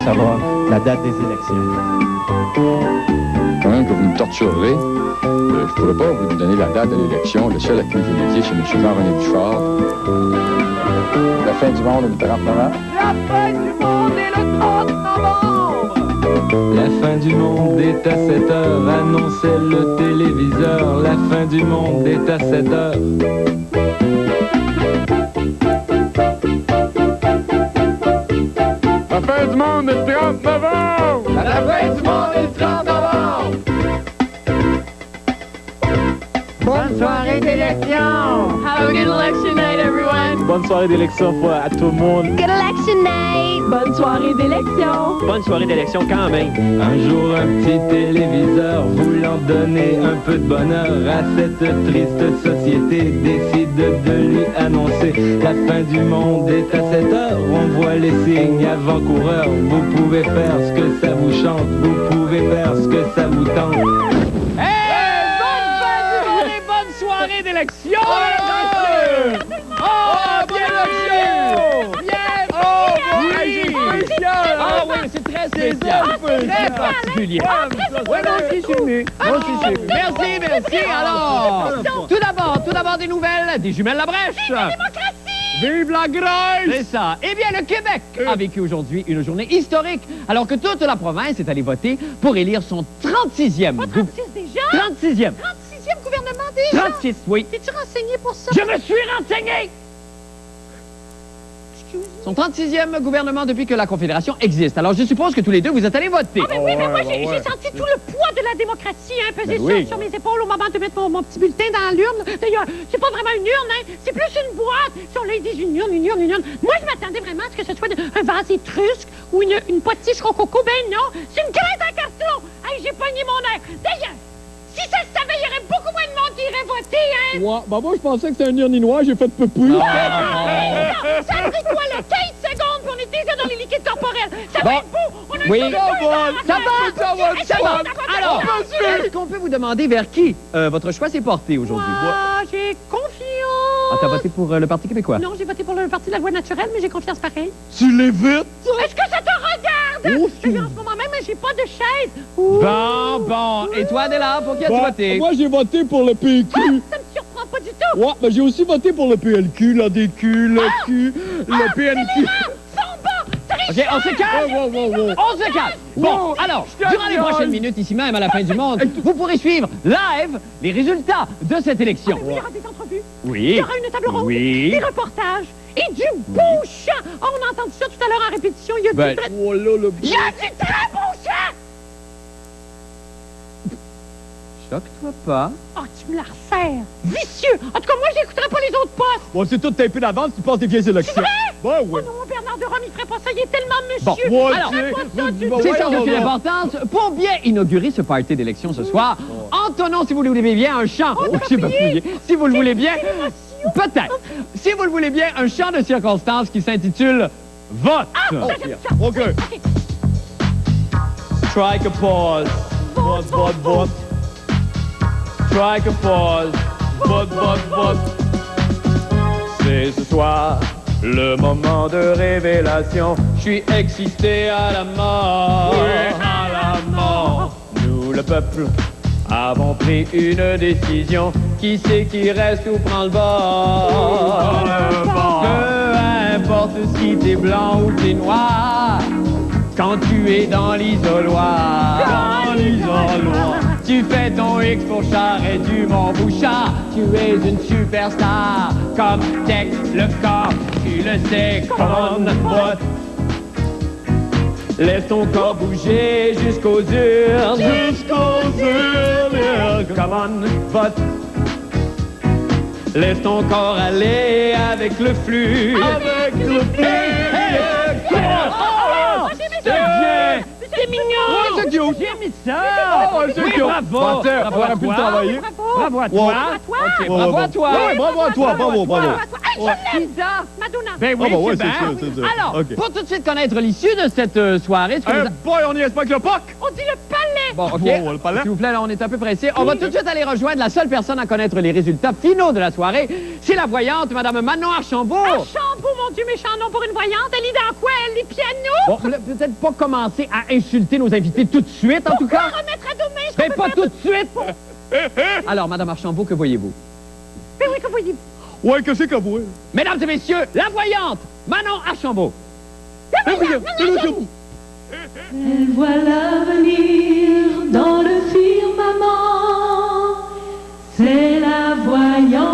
Savoir la date des élections. Quand même que vous me torturerez, je ne pourrais pas vous donner la date de l'élection. Le seul à qui je l'ai dit, c'est M. Jean-René Bouchard. La fin du monde est le 30 novembre. La fin du monde est le 30 novembre! La fin du monde est à 7 heures, annonçait le téléviseur. La fin du monde est à 7 heures. La fin du monde est le 30 novembre! La fin du monde est le 30 novembre! Bonne soirée d'élection! Have a good election night, everyone. Bonne soirée d'élection à tout le monde. Good election night. Bonne soirée d'élection. Bonne soirée d'élection quand même. Un jour, un petit téléviseur voulant donner un peu de bonheur à cette triste société décide de lui annoncer la fin du monde est à 7 heures. On voit les signes avant-coureurs. Vous pouvez faire ce que ça vous chante. Vous pouvez faire ce que ça vous tente. Bonne soirée d'élection! Oh, bien élection! Bien! Ah oui, c'est très spécial. Très particulier. Oui, moi aussi, je suis ému. Moi aussi, je suis ému. Merci, merci. Alors, tout d'abord des nouvelles des jumelles Labrèche. Vive la Grèce! C'est ça. Eh bien, le Québec a vécu aujourd'hui une journée historique, alors que toute la province est allée voter pour élire son 36e. Pas 36 déjà? 36e. 36e gouvernement déjà? 36, oui. T'es-tu renseigné pour ça? Je me suis renseigné! Son 36e gouvernement depuis que la Confédération existe. Alors, je suppose que tous les deux, vous êtes allés voter. Ah, ben oui, mais moi, j'ai senti tout le poids de la démocratie peser sur mes épaules au moment de mettre mon petit bulletin dans l'urne. D'ailleurs, c'est pas vraiment une urne, hein. C'est plus une boîte. Si on les dit une urne. Moi, je m'attendais vraiment à ce que ce soit un vase étrusque ou une potiche rococo. Ben non, c'est une crête en carton. Hey, j'ai pogné mon air. D'ailleurs, si ça se savait, il y aurait beaucoup moins de monde qui irait voter, hein. Ouais, bah moi, je pensais que c'était un urinoir, j'ai fait peupoui. Ça a pris quoi, le 15 secondes, puis on est déjà dans les liquides corporels. Ça va être beau. On a Ça va. Alors, est-ce qu'on peut vous demander vers qui votre choix s'est porté aujourd'hui? Moi, j'ai confiance. Ah, t'as voté pour le Parti québécois? Non, j'ai voté pour le Parti de la voie naturelle, mais j'ai confiance pareil. Tu l'évites? Est-ce que ça te regarde? Oh, En ce moment même, j'ai pas de chaise. Bon. Et toi, Adela, pour qui as-tu voté? Moi, j'ai voté pour le PQ. Ça me surprend pas du tout. Ouais, mais j'ai aussi voté pour le PLQ, l'ADQ, le Q, le PNQ. OK, on se calme! Ouais. On se calme! Bon, alors, durant les prochaines minutes, ici même, à la fin du monde, vous pourrez suivre live les résultats de cette élection. Il y aura des entrevues. Oui. Il y aura une table ronde. Oui. Des reportages. Et du beau chant. Oh, on a entendu ça tout à l'heure en répétition. Il y a du très... Oh là, le... Il y a du très beau chant! Choque-toi pas. Oh, tu me la resserres. Vicieux. En tout cas, moi, j'écouterai pas les autres postes. Bon, c'est tout tapé d'avance, tu passes des vieilles élections. C'est vrai? Ben Oh oui. non, Bernard de Rome, il ferait pas ça. Il est tellement monsieur. Bon, moi, alors, c'est c'est sans aucune importance. Pour bien inaugurer ce party d'élection ce soir, entonnons, si vous le voulez bien, un chant. Oh, J'ai bafouillé. Si vous le voulez bien, peut-être. Si vous le voulez bien, un chant de circonstance qui s'intitule Vote. J'aime ça. OK. Strike a pause. Vote. Strike a pause. Vote. C'est ce soir le moment de révélation. Je suis excité à la mort. Oui, à la mort. Nous, le peuple, avons pris une décision. Qui c'est qui reste ou prend le bord? Peu importe si t'es blanc ou t'es noir. Quand tu es dans l'isoloir. Tu fais ton X pour Charest du Mont-Bouchard. Tu es une superstar, comme Tex le corps. Tu le sais, come on, vote. Laisse ton corps bouger jusqu'aux urnes. Come on, vote. Laisse ton corps aller avec le flux. C'est mignon. C'est cute. J'ai aimé ça. Oh, c'est Oui, cute. bravo. Bravo à toi. Bravo à toi. Bravo à toi. Bravo à toi. OK, bravo à toi. Ouais, bravo à toi. Bravo. Bravo à toi. Oui, je l'aime! Madonna! Ben oui, Ah, bah ouais, super. c'est ça, c'est ça. Alors, OK. pour tout de suite connaître l'issue de cette soirée, ce que vous a- Boy, on y est pas avec le POC! On dit le palais! Bon, OK. Bon, le palais. S'il vous plaît, là, on est un peu pressé. On va tout de suite aller rejoindre la seule personne à connaître les résultats finaux de la soirée. C'est la voyante, Madame Manon Archambault. Archambault, mon Dieu, méchant nom pour une voyante. Elle lit dans quoi? Elle lit piano? Bon, là, peut-être pas commencer à insulter nos invités tout de suite, en tout Pourquoi cas. remettre à demain ce Ben, qu'on peut pas faire tout de suite. Alors, Madame Archambault, que voyez-vous? Ben oui, que voyez-vous? Ouais, que c'est que vous? Mesdames et messieurs, la voyante, Manon Archambault. Ben oui, Elle voit l'avenir dans le firmament, c'est la voyante.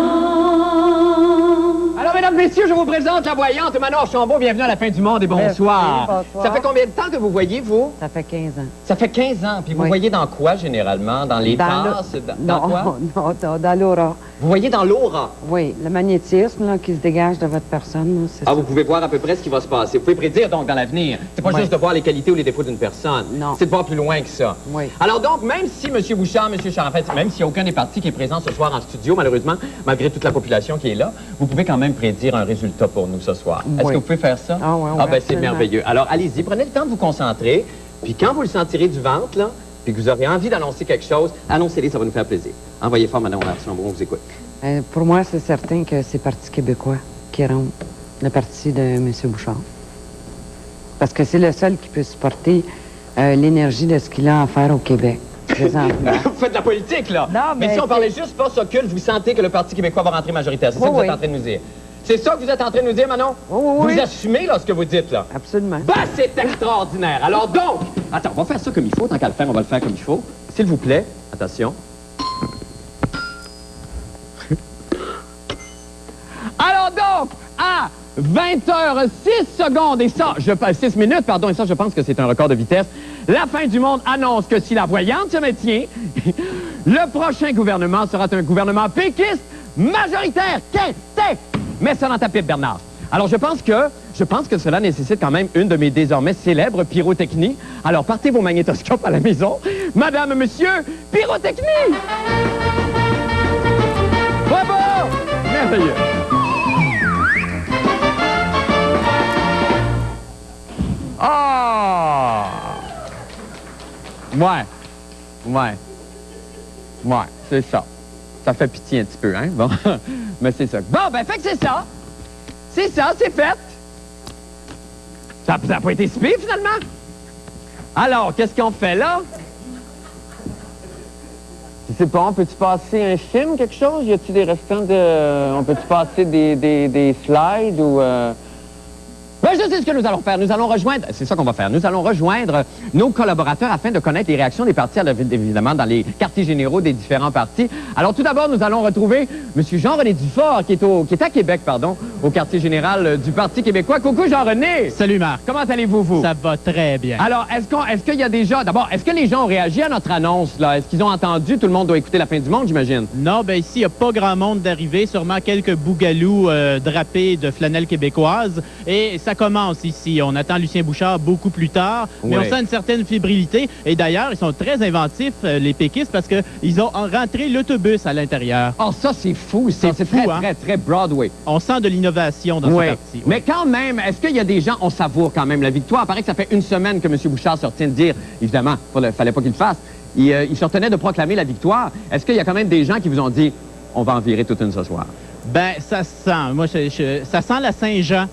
Alors, mesdames et messieurs, je vous présente la voyante Manon Archambault. Bienvenue à la fin du monde et bonsoir. Merci, bonsoir. Ça fait combien de temps que vous voyez, vous? Ça fait 15 ans. Ça fait 15 ans. Puis vous Oui. voyez dans quoi, généralement? Dans les tasses? Dans quoi? Non, dans l'aura. Vous voyez dans l'aura. Oui, le magnétisme là, qui se dégage de votre personne, là, c'est Ah, ça. vous pouvez voir à peu près ce qui va se passer. Vous pouvez prédire, donc, dans l'avenir. C'est pas Oui. juste de voir les qualités ou les défauts d'une personne. Non. C'est de voir plus loin que ça. Oui. Alors, donc, même si M. Bouchard, M. Charles, en fait, même s'il n'y a aucun des partis qui est présent ce soir en studio, malheureusement, malgré toute la population qui est là, vous pouvez quand même prédire un résultat pour nous ce soir. Est-ce Oui. que vous pouvez faire ça? Ah oui, oui, Ah, ben, c'est absolument. merveilleux. Alors, allez-y, prenez le temps de vous concentrer. Puis quand vous le sentirez du ventre, là, puis que vous aurez envie d'annoncer quelque chose, annoncez-les, ça va nous faire plaisir. Envoyez fort, Madame Archambault, on vous écoute. Pour moi, c'est certain que c'est le Parti québécois qui rentre, le parti de M. Bouchard. Parce que c'est le seul qui peut supporter l'énergie de ce qu'il a à faire au Québec, présentement. Vous faites de la politique, là. Non, mais mais si on c'est- parlait juste force occulte, vous sentez que le Parti québécois va rentrer majoritaire. C'est ça que vous Oui, êtes oui. en train de nous dire. C'est ça que vous êtes en train de nous dire, Manon? Oui, oui, oui. Vous assumez, là, ce que vous dites, là. Absolument. Bah, c'est extraordinaire. Alors donc, attends, on va faire ça comme il faut. Tant qu'à le faire, on va le faire comme il faut. S'il vous plaît, attention. Alors donc, à 20h06 et ça, 6 minutes, pardon, et ça, je pense que c'est un record de vitesse. La fin du monde annonce que si la voyante se maintient, le prochain gouvernement sera un gouvernement péquiste majoritaire. Mets ça dans ta pipe, Bernard. Alors, je pense que cela nécessite quand même une de mes désormais célèbres pyrotechnies. Alors, partez vos magnétoscopes à la maison. Madame, monsieur, pyrotechnie! Bravo! Merveilleux. Ah! Ouais, c'est ça. Ça fait pitié un petit peu, hein? Bon, mais c'est ça. Bon, ben, fait que c'est ça. C'est ça, c'est fait. Ça n'a pas été si pire, finalement. Alors, qu'est-ce qu'on fait là? Je sais pas, on peut-tu passer un film, quelque chose? Y a-t-il des restants de... On peut-tu passer des slides ou... Ben, je sais ce que nous allons faire. Nous allons rejoindre... C'est ça qu'on va faire. Nous allons rejoindre nos collaborateurs afin de connaître les réactions des partis, évidemment, dans les quartiers généraux des différents partis. Alors, tout d'abord, nous allons retrouver M. Jean-René Dufort, qui est à Québec, pardon, au quartier général du Parti québécois. Coucou, Jean-René! Salut, Marc. Comment allez-vous, vous? Ça va très bien. Alors, est-ce qu'il y a déjà... D'abord, est-ce que les gens ont réagi à notre annonce, là? Est-ce qu'ils ont entendu? Tout le monde doit écouter la fin du monde, j'imagine. Non, ben ici, il n'y a pas grand monde d'arrivée, sûrement quelques bougalous drapés de flanelle québécoise. Et ça commence ici. On attend Lucien Bouchard beaucoup plus tard, mais Ouais. on sent une certaine fébrilité. Et d'ailleurs, ils sont très inventifs, les péquistes, parce qu'ils ont rentré l'autobus à l'intérieur. Oh, ça, c'est fou. C'est C'est très, fou, hein? très, très Broadway. On sent de l'innovation dans ce Oui. parti. Mais quand même, est-ce qu'il y a des gens, on savoure quand même la victoire. Il paraît que ça fait une semaine que M. Bouchard se retient de dire, évidemment, fallait pas qu'il le fasse, il se retenait de proclamer la victoire. Est-ce qu'il y a quand même des gens qui vous ont dit, on va en virer toute une ce soir? Ben, ça sent. Moi, ça sent la Saint-Jean.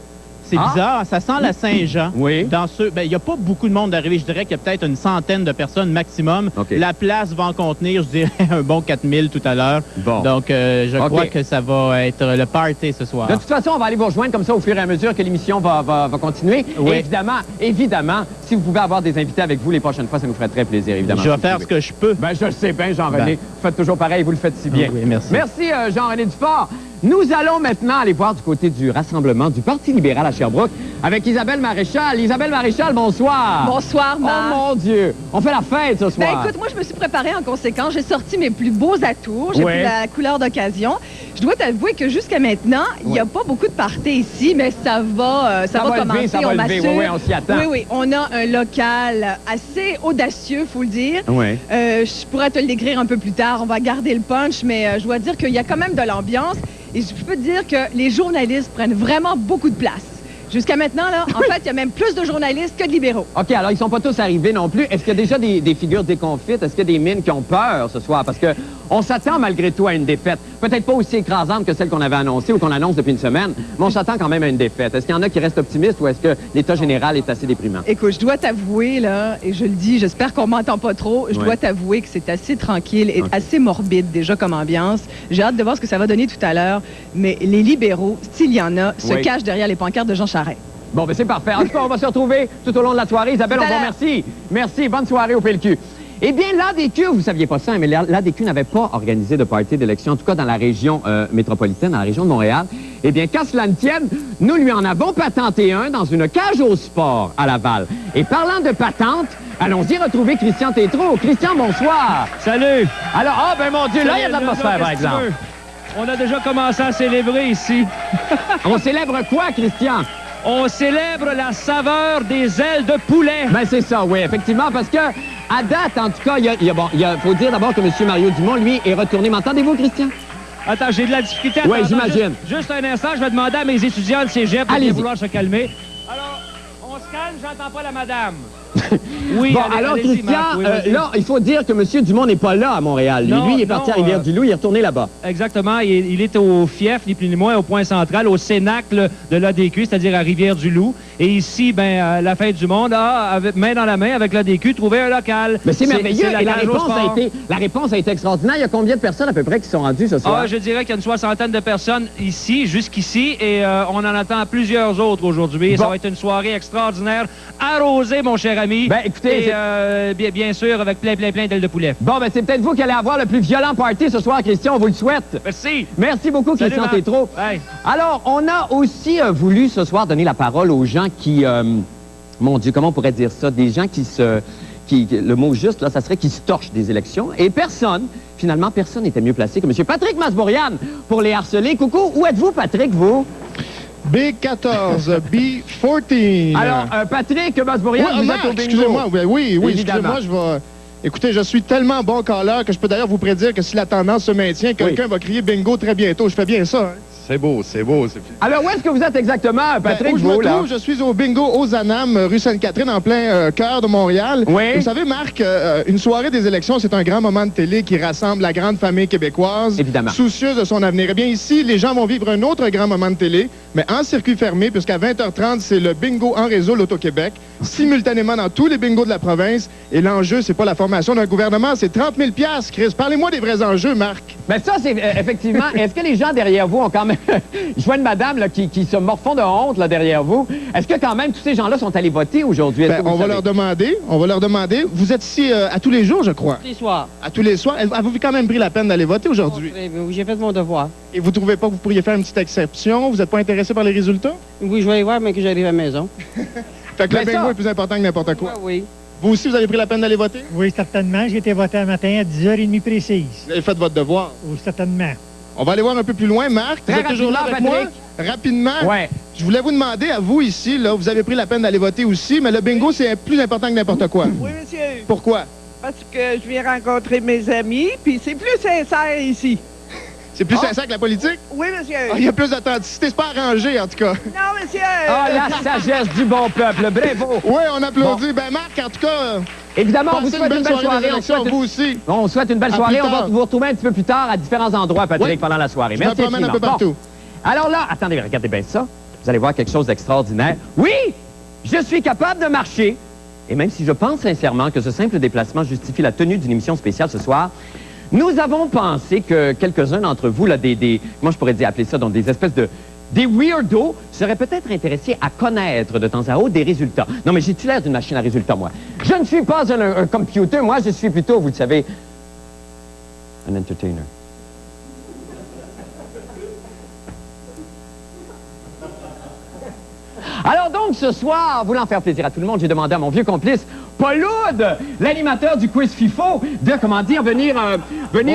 C'est Ah. bizarre, ça sent la Saint-Jean. Oui. Dans il n'y a pas beaucoup de monde d'arriver. Je dirais qu'il y a peut-être une centaine de personnes maximum. OK. La place va en contenir, je dirais, un bon 4000 tout à l'heure. Bon. Donc, je OK. crois que ça va être le party ce soir. De toute façon, on va aller vous rejoindre comme ça au fur et à mesure que l'émission va continuer. Oui. Et évidemment, si vous pouvez avoir des invités avec vous les prochaines fois, ça nous ferait très plaisir, évidemment. Je vais si faire vous ce pouvez. que je peux. Ben, je le sais bien, Jean-René. Ben. Vous faites toujours pareil, vous le faites si bien. Oui, merci. Merci, Jean-René Dufort. Nous allons maintenant aller voir du côté du rassemblement du Parti libéral à Sherbrooke avec Isabelle Maréchal. Isabelle Maréchal, bonsoir. Bonsoir, Marc. Oh mon Dieu, on fait la fête ce soir. Ben écoute, moi je me suis préparée en conséquence. J'ai sorti mes plus beaux atours. J'ai pris la couleur d'occasion. Je dois t'avouer que jusqu'à maintenant, il n'y a pas beaucoup de parties ici, mais ça va commencer. Ça va lever. Oui, on s'y attend. Oui, on a un local assez audacieux, faut le dire. Oui. Je pourrais te le décrire un peu plus tard. On va garder le punch, mais je dois dire qu'il y a quand même de l'ambiance. Et je peux te dire que les journalistes prennent vraiment beaucoup de place. Jusqu'à maintenant, là, en fait, il y a même plus de journalistes que de libéraux. OK, alors ils sont pas tous arrivés non plus. Est-ce qu'il y a déjà des figures déconfites? Est-ce qu'il y a des mines qui ont peur ce soir? Parce que on s'attend malgré tout à une défaite. Peut-être pas aussi écrasante que celle qu'on avait annoncée ou qu'on annonce depuis une semaine, mais on s'attend quand même à une défaite. Est-ce qu'il y en a qui restent optimistes ou est-ce que l'état général est assez déprimant? Écoute, je dois t'avouer, là, et je le dis, j'espère qu'on m'entend pas trop, je dois t'avouer que c'est assez tranquille et assez morbide déjà comme ambiance. J'ai hâte de voir ce que ça va donner tout à l'heure, mais les libéraux, s'il y en a, se cachent derrière les pancartes de Jean Charest. Bon, ben c'est parfait. En tout cas, on va se retrouver tout au long de la soirée. Isabelle, on vous remercie. Merci, bonne soirée au PLQ. Eh bien, l'ADQ, vous ne saviez pas ça, mais l'ADQ n'avait pas organisé de party d'élection, en tout cas dans la région métropolitaine, dans la région de Montréal. Eh bien, qu'à cela ne tienne, nous lui en avons patenté un dans une cage au sport à Laval. Et parlant de patente, allons-y retrouver Christian Tétrault. Christian, bonsoir. Salut. Alors, ben mon Dieu, là, il y a de l'atmosphère, par exemple. On a déjà commencé à célébrer ici. On célèbre quoi, Christian? On célèbre la saveur des ailes de poulet. Ben c'est ça, oui, effectivement, parce que à date, en tout cas, il faut dire d'abord que M. Mario Dumont, lui, est retourné. M'entendez-vous, Christian? Attends, j'ai de la difficulté. Oui, j'imagine. Juste un instant, je vais demander à mes étudiants de cégep de bien vouloir se calmer. Alors, on se calme, j'entends pas la madame. Oui, bon, allez, alors, Christian, là, il faut dire que M. Dumont n'est pas là à Montréal. Lui, il est parti à Rivière-du-Loup, il est retourné là-bas. Exactement. Il est au fief, ni plus ni moins, au point central, au cénacle de l'ADQ, c'est-à-dire à Rivière-du-Loup. Et ici, ben, la fête du monde a, main dans la main avec l'ADQ, trouvé un local. Mais c'est merveilleux. Et la réponse a été extraordinaire. Il y a combien de personnes à peu près qui sont rendues ce soir? Ah, je dirais qu'il y a une 60aine de personnes ici, jusqu'ici, et on en attend plusieurs autres aujourd'hui. Bon. Ça va être une soirée extraordinaire, arrosée, mon cher ami. Ben, écoutez... Et bien sûr, avec plein d'ailes de poulet. Bon, ben, c'est peut-être vous qui allez avoir le plus violent party ce soir, Christian. On vous le souhaite. Merci. Merci beaucoup, Salut, Christian Tétrault. Hey. Alors, on a aussi voulu ce soir donner la parole aux gens qui... mon Dieu, comment on pourrait dire ça? Des gens le mot juste, là, ça serait qui se torchent des élections. Et finalement, personne n'était mieux placé que M. Patrick Masbourian pour les harceler. Coucou, où êtes-vous, Patrick, vous? B14, B14. Alors, Patrick Masbourian, vous êtes au bingo. Excusez-moi, oui, excusez-moi, je vais... Écoutez, je suis tellement bon caller que je peux d'ailleurs vous prédire que si la tendance se maintient, quelqu'un va crier bingo très bientôt. Je fais bien ça, hein? C'est beau. Alors, où est-ce que vous êtes exactement, Patrick? Où je me trouve, je suis au bingo aux Anames, rue Sainte-Catherine, en plein cœur de Montréal. Oui. Vous savez, Marc, une soirée des élections, c'est un grand moment de télé qui rassemble la grande famille québécoise. Évidemment. Soucieuse de son avenir. Eh bien, ici, les gens vont vivre un autre grand moment de télé, mais en circuit fermé, puisqu'à 20h30, c'est le bingo en réseau l'Auto-Québec, simultanément dans tous les bingos de la province. Et l'enjeu, c'est pas la formation d'un gouvernement, c'est 30 000 $, Chris. Parlez-moi des vrais enjeux, Marc. Mais ça, c'est effectivement... Est-ce que les gens derrière vous ont quand même... Je vois une madame là, qui se morfond de honte là, derrière vous. Est-ce que quand même tous ces gens-là sont allés voter aujourd'hui? On va leur demander. Vous êtes ici à tous les jours, je crois. Tous les soirs. À tous les soirs. Avez-vous quand même pris la peine d'aller voter aujourd'hui? Oui, j'ai fait mon devoir. Et vous trouvez pas que vous pourriez faire une petite exception? Vous n'êtes pas intéressé par les résultats? Oui, je vais aller voir, mais que j'arrive à la maison. Fait que le bingo est plus important que n'importe quoi. Oui. Vous aussi, vous avez pris la peine d'aller voter? Oui, certainement. J'ai été voter un matin à 10h30 précise. Vous avez fait votre devoir? Oui, certainement. On va aller voir un peu plus loin, Marc. Vous êtes toujours là avec moi? Rapidement. Ouais. Je voulais vous demander, à vous ici, là, vous avez pris la peine d'aller voter aussi, mais le bingo, c'est plus important que n'importe quoi. Oui, monsieur. Pourquoi? Parce que je viens rencontrer mes amis, puis c'est plus sincère ici. C'est plus sincère que la politique? Oui, monsieur. Il y a plus d'authenticité. C'est pas arrangé, en tout cas. Non, monsieur. Ah, la sagesse du bon peuple. Bravo. Oui, on applaudit. Ben, Marc, en tout cas... Évidemment, on vous souhaite une belle soirée. Vous aussi. On souhaite une belle soirée. On va vous retrouver un petit peu plus tard à différents endroits, Patrick, pendant la soirée. Merci. Je me promène un peu partout. Alors là, attendez, regardez bien ça. Vous allez voir quelque chose d'extraordinaire. Oui, je suis capable de marcher. Et même si je pense sincèrement que ce simple déplacement justifie la tenue d'une émission spéciale ce soir, nous avons pensé que quelques-uns d'entre vous, là, comment je pourrais dire appeler ça, donc des espèces de... Des weirdos seraient peut-être intéressés à connaître de temps à autre des résultats. Non, mais j'ai-tu l'air d'une machine à résultats, moi? Je ne suis pas un computer, moi, je suis plutôt, vous le savez, un entertainer. Alors donc, donc, ce soir, voulant faire plaisir à tout le monde, j'ai demandé à mon vieux complice, Paul Oud, l'animateur du quiz FIFO, de, venir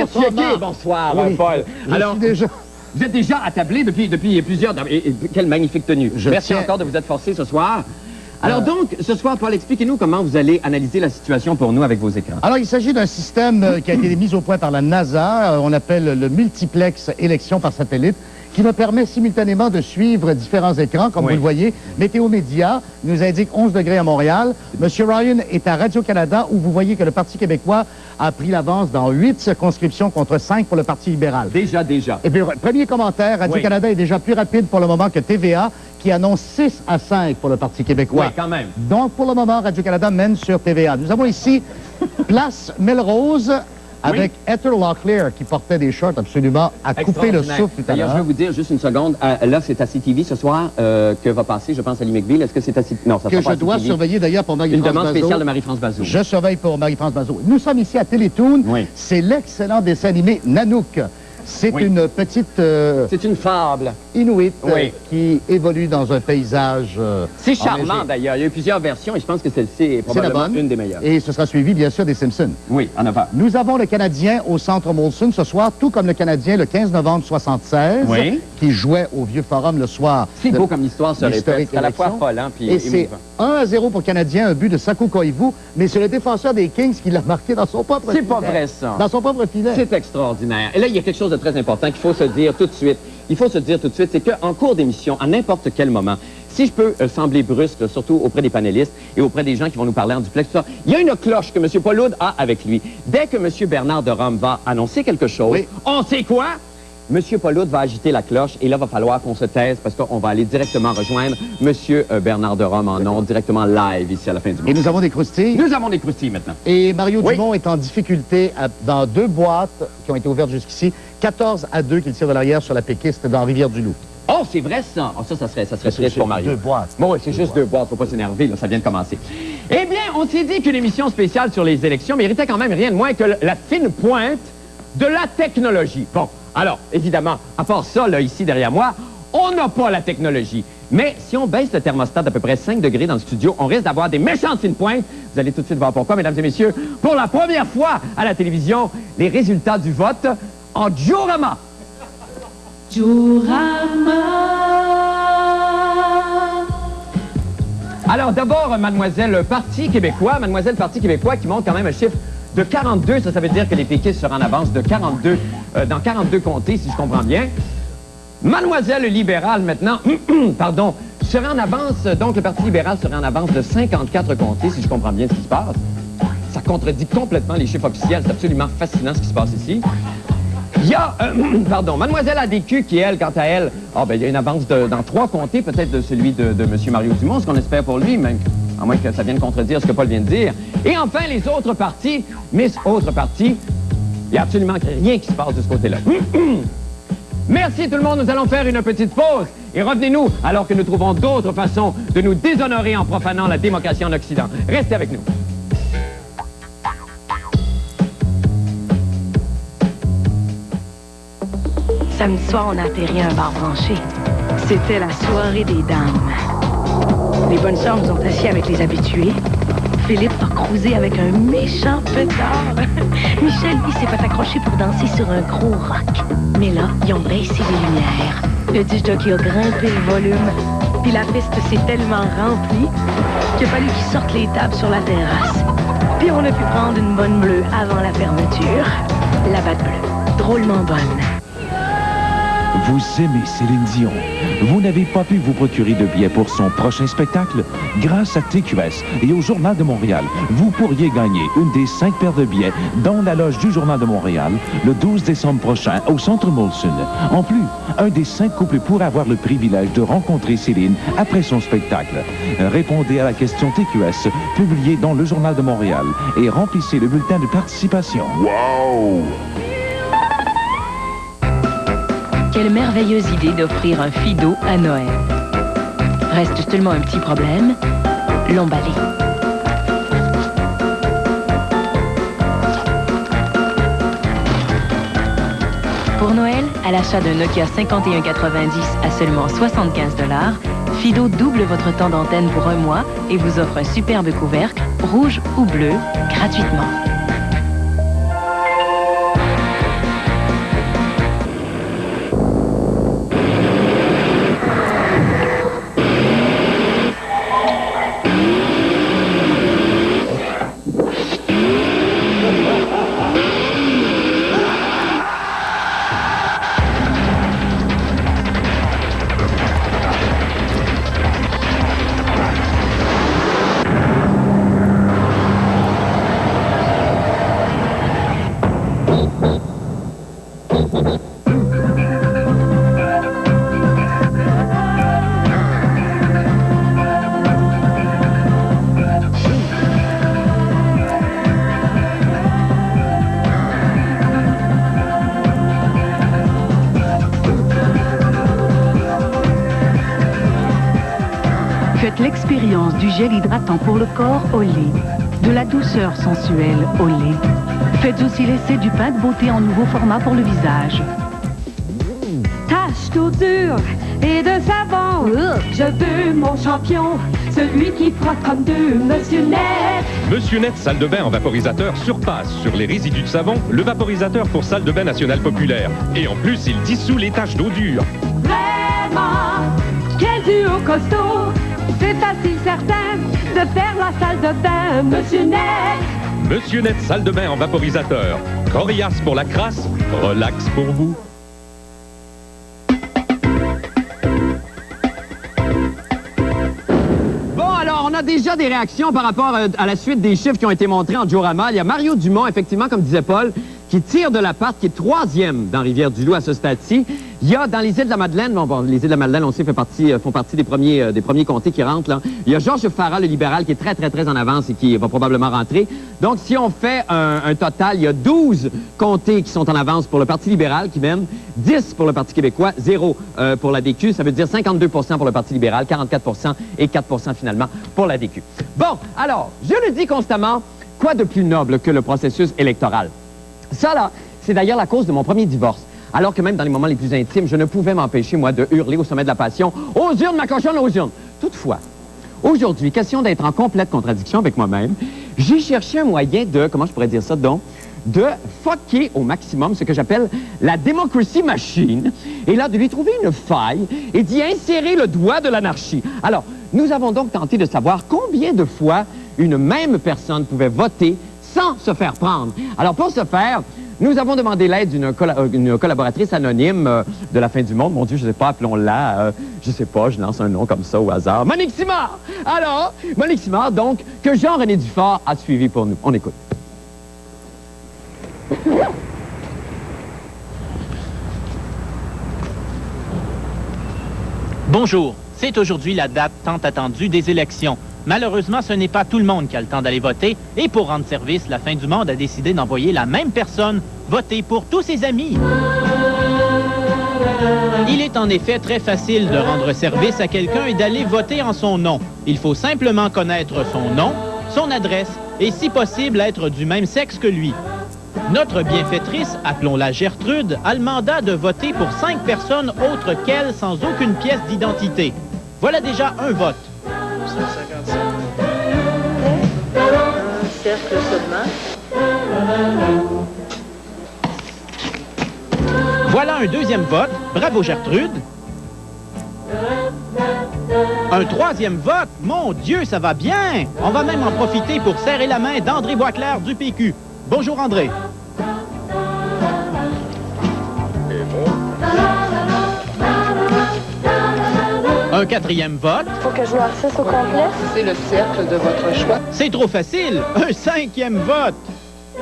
Bonsoir, checker. Marc. Bonsoir, Oui, Paul. Alors, vous êtes déjà attablé depuis plusieurs... Et quelle magnifique tenue. Merci encore de vous être forcé ce soir. Alors donc, ce soir, Paul, expliquez-nous comment vous allez analyser la situation pour nous avec vos écrans. Alors, il s'agit d'un système qui a été mis au point par la NASA, on appelle le multiplex élection par satellite, qui me permet simultanément de suivre différents écrans, comme vous le voyez. Météo Média nous indique 11 degrés à Montréal. Monsieur Ryan est à Radio-Canada, où vous voyez que le Parti québécois a pris l'avance dans 8 circonscriptions contre 5 pour le Parti libéral. Déjà. Et puis, premier commentaire, Radio-Canada est déjà plus rapide pour le moment que TVA, qui annonce 6-5 pour le Parti québécois. Oui, quand même. Donc, pour le moment, Radio-Canada mène sur TVA. Nous avons ici Place Melrose, avec Heather Locklear qui portait des shorts absolument à couper le souffle tout à D'ailleurs, l'heure. je vais vous dire juste une seconde. Là, c'est à CTV ce soir que va passer, je pense, à McGill. Est-ce que c'est à CTV? Non, ça que sera pas je dois à CTV. surveiller d'ailleurs pour Marie-France Une Bazot. demande spéciale de Marie-France Bazot. Je surveille pour Marie-France Bazot. Nous sommes ici à Télétoon. C'est l'excellent dessin animé Nanook. C'est une petite... c'est une fable. Inuit qui évolue dans un paysage... C'est charmant, d'ailleurs. Il y a eu plusieurs versions et je pense que celle-ci est probablement une des meilleures. Et ce sera suivi, bien sûr, des Simpsons. Oui, en avant. Nous avons le Canadien au Centre Molson ce soir, tout comme le Canadien le 15 novembre 1976, qui jouait au Vieux Forum le soir. C'est beau comme l'histoire se répète. C'est à la fois affolant puis et c'est 1-0 pour le Canadien, un but de Saku Koivu, mais c'est le défenseur des Kings qui l'a marqué dans son propre filet. C'est pas vrai, ça. Dans son propre filet. C'est extraordinaire. Et là, il y a quelque chose de très important qu'il faut se dire tout de suite. Il faut se dire tout de suite, c'est qu'en cours d'émission, à n'importe quel moment, si je peux sembler brusque, surtout auprès des panélistes et auprès des gens qui vont nous parler en duplex, tout ça, il y a une cloche que M. Paul Oud a avec lui. Dès que M. Bernard de Rome va annoncer quelque chose, on sait quoi? M. Paul Oud va agiter la cloche et là, il va falloir qu'on se taise parce qu'on va aller directement rejoindre M. Bernard de Rome en ondes, directement live ici à la fin du mois. Et nous avons des croustilles. Nous avons des croustilles maintenant. Et Mario Dumont est en difficulté dans 2 boîtes qui ont été ouvertes jusqu'ici, 14-2 qu'il tire de l'arrière sur la péquiste dans Rivière-du-Loup. Oh, c'est vrai, ça! Oh, ça serait triste pour Mario. 2 boîtes. Bon, oui, c'est juste 2 boîtes, faut pas s'énerver, là, ça vient de commencer. Eh bien, on s'est dit qu'une émission spéciale sur les élections méritait quand même rien de moins que la fine pointe de la technologie. Bon, alors, évidemment, à part ça, là, ici, derrière moi, on n'a pas la technologie. Mais si on baisse le thermostat d'à peu près 5 degrés dans le studio, on risque d'avoir des méchantes fines pointes. Vous allez tout de suite voir pourquoi, mesdames et messieurs. Pour la première fois à la télévision, les résultats du vote en diorama. Alors d'abord, mademoiselle Parti québécois qui montre quand même un chiffre de 42. Ça veut dire que les péquistes seront en avance de 42, dans 42 comtés, si je comprends bien. Mademoiselle libérale, maintenant, pardon, serait en avance, donc le Parti libéral serait en avance de 54 comtés, si je comprends bien ce qui se passe. Ça contredit complètement les chiffres officiels. C'est absolument fascinant ce qui se passe ici. Il y a, Mademoiselle ADQ qui, elle, quant à elle, il y a une avance dans 3 comtés, peut-être de celui de M. Mario Dumont, ce qu'on espère pour lui, même, à moins que ça vienne contredire ce que Paul vient de dire. Et enfin, les autres partis, Miss Autres Partis, il n'y a absolument rien qui se passe de ce côté-là. Merci tout le monde, nous allons faire une petite pause et revenez-nous alors que nous trouvons d'autres façons de nous déshonorer en profanant la démocratie en Occident. Restez avec nous. Samedi soir, on a atterri à un bar branché. C'était la soirée des dames. Les bonnes sœurs nous ont assis avec les habitués. Philippe a cruisé avec un méchant pétard. Michel, lui, s'est fait accrocher pour danser sur un gros rock. Mais là, ils ont baissé les lumières. Le disc jockey a grimpé le volume. Puis la piste s'est tellement remplie qu'il a fallu qu'ils sortent les tables sur la terrasse. Puis on a pu prendre une bonne bleue avant la fermeture. La batte bleue, drôlement bonne. Vous aimez Céline Dion. Vous n'avez pas pu vous procurer de billets pour son prochain spectacle? Grâce à TQS et au Journal de Montréal, vous pourriez gagner une des 5 paires de billets dans la loge du Journal de Montréal le 12 décembre prochain au Centre Molson. En plus, un des 5 couples pourrait avoir le privilège de rencontrer Céline après son spectacle. Répondez à la question TQS publiée dans le Journal de Montréal et remplissez le bulletin de participation. Wow! Quelle merveilleuse idée d'offrir un Fido à Noël. Reste seulement un petit problème, l'emballer. Pour Noël, à l'achat d'un Nokia 5190 à seulement 75 $, Fido double votre temps d'antenne pour un mois et vous offre un superbe couvercle, rouge ou bleu, gratuitement. Faites l'expérience du gel hydratant pour le corps au lait, de la douceur sensuelle au lait. Faites aussi l'essai du pain de beauté en nouveau format pour le visage. Tache d'odeur et de savon, je veux mon champion, celui qui frotte comme deux Monsieur Net. Monsieur Net salle de bain en vaporisateur surpasse sur les résidus de savon le vaporisateur pour salle de bain nationale populaire. Et en plus, il dissout les taches d'eau dure. Vraiment, quel duo costaud, c'est facile certain de faire la salle de bain Monsieur Net. Monsieur Net salle de bain en vaporisateur. Coriace pour la crasse, relax pour vous. On a déjà des réactions par rapport à la suite des chiffres qui ont été montrés en Diorama. Il y a Mario Dumont, effectivement, comme disait Paul, qui tire de la patte, qui est 3e dans Rivière-du-Loup à ce stade-ci. Il y a dans les îles de la Madeleine, bon, les îles de la Madeleine, on sait, font partie des premiers comtés qui rentrent, là. Il y a Georges Farah, le libéral, qui est très en avance et qui va probablement rentrer. Donc, si on fait un total, il y a 12 comtés qui sont en avance pour le Parti libéral, qui mène 10 pour le Parti québécois, 0 pour la DQ. Ça veut dire 52 pour le Parti libéral, 44 et 4 finalement pour la DQ. Bon, alors, je le dis constamment, quoi de plus noble que le processus électoral? Ça, là, c'est d'ailleurs la cause de mon premier divorce. Alors que même dans les moments les plus intimes, je ne pouvais m'empêcher, moi, de hurler au sommet de la passion « Aux urnes, ma cochonne, aux urnes! » Toutefois, aujourd'hui, question d'être en complète contradiction avec moi-même, j'ai cherché un moyen de, comment je pourrais dire ça, donc, de fucker au maximum ce que j'appelle la démocratie machine, et là, de lui trouver une faille et d'y insérer le doigt de l'anarchie. Alors, nous avons donc tenté de savoir combien de fois une même personne pouvait voter sans se faire prendre. Alors, pour ce faire, nous avons demandé l'aide d'une collaboratrice anonyme de la fin du monde. Mon Dieu, je ne sais pas, appelons-la, je sais pas, je lance un nom comme ça au hasard. Monique Simard! Alors, Monique Simard, donc, que Jean-René Dufort a suivi pour nous. On écoute. Bonjour, c'est aujourd'hui la date tant attendue des élections. Malheureusement, ce n'est pas tout le monde qui a le temps d'aller voter, et pour rendre service, la fin du monde a décidé d'envoyer la même personne voter pour tous ses amis. Il est en effet très facile de rendre service à quelqu'un et d'aller voter en son nom. Il faut simplement connaître son nom, son adresse, et si possible, être du même sexe que lui. Notre bienfaitrice, appelons-la Gertrude, a le mandat de voter pour 5 personnes autres qu'elle sans aucune pièce d'identité. Voilà déjà un vote. 157. Un cercle seulement. Voilà un deuxième vote. Bravo Gertrude. Un troisième vote. Mon Dieu, ça va bien. On va même en profiter pour serrer la main d'André Boisclair du PQ. Bonjour André. Un quatrième vote. Faut que je noircisse au complet. C'est le cercle de votre choix. C'est trop facile. Un cinquième vote.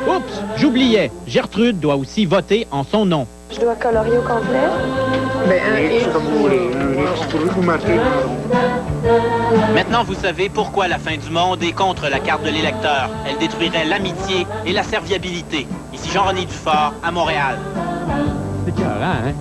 Oups, j'oubliais. Gertrude doit aussi voter en son nom. Je dois colorier au complet. Maintenant, vous savez pourquoi la fin du monde est contre la carte de l'électeur. Elle détruirait l'amitié et la serviabilité. Ici Jean-René Dufort, à Montréal. C'est écœurant, hein?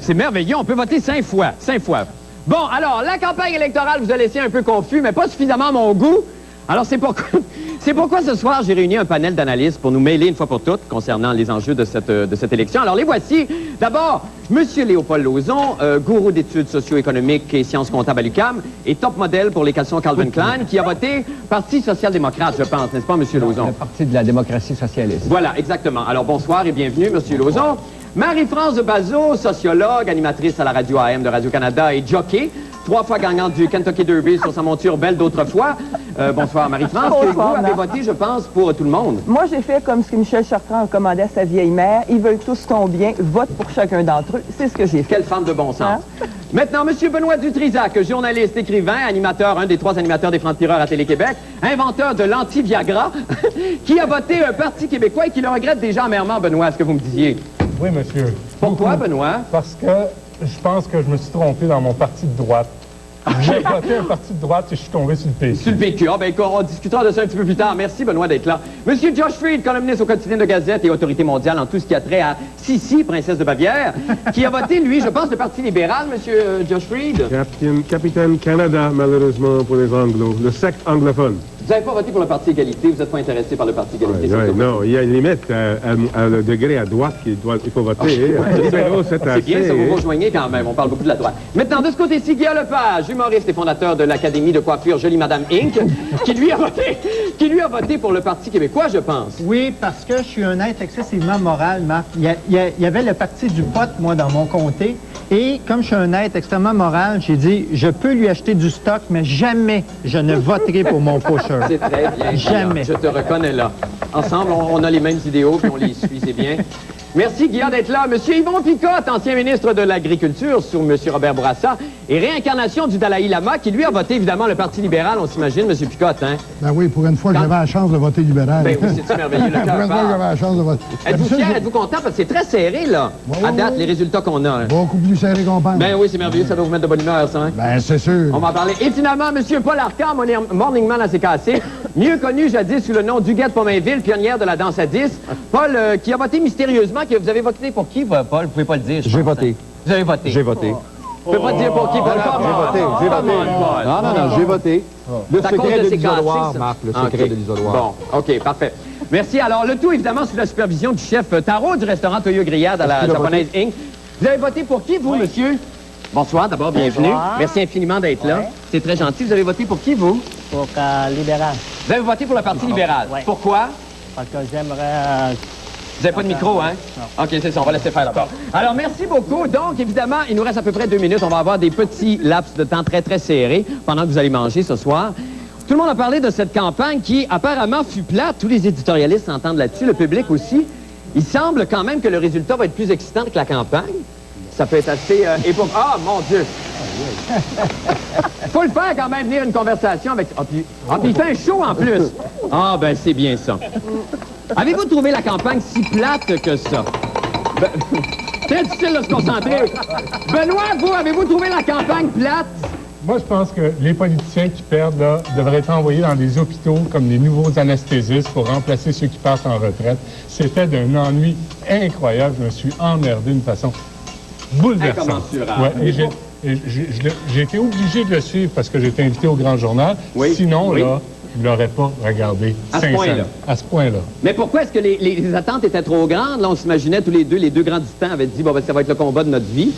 C'est merveilleux, on peut voter 5 fois. 5 fois. Bon, alors, la campagne électorale vous a laissé un peu confus, mais pas suffisamment à mon goût. Alors, c'est C'est pourquoi ce soir, j'ai réuni un panel d'analystes pour nous mêler une fois pour toutes concernant les enjeux de cette élection. Alors, les voici. D'abord, M. Léopold Lauzon, gourou d'études socio-économiques et sciences comptables à l'UQAM et top modèle pour les caleçons Calvin Klein, qui a voté Parti social-démocrate, je pense, n'est-ce pas, M. Lauzon? Le Parti de la démocratie socialiste. Voilà, exactement. Alors, bonsoir et bienvenue, M. Lauzon. Marie-France Bazot, sociologue, animatrice à la radio AM de Radio-Canada et jockey, 3 fois gagnante du Kentucky Derby sur sa monture belle d'autrefois. Bonsoir, Marie-France. Vous avez voté, je pense, pour tout le monde. Moi, j'ai fait comme ce que Michel Chartrand recommandait à sa vieille mère. Ils veulent tous ton bien. Vote pour chacun d'entre eux. C'est ce que j'ai fait. Quelle femme de bon sens. Maintenant, M. Benoît Dutrisac, journaliste, écrivain, animateur, un des 3 animateurs des Francs-Tireurs à Télé-Québec, inventeur de l'anti-Viagra, qui a voté un Parti québécois et qui le regrette déjà amèrement, Benoît, est-ce que vous me disiez? Oui, monsieur. Pourquoi, Benoît? Parce que je pense que je me suis trompé dans mon parti de droite. J'ai voté un parti de droite et je suis tombé sur le PQ. Sur le PQ. Ah, ben, on discutera de ça un petit peu plus tard. Merci, Benoît, d'être là. Monsieur Josh Fried, columniste au quotidien de Gazette et autorité mondiale en tout ce qui a trait à Sissi, princesse de Bavière, qui a voté, lui, je pense, le Parti libéral, monsieur Josh Fried. Capitaine Canada, malheureusement, pour les Anglos. Le secte anglophone. Vous n'avez pas voté pour le Parti égalité, vous n'êtes pas intéressé par le Parti égalité. Non, il y a une limite à le degré à droite qu'il faut voter. C'est bien, ça vous rejoignez quand même, on parle beaucoup de la droite. Maintenant, de ce côté-ci, Guillaume Lepage, humoriste et fondateur de l'Académie de coiffure Jolie Madame Inc., qui lui a voté pour le Parti québécois, je pense. Oui, parce que je suis un être excessivement moral, Marc. Il y avait le Parti du pot, moi, dans mon comté, et comme je suis un être extrêmement moral, j'ai dit, je peux lui acheter du stock, mais jamais je ne voterai pour mon pusher. C'est très bien. Jamais. Je te reconnais là. Ensemble, on a les mêmes idéaux, puis on les suit, c'est bien. Merci, Guillaume, d'être là. Monsieur Yvon Picotte, ancien ministre de l'Agriculture sous Monsieur Robert Bourassa, et réincarnation du Dalai Lama, qui lui a voté, évidemment, le Parti libéral, on s'imagine, Monsieur Picotte, hein? Ben oui, pour une fois que j'avais la chance de voter libéral. Ben oui, c'est merveilleux, le cœur. Pour une fois que j'avais la chance de voter. Êtes-vous fier, êtes-vous content? Parce que c'est très serré, là, à date, les résultats qu'on a. Hein. Beaucoup plus serré qu'on pense. Ben oui, c'est merveilleux, ça doit vous mettre de bonne humeur, ça, hein? Ben, c'est sûr. On va en parler. Et finalement, Monsieur Paul Arcand, morning man assez cassé, mieux connu jadis sous le nom d'Huguette Pomainville, pionnière de la danse à 10. Paul, qui a voté mystérieusement, vous avez voté pour qui, Paul? Vous pouvez pas le dire, J'ai voté. Vous avez voté? J'ai voté. Vous pouvez pas dire pour qui, Paul? J'ai voté. Non, j'ai voté. Le secret de l'isoloir, Marc, le secret de l'isoloir. Bon, OK, parfait. Merci. Alors, le tout, évidemment, sous la supervision du chef Taro du restaurant Toyo Grillade à la Japonaise Inc. Vous avez voté pour qui, vous, monsieur? Bonsoir, d'abord, bienvenue. Merci infiniment d'être là. C'est très gentil. Vous avez voté pour qui, vous? Pour libéral. Vous avez voté pour le Parti libéral. Pourquoi? Parce que j'aimerais... Vous n'avez pas de micro, hein? OK, c'est ça, on va laisser faire d'abord. Alors, merci beaucoup. Donc, évidemment, il nous reste à peu près 2 minutes. On va avoir des petits laps de temps très, très serrés pendant que vous allez manger ce soir. Tout le monde a parlé de cette campagne qui, apparemment, fut plate. Tous les éditorialistes s'entendent là-dessus, le public aussi. Il semble quand même que le résultat va être plus excitant que la campagne. Ça peut être assez Ah, mon Dieu! Faut le faire quand même, venir une conversation avec... puis il fait un show en plus. Ah, ben c'est bien ça. Avez-vous trouvé la campagne si plate que ça? Très difficile de se concentrer. Benoît, vous, avez-vous trouvé la campagne plate? Moi, je pense que les politiciens qui perdent, là, devraient être envoyés dans des hôpitaux comme des nouveaux anesthésistes pour remplacer ceux qui partent en retraite. C'était d'un ennui incroyable. Je me suis emmerdé d'une façon bouleversante. Ouais, et j'ai été obligé de le suivre parce que j'étais invité au Grand Journal. Sinon, là, je ne l'aurais pas regardé. À ce point-là. Mais pourquoi est-ce que les attentes étaient trop grandes? Là, on s'imaginait tous les deux grands du temps avaient dit, bon, ben, ça va être le combat de notre vie.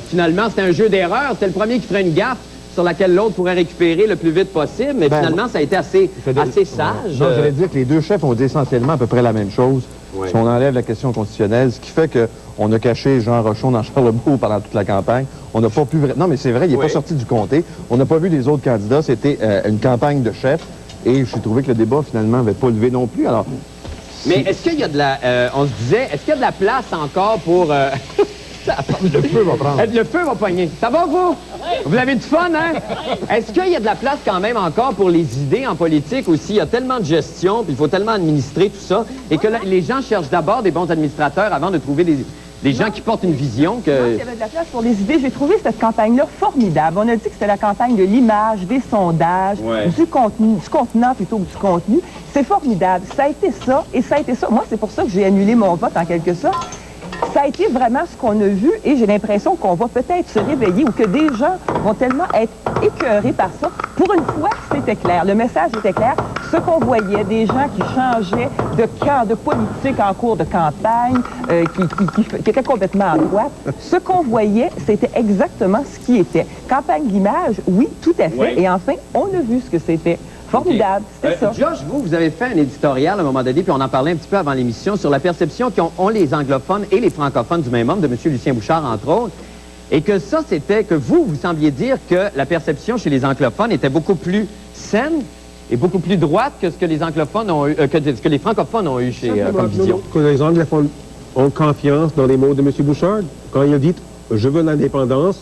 Finalement, c'était un jeu d'erreur. C'était le premier qui ferait une gaffe sur laquelle l'autre pourrait récupérer le plus vite possible. Mais finalement, ça a été assez sage. Non, j'allais dire que les deux chefs ont dit essentiellement à peu près la même chose. Si on enlève la question constitutionnelle, ce qui fait qu'on a caché Jean Rochon dans Charlebourg pendant toute la campagne. On n'a pas pu... Non, mais c'est vrai, il n'est pas sorti du comté. On n'a pas vu les autres candidats. C'était une campagne de chefs. Et j'ai trouvé que le débat, finalement, n'avait pas levé non plus. Alors, mais est-ce qu'il y a de la... on se disait, est-ce qu'il y a de la place encore pour... Le feu va prendre. Le feu va pogner. Ça va, vous? Vous avez du fun, hein? Est-ce qu'il y a de la place quand même encore pour les idées en politique aussi? Il y a tellement de gestion, puis il faut tellement administrer tout ça, et que les gens cherchent d'abord des bons administrateurs avant de trouver des gens qui portent une vision que... Moi, il y avait de la place pour les idées. J'ai trouvé cette campagne-là formidable. On a dit que c'était la campagne de l'image, des sondages, du contenu, du contenant plutôt que du contenu. C'est formidable. Ça a été ça, et ça a été ça. Moi, c'est pour ça que j'ai annulé mon vote, en quelque sorte. ça a été vraiment ce qu'on a vu et j'ai l'impression qu'on va peut-être se réveiller ou que des gens vont tellement être écœurés par ça. Pour une fois, c'était clair. Le message était clair. Ce qu'on voyait, des gens qui changeaient de camp, de politique en cours de campagne, qui étaient complètement à droite, ce qu'on voyait, c'était exactement ce qui était. Campagne d'image, oui, tout à fait. Oui. Et enfin, on a vu ce que c'était. Formidable, c'était ça. Josh, vous avez fait un éditorial à un moment donné, puis on en parlait un petit peu avant l'émission, sur la perception qu'ont les anglophones et les francophones du même homme, de M. Lucien Bouchard, entre autres, et que ça, c'était que vous sembliez dire que la perception chez les anglophones était beaucoup plus saine et beaucoup plus droite que ce que les anglophones ont eu, que ce que les francophones ont eu chez comme vision. Que les anglophones ont confiance dans les mots de M. Bouchard. Quand il a dit « je veux l'indépendance »,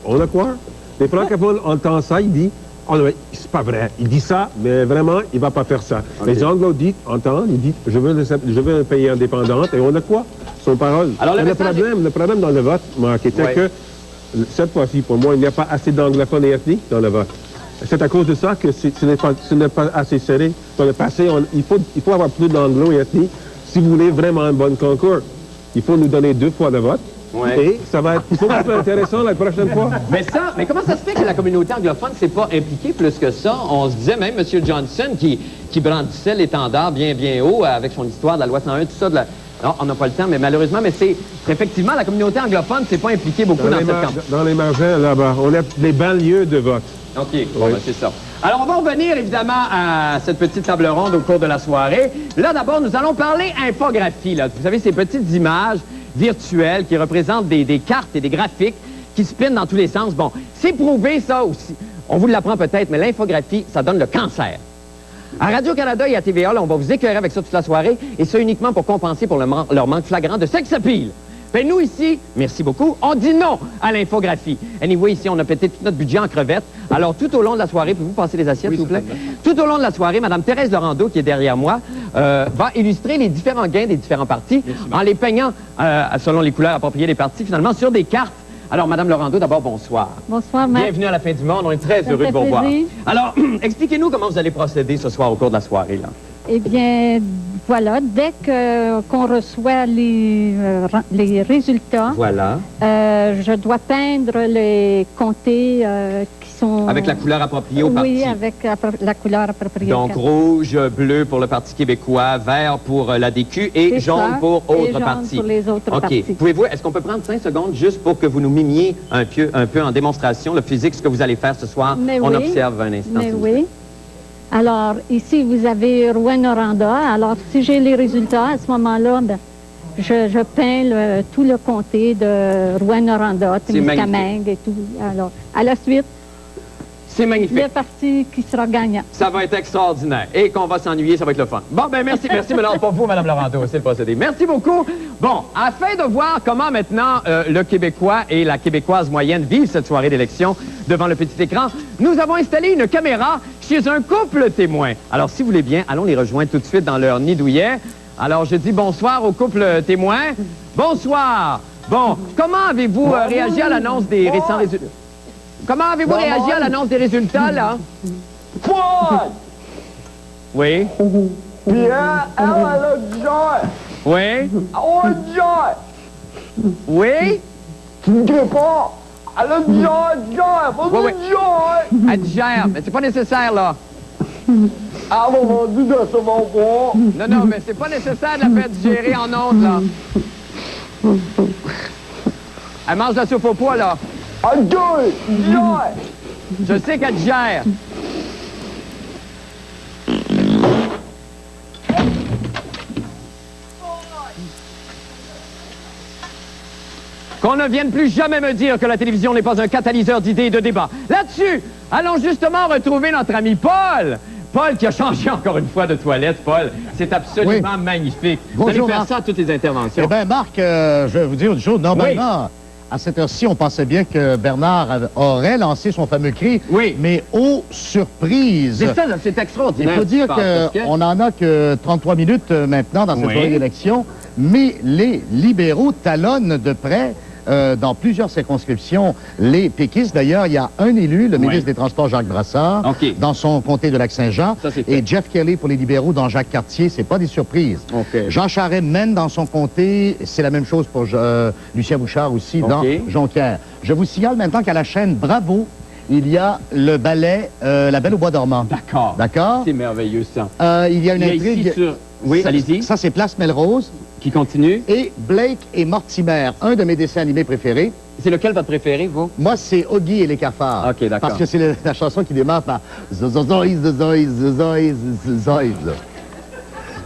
on le croit. Les francophones entendent ça, ils disent « oh non, c'est pas vrai, il dit ça, mais vraiment, il va pas faire ça. Okay. » Les anglo entendent, ils disent « je veux un pays indépendant » et on le croit. Son parole. Alors, le problème dans le vote, Marc, était que cette fois-ci, pour moi, il n'y a pas assez d'anglophones et ethniques dans le vote. C'est à cause de ça que ce n'est pas assez serré. Dans le passé, il faut avoir plus d'anglo et ethniques si vous voulez vraiment un bon concours. Il faut nous donner 2 fois le vote. Ouais. Et ça va être beaucoup plus intéressant la prochaine fois. Mais comment ça se fait que la communauté anglophone ne s'est pas impliquée plus que ça? On se disait même M. Johnson qui brandissait l'étendard bien haut avec son histoire de la loi 101, tout ça. Non, on n'a pas le temps, mais malheureusement, c'est effectivement la communauté anglophone ne s'est pas impliquée beaucoup dans cette campagne. Dans les margins, là-bas, on a des banlieues de vote. OK, bon, ben, c'est ça. Alors, on va revenir évidemment à cette petite table ronde au cours de la soirée. Là, d'abord, nous allons parler infographie. Là. Vous savez, ces petites images virtuelles qui représentent des cartes et des graphiques qui spinent dans tous les sens. Bon, c'est prouvé, ça aussi. On vous l'apprend peut-être, mais l'infographie, ça donne le cancer. À Radio-Canada et à TVA, là, on va vous écœurer avec ça toute la soirée, et ça uniquement pour compenser pour leur manque flagrant de sex appeal. Ben nous, ici, merci beaucoup, on dit non à l'infographie. Anyway, ici, on a pété tout notre budget en crevettes. Alors, tout au long de la soirée, pouvez-vous passer les assiettes, s'il vous plaît? Tout au long de la soirée, Mme Thérèse Laurando, qui est derrière moi, va illustrer les différents gains des différents partis en les peignant, selon les couleurs appropriées des partis, finalement, sur des cartes. Alors, Mme Laurando, d'abord, bonsoir. Bonsoir, Marc. Bienvenue à la fin du monde. On est très heureux de vous revoir. Alors, expliquez-nous comment vous allez procéder ce soir au cours de la soirée, là. Eh bien, voilà, dès qu'on reçoit les résultats, voilà. Je dois peindre les comtés qui sont... Avec la couleur appropriée au parti. Oui, avec la couleur appropriée. Donc, rouge, bleu pour le Parti québécois, vert pour l'ADQ et jaune pour autres partis. Pour les autres partis. Pouvez-vous, est-ce qu'on peut prendre 5 secondes juste pour que vous nous mimiez un peu en démonstration, le physique, ce que vous allez faire ce soir? On observe un instant. Mais oui. Alors, ici, vous avez Rouyn-Noranda. Alors, si j'ai les résultats, à ce moment-là, ben, je peins tout le comté de Rouyn-Noranda, Témiscamingue et tout. Alors, à la suite, c'est magnifique. Le parti qui sera gagnant. Ça va être extraordinaire. Et qu'on va s'ennuyer, ça va être le fun. Bon, ben merci, mais non, pas vous, Mme Laurando, c'est le procédé. Merci beaucoup. Bon, afin de voir comment maintenant le Québécois et la Québécoise moyenne vivent cette soirée d'élection devant le petit écran, nous avons installé une caméra chez un couple témoin. Alors, si vous voulez bien, allons les rejoindre tout de suite dans leur nid douillet. Alors, je dis bonsoir au couple témoin. Bonsoir. Bon, comment avez-vous réagi à l'annonce des récents résultats? Comment avez-vous réagi à l'annonce des résultats, là? Quoi? Oui. Bien, elle a le joy. Oui. Oh, joy. Oui. Tu ne crées pas. Elle a le joy. Elle digère, mais c'est pas nécessaire, là. Ah, mon Dieu, de ce bon bois. Non, mais c'est pas nécessaire de la faire digérer en ondes, là. Elle mange de la soupe au pois, là. Je sais qu'elle digère. Qu'on ne vienne plus jamais me dire que la télévision n'est pas un catalyseur d'idées et de débats. Là-dessus, allons justement retrouver notre ami Paul. Paul qui a changé encore une fois de toilette, Paul. C'est absolument magnifique. Vous allez faire ça à toutes les interventions. Eh bien, Marc, je vais vous dire une chose. Normalement, à cette heure-ci, on pensait bien que Bernard aurait lancé son fameux cri. Oui. Mais oh, surprise! C'est ça, c'est extraordinaire. Il faut dire qu'on n'en a que 33 minutes maintenant dans cette soirée d'élection, mais les libéraux talonnent de près dans plusieurs circonscriptions les péquistes. D'ailleurs, il y a un élu, le ministre des Transports, Jacques Brassard, dans son comté de Lac-Saint-Jean, et Jeff Kelly pour les libéraux dans Jacques-Cartier. C'est pas des surprises. Jean Charest mène dans son comté. C'est la même chose pour Lucien Bouchard aussi dans Jonquière. Je vous signale maintenant qu'à la chaîne Bravo, il y a le ballet La Belle au Bois dormant. D'accord. D'accord? C'est merveilleux, ça. Il y a une intrigue... Oui, allez-y. Ça, c'est Place Melrose. Qui continue. Et Blake et Mortimer, un de mes dessins animés préférés. C'est lequel votre préféré, vous? Moi, c'est Oggy et les cafards. OK, d'accord. Parce que c'est la chanson qui démarre par Zozozoïs, Zozoïs, Zozoïs, Zozoïs.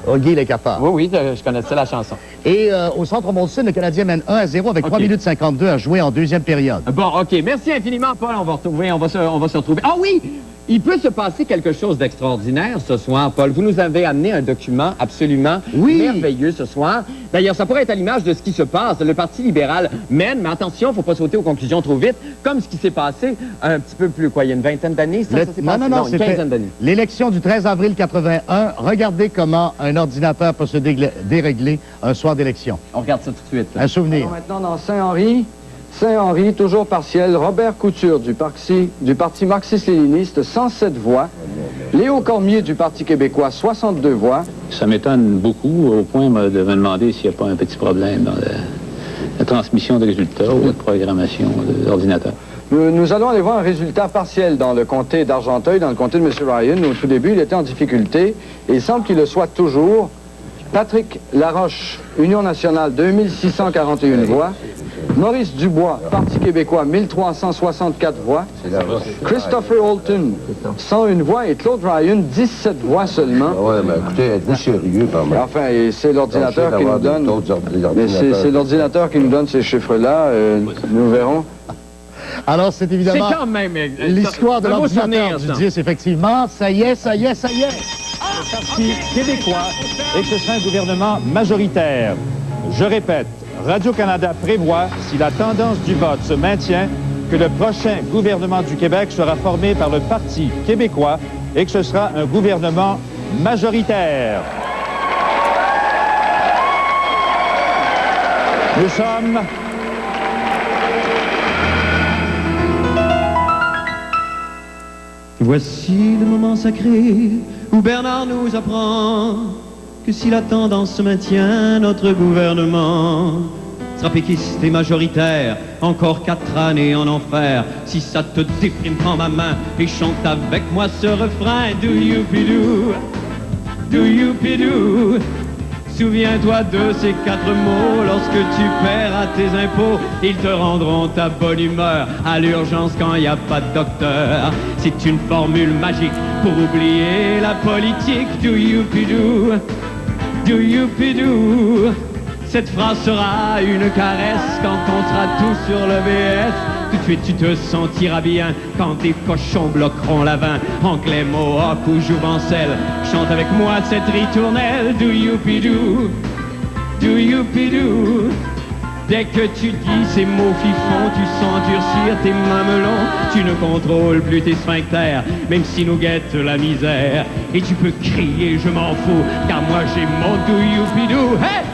Oggy et les cafards. Oui, je connaissais la chanson. Et au Centre Molson, le Canadien mène 1-0 avec 3 minutes 52 à jouer en deuxième période. Bon, OK. Merci infiniment, Paul. On va se retrouver. Ah oui! Il peut se passer quelque chose d'extraordinaire ce soir, Paul. Vous nous avez amené un document absolument merveilleux ce soir. D'ailleurs, ça pourrait être à l'image de ce qui se passe. Le Parti libéral mène, mais attention, il ne faut pas sauter aux conclusions trop vite, comme ce qui s'est passé un petit peu plus, il y a une vingtaine d'années? Ça s'est passé? Non, une quinzaine d'années. L'élection du 13 avril 81, regardez comment un ordinateur peut se dérégler un soir d'élection. On regarde ça tout de suite. Un souvenir. Alors maintenant, dans Saint-Henri, toujours partiel, Robert Couture du Parti marxiste-léniniste, 107 voix. Léo Cormier du Parti québécois, 62 voix. Ça m'étonne beaucoup, au point de me demander s'il n'y a pas un petit problème dans la transmission de résultats ou de programmation de l'ordinateur. Nous allons aller voir un résultat partiel dans le comté d'Argenteuil, dans le comté de M. Ryan. Au tout début, il était en difficulté et il semble qu'il le soit toujours. Patrick Laroche, Union nationale, 2641 voix. Maurice Dubois, Parti québécois, 1364 voix. Christopher Holton, 101 voix. Et Claude Ryan, 17 voix seulement. Oui, mais écoutez, êtes-vous sérieux quand même? Enfin, et c'est l'ordinateur qui nous donne... Mais c'est l'ordinateur qui nous donne ces chiffres-là. Nous verrons. Alors, c'est évidemment l'histoire de l'ordinateur du 10, effectivement. Ça y est. Le Parti québécois et que ce sera un gouvernement majoritaire. Je répète, Radio-Canada prévoit, si la tendance du vote se maintient, que le prochain gouvernement du Québec sera formé par le Parti québécois et que ce sera un gouvernement majoritaire. Nous sommes... Voici le moment sacré où Bernard nous apprend que si la tendance se maintient, notre gouvernement sera péquiste et majoritaire, encore 4 années en enfer. Si ça te déprime, prends ma main et chante avec moi ce refrain. Do you bidou, do you bidou. Souviens-toi de ces 4 mots lorsque tu paieras tes impôts. Ils te rendront ta bonne humeur à l'urgence quand il n'y a pas de docteur. C'est une formule magique pour oublier la politique. Do you bidou, do you bidou. Cette phrase sera une caresse quand on sera tous sur le BS. Tout de suite tu te sentiras bien quand des cochons bloqueront la vin. Anglais, Mohawk ou Jouvencel, chante avec moi cette ritournelle. Do you bidou, do you bidou. Dès que tu dis ces mots fifons, tu sens durcir tes mamelons. Tu ne contrôles plus tes sphincters, même si nous guette la misère. Et tu peux crier je m'en fous, car moi j'ai mon do you bidou. Hey!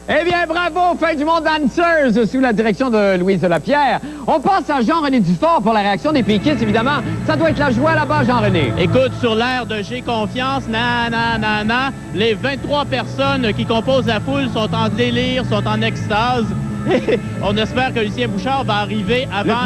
Eh bien, bravo, fin du monde Dancers, sous la direction de Louise Lapierre. On passe à Jean-René Dufort pour la réaction des péquistes, évidemment. Ça doit être la joie là-bas, Jean-René. Écoute, sur l'air de J'ai confiance, les 23 personnes qui composent la foule sont en délire, sont en extase. On espère que Lucien Bouchard va arriver avant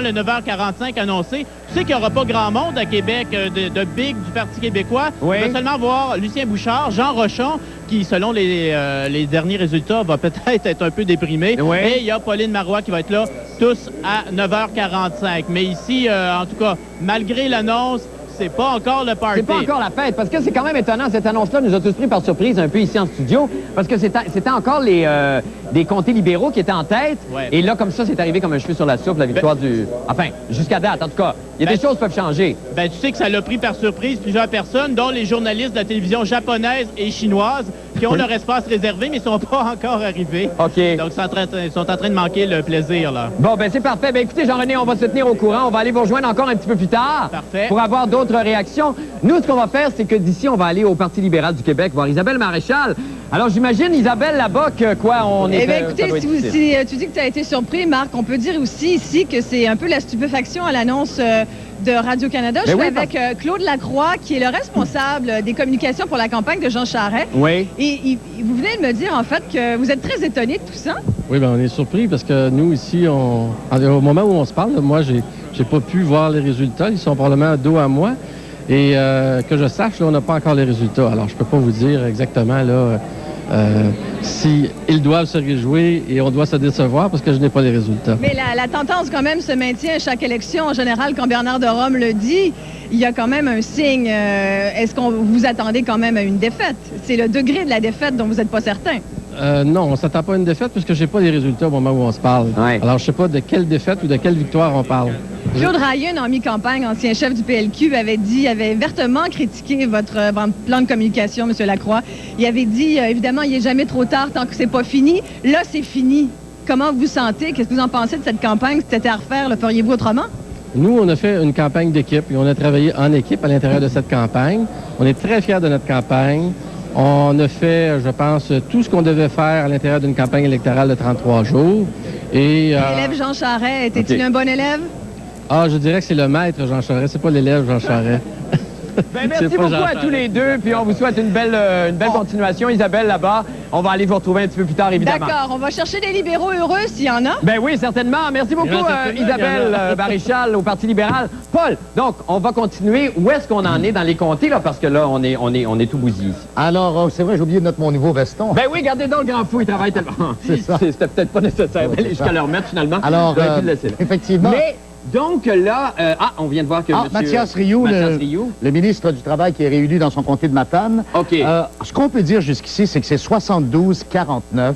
le 9h45 annoncé. Tu sais qu'il n'y aura pas grand monde à Québec de big du Parti québécois. Oui. On va seulement voir Lucien Bouchard, Jean Rochon, qui, selon les derniers résultats, va peut-être être un peu déprimé. Oui. Et il y a Pauline Marois qui va être là, tous à 9h45. Mais ici, en tout cas, malgré l'annonce, c'est pas encore le party. C'est pas encore la fête, parce que c'est quand même étonnant. Cette annonce-là nous a tous pris par surprise un peu ici en studio, parce que c'était encore des comtés libéraux qui étaient en tête. Ouais. Et là, comme ça, c'est arrivé comme un cheveu sur la soupe, la victoire du... Enfin, jusqu'à date, en tout cas. Il y a des choses qui peuvent changer. Ben, tu sais que ça l'a pris par surprise plusieurs personnes, dont les journalistes de la télévision japonaise et chinoise, qui ont leur espace réservé, mais ils sont pas encore arrivés. OK. Donc, ils sont en train de manquer le plaisir, là. Bon, ben c'est parfait. Ben écoutez, Jean-René, on va se tenir au courant. On va aller vous rejoindre encore un petit peu plus tard. Parfait. Pour avoir d'autres réactions. Nous, ce qu'on va faire, c'est que d'ici, on va aller au Parti libéral du Québec voir Isabelle Maréchal. Alors, j'imagine, Isabelle, là-bas, que quoi, on est... Eh bien, écoutez, si tu dis que tu as été surpris, Marc, on peut dire aussi ici que c'est un peu la stupéfaction à l'annonce de Radio-Canada. Je suis avec Claude Lacroix, qui est le responsable des communications pour la campagne de Jean Charest. Oui. Et vous venez de me dire, en fait, que vous êtes très étonné de tout ça. Oui, bien, on est surpris parce que nous, ici, au moment où on se parle, moi, j'ai pas pu voir les résultats. Ils sont probablement dos à moi. Et que je sache, là, on n'a pas encore les résultats. Alors, je peux pas vous dire exactement, là... si ils doivent se réjouir et on doit se décevoir parce que je n'ai pas les résultats. Mais la tendance, quand même, se maintient à chaque élection. En général, quand Bernard de Rome le dit, il y a quand même un signe. Est-ce qu'on vous attendez quand même à une défaite? C'est le degré de la défaite dont vous n'êtes pas certain. Non, on ne s'attend pas à une défaite puisque je n'ai pas les résultats au moment où on se parle. Ouais. Alors, je ne sais pas de quelle défaite ou de quelle victoire on parle. Claude Ryan, en mi-campagne, ancien chef du PLQ, avait vertement critiqué votre plan de communication, M. Lacroix. Il avait dit, évidemment, il n'est jamais trop tard tant que c'est pas fini. Là, c'est fini. Comment vous sentez? Qu'est-ce que vous en pensez de cette campagne? Si c'était à refaire, le feriez-vous autrement? Nous, on a fait une campagne d'équipe et on a travaillé en équipe à l'intérieur de cette campagne. On est très fiers de notre campagne. On a fait, je pense, tout ce qu'on devait faire à l'intérieur d'une campagne électorale de 33 jours. Et l'élève Jean Charest, était-il un bon élève? Ah, je dirais que c'est le maître Jean Charest, c'est pas l'élève Jean Charest. Ben, merci beaucoup à tous les deux, puis on vous souhaite une belle continuation. Isabelle, là-bas, on va aller vous retrouver un petit peu plus tard, évidemment. D'accord, on va chercher des libéraux heureux s'il y en a. Ben oui, certainement. Merci beaucoup, Isabelle Maréchal, au Parti libéral. Paul, donc, on va continuer. Où est-ce qu'on en est dans les comtés, là, parce que là, on est tout bousillé. Alors, c'est vrai, j'ai oublié de mettre mon nouveau veston. Ben oui, gardez donc le grand fou, il travaille tellement. C'est ça. C'était peut-être pas nécessaire d'aller jusqu'à le remettre, finalement. Alors, effectivement... Mais... Donc là, on vient de voir que Mathias Rioux, le ministre du Travail qui est réélu dans son comté de Matane. OK. Ce qu'on peut dire jusqu'ici, c'est que c'est 72-49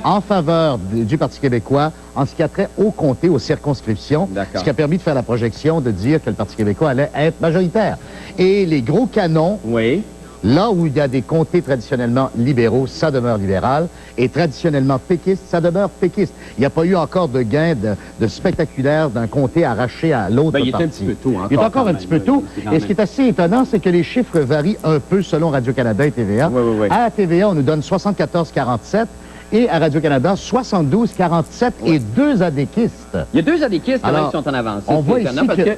en faveur du Parti québécois en ce qui a trait au comté, aux circonscriptions, ce qui a permis de faire la projection de dire que le Parti québécois allait être majoritaire. Et les gros canons... Oui. Là où il y a des comtés traditionnellement libéraux, ça demeure libéral, et traditionnellement péquistes, ça demeure péquiste. Il n'y a pas eu encore de gain de spectaculaire d'un comté arraché à l'autre parti. Il est un petit peu tôt encore. Il est encore un petit peu tôt. Et ce qui est assez étonnant, c'est que les chiffres varient un peu selon Radio-Canada et TVA. À la TVA, on nous donne 74-47. Et à Radio-Canada, 72-47 et 2 adéquistes. Il y a 2 adéquistes qui sont en avance. On voit ici parce que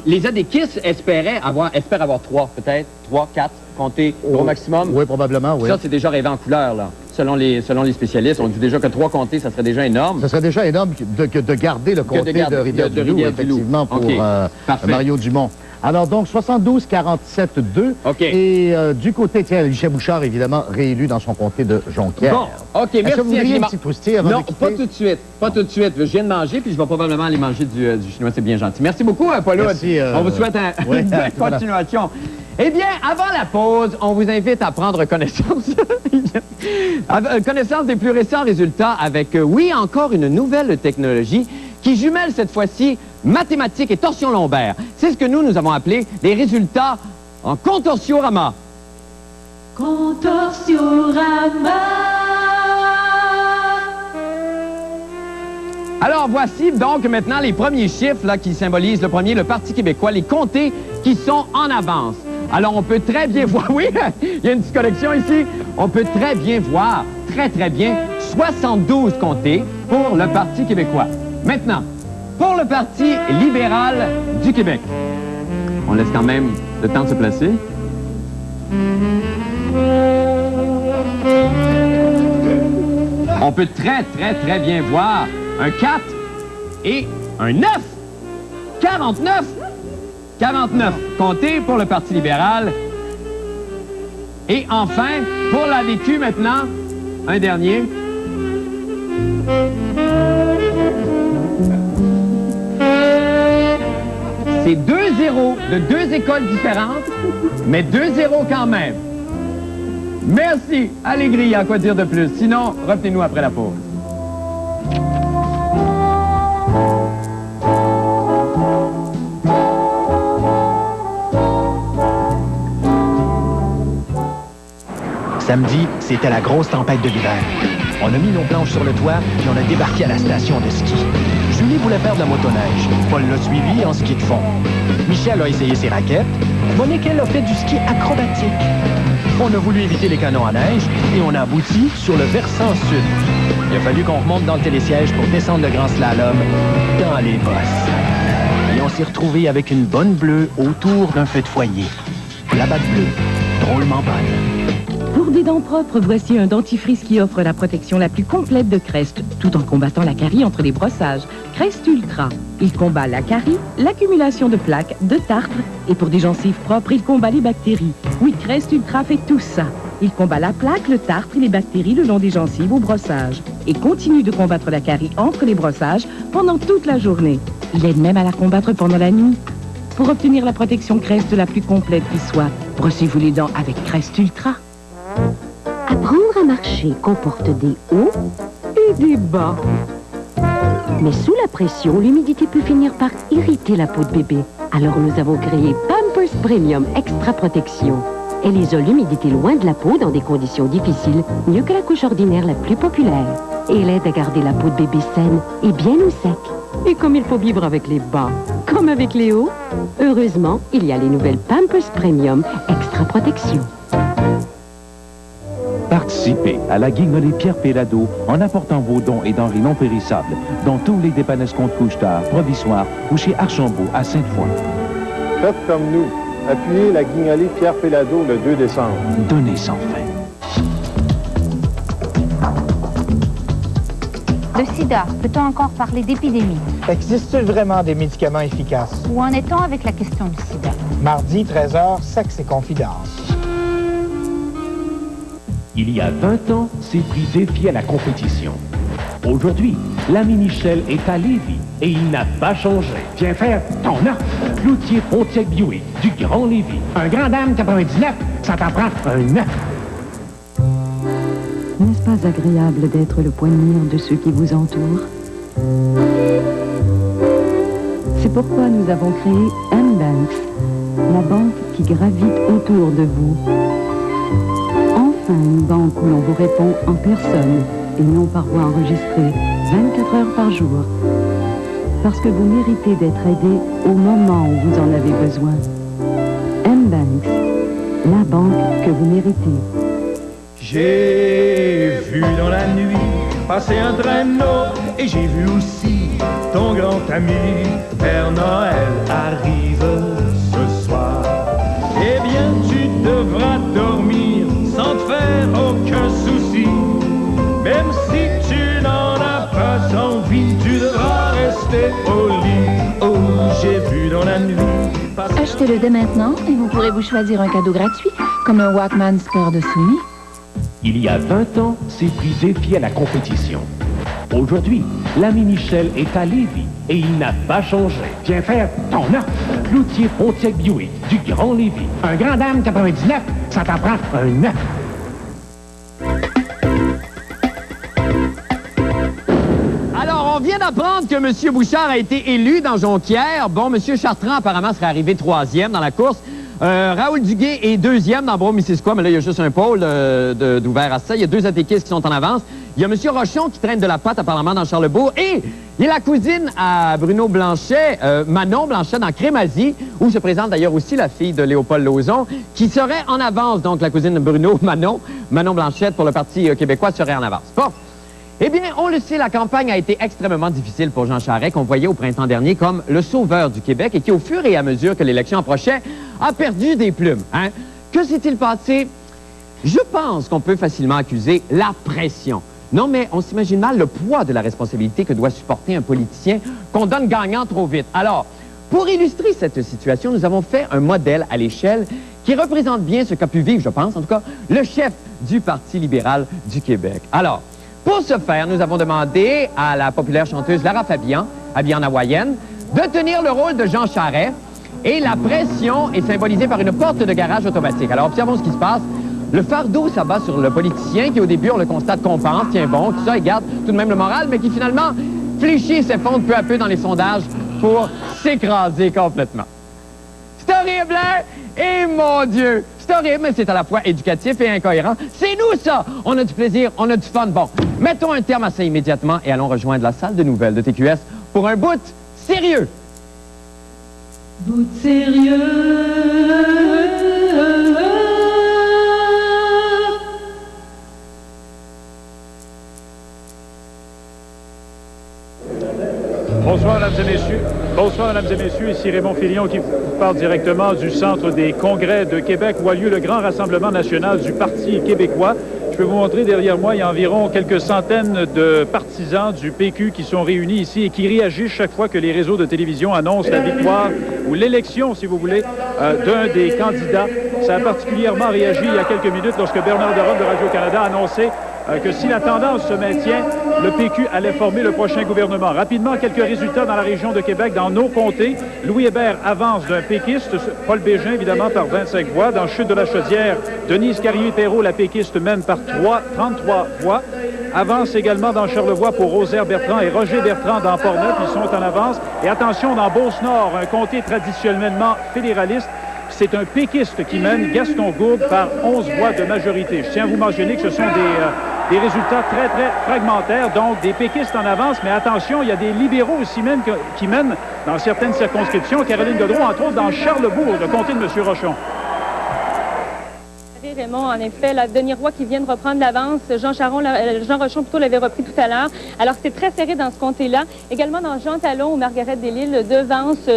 les adéquistes espèrent avoir 3, peut-être, 3, 4 comtés au maximum. Oui, probablement, oui. Ça, c'est déjà rêvé en couleur, là. Selon les spécialistes, on dit déjà que 3 comtés, ça serait déjà énorme. Ça serait déjà énorme de garder le comté de Rivière-du-Loup, effectivement, pour Mario Dumont. Alors donc, 72-47-2. Et du côté, tiens, Lucien Bouchard, évidemment, réélu dans son comté de Jonquière. Bon, OK, merci. Vous voudriez un petit poustille avant de quitter? Pas tout de suite. Pas tout de suite. Je viens de manger, puis je vais probablement aller manger du chinois. C'est bien gentil. Merci beaucoup, Paul. On vous souhaite une belle continuation. Eh bien, avant la pause, on vous invite à prendre connaissance des plus récents résultats avec, oui, encore une nouvelle technologie qui jumelle cette fois-ci mathématiques et torsion lombaire. C'est ce que nous avons appelé les résultats en contorsiorama. Contorsiorama. Alors voici donc maintenant les premiers chiffres là, qui symbolisent le Parti québécois, les comtés qui sont en avance. Alors on peut très bien voir, oui, il y a une petite connexion ici, on peut très bien voir, très bien, 72 comtés pour le Parti québécois. Maintenant, pour le Parti libéral du Québec, on laisse quand même le temps de se placer. On peut très bien voir un 4 et un 9. 49 comtés pour le Parti libéral. Et enfin, pour l'ADQ maintenant, un dernier. C'est 2 zéros de 2 écoles différentes, mais 2 zéros quand même. Merci. Allez, à quoi dire de plus? Sinon, revenez-nous après la pause. Samedi, c'était la grosse tempête de l'hiver. On a mis nos planches sur le toit, puis on a débarqué à la station de ski. Julie voulait faire de la motoneige. Paul l'a suivi en ski de fond. Michel a essayé ses raquettes. Monique, elle, a fait du ski acrobatique. On a voulu éviter les canons à neige et on a abouti sur le versant sud. Il a fallu qu'on remonte dans le télésiège pour descendre le grand slalom dans les bosses. Et on s'est retrouvés avec une bonne bleue autour d'un feu de foyer. La batte bleue, drôlement bonne. Pour des dents propres, voici un dentifrice qui offre la protection la plus complète de Crest, tout en combattant la carie entre les brossages. Crest Ultra. Il combat la carie, l'accumulation de plaques, de tartre, et pour des gencives propres, il combat les bactéries. Oui, Crest Ultra fait tout ça. Il combat la plaque, le tartre et les bactéries le long des gencives au brossage. Et continue de combattre la carie entre les brossages pendant toute la journée. Il aide même à la combattre pendant la nuit. Pour obtenir la protection Crest la plus complète qui soit, brossez-vous les dents avec Crest Ultra. Apprendre à marcher comporte des hauts et des bas. Mais sous la pression, l'humidité peut finir par irriter la peau de bébé. Alors nous avons créé Pampers Premium Extra Protection. Elle isole l'humidité loin de la peau dans des conditions difficiles, mieux que la couche ordinaire la plus populaire. Et elle aide à garder la peau de bébé saine et bien au sec. Et comme il faut vivre avec les bas, comme avec les hauts, heureusement, il y a les nouvelles Pampers Premium Extra Protection. Participez à la guignolée Pierre Pellado en apportant vos dons et denrées non périssables dans tous les dépanneurs compte couche-tard, provisoire ou chez Archambault à Sainte-Foy. Faites comme nous. Appuyez la guignolée Pierre Pellado le 2 décembre. Donnez sans fin. Le sida, peut-on encore parler d'épidémie? Existe-t-il vraiment des médicaments efficaces? Où en est-on avec la question du sida? Mardi, 13h, Sexe et Confidence. Il y a 20 ans, ces prix défiaient la compétition. Aujourd'hui, l'ami Michel est à Lévis et il n'a pas changé. Viens faire ton offre. Cloutier Pontiac Buick du Grand Lévis. Un Grand Dame 99, ça t'en prend un 9. N'est-ce pas agréable d'être le poignard de ceux qui vous entourent? C'est pourquoi nous avons créé M-Banks, la banque qui gravite autour de vous. Enfin, une banque où l'on vous répond en personne et non par voie enregistrée, 24 heures par jour. Parce que vous méritez d'être aidé au moment où vous en avez besoin. M-Banks, la banque que vous méritez. J'ai vu dans la nuit passer un traîneau et j'ai vu aussi ton grand ami Père Noël arrive ce soir. Eh bien, tu devras dormir sans te faire aucun souci. Même si tu n'en as pas envie, tu devras rester au lit. Oh, j'ai vu dans la nuit passer... Achetez-le dès maintenant et vous pourrez vous choisir un cadeau gratuit, comme un Walkman Sport de Sony. Il y a 20 ans, ces prix défiaient la compétition. Aujourd'hui, l'ami Michel est à Lévis et il n'a pas changé. Viens faire ton offre. Cloutier Pontiac Buick du Grand Lévis. Un Grand Dame 99, ça t'en prend un 9. Alors, on vient d'apprendre que M. Bouchard a été élu dans Jonquière. Bon, M. Chartrand, apparemment, serait arrivé 3e dans la course. Raoul Duguay est 2e dans Brome-Missisquoi, mais là, il y a juste un pôle d'ouvert à ça. Il y a 2 atéquistes qui sont en avance. Il y a M. Rochon qui traîne de la pâte, apparemment, dans Charlebourg. Et il y a la cousine à Bruno Blanchet, Manon Blanchet, dans Crémazie, où se présente d'ailleurs aussi la fille de Léopold Lauzon, qui serait en avance. Donc, la cousine de Bruno, Manon Blanchette, pour le Parti québécois, serait en avance. Bon. Eh bien, on le sait, la campagne a été extrêmement difficile pour Jean Charest, qu'on voyait au printemps dernier comme le sauveur du Québec et qui, au fur et à mesure que l'élection approchait, a perdu des plumes. Hein? Que s'est-il passé? Je pense qu'on peut facilement accuser la pression. Non, mais on s'imagine mal le poids de la responsabilité que doit supporter un politicien qu'on donne gagnant trop vite. Alors, pour illustrer cette situation, nous avons fait un modèle à l'échelle qui représente bien ce qu'a pu vivre, je pense, en tout cas, le chef du Parti libéral du Québec. Alors, pour ce faire, nous avons demandé à la populaire chanteuse Lara Fabian, habillée en hawaïenne, de tenir le rôle de Jean Charest. Et la pression est symbolisée par une porte de garage automatique. Alors, observons ce qui se passe. Le fardeau s'abat sur le politicien qui, au début, on le constate compense, tient bon, tout ça, il garde tout de même le moral, mais qui, finalement, fléchit et s'effondre peu à peu dans les sondages pour s'écraser complètement. C'est horrible, hein? Et mon Dieu, c'est horrible, mais c'est à la fois éducatif et incohérent. C'est nous, ça! On a du plaisir, on a du fun. Bon, mettons un terme à ça immédiatement et allons rejoindre la salle de nouvelles de TQS pour un bout sérieux. Bout sérieux. Bonsoir, mesdames et messieurs. Bonsoir, mesdames et messieurs. Ici Raymond Filion qui vous parle directement du Centre des congrès de Québec où a lieu le grand rassemblement national du Parti québécois. Je peux vous montrer derrière moi, il y a environ quelques centaines de partisans du PQ qui sont réunis ici et qui réagissent chaque fois que les réseaux de télévision annoncent la victoire ou l'élection, si vous voulez, d'un des candidats. Ça a particulièrement réagi il y a quelques minutes lorsque Bernard Derome de Radio-Canada a annoncé que si la tendance se maintient, le PQ allait former le prochain gouvernement. Rapidement, quelques résultats dans la région de Québec, dans nos comtés. Louis Hébert avance d'un péquiste, Paul Bégin, évidemment, par 25 voix. Dans Chute de la Chaudière, Denise Carrier-Perrault, la péquiste, mène par 33 voix. Avance également dans Charlevoix pour Rosaire Bertrand et Roger Bertrand dans Portneuf. Ils sont en avance. Et attention, dans Beauce-Nord, un comté traditionnellement fédéraliste, c'est un péquiste qui mène, Gaston Gourde, par 11 voix de majorité. Je tiens à vous mentionner que ce sont des résultats très, très fragmentaires, donc des péquistes en avance, mais attention, il y a des libéraux aussi même qui mènent dans certaines circonscriptions. Caroline Gaudreau, entre autres, dans Charlebourg, le comté de M. Rochon. Raymond, en effet, la Denis Roy qui vient de reprendre l'avance. Jean Rochon plutôt l'avait repris tout à l'heure. Alors, c'est très serré dans ce comté-là. Également dans Jean Talon, où Margaret Delisle devance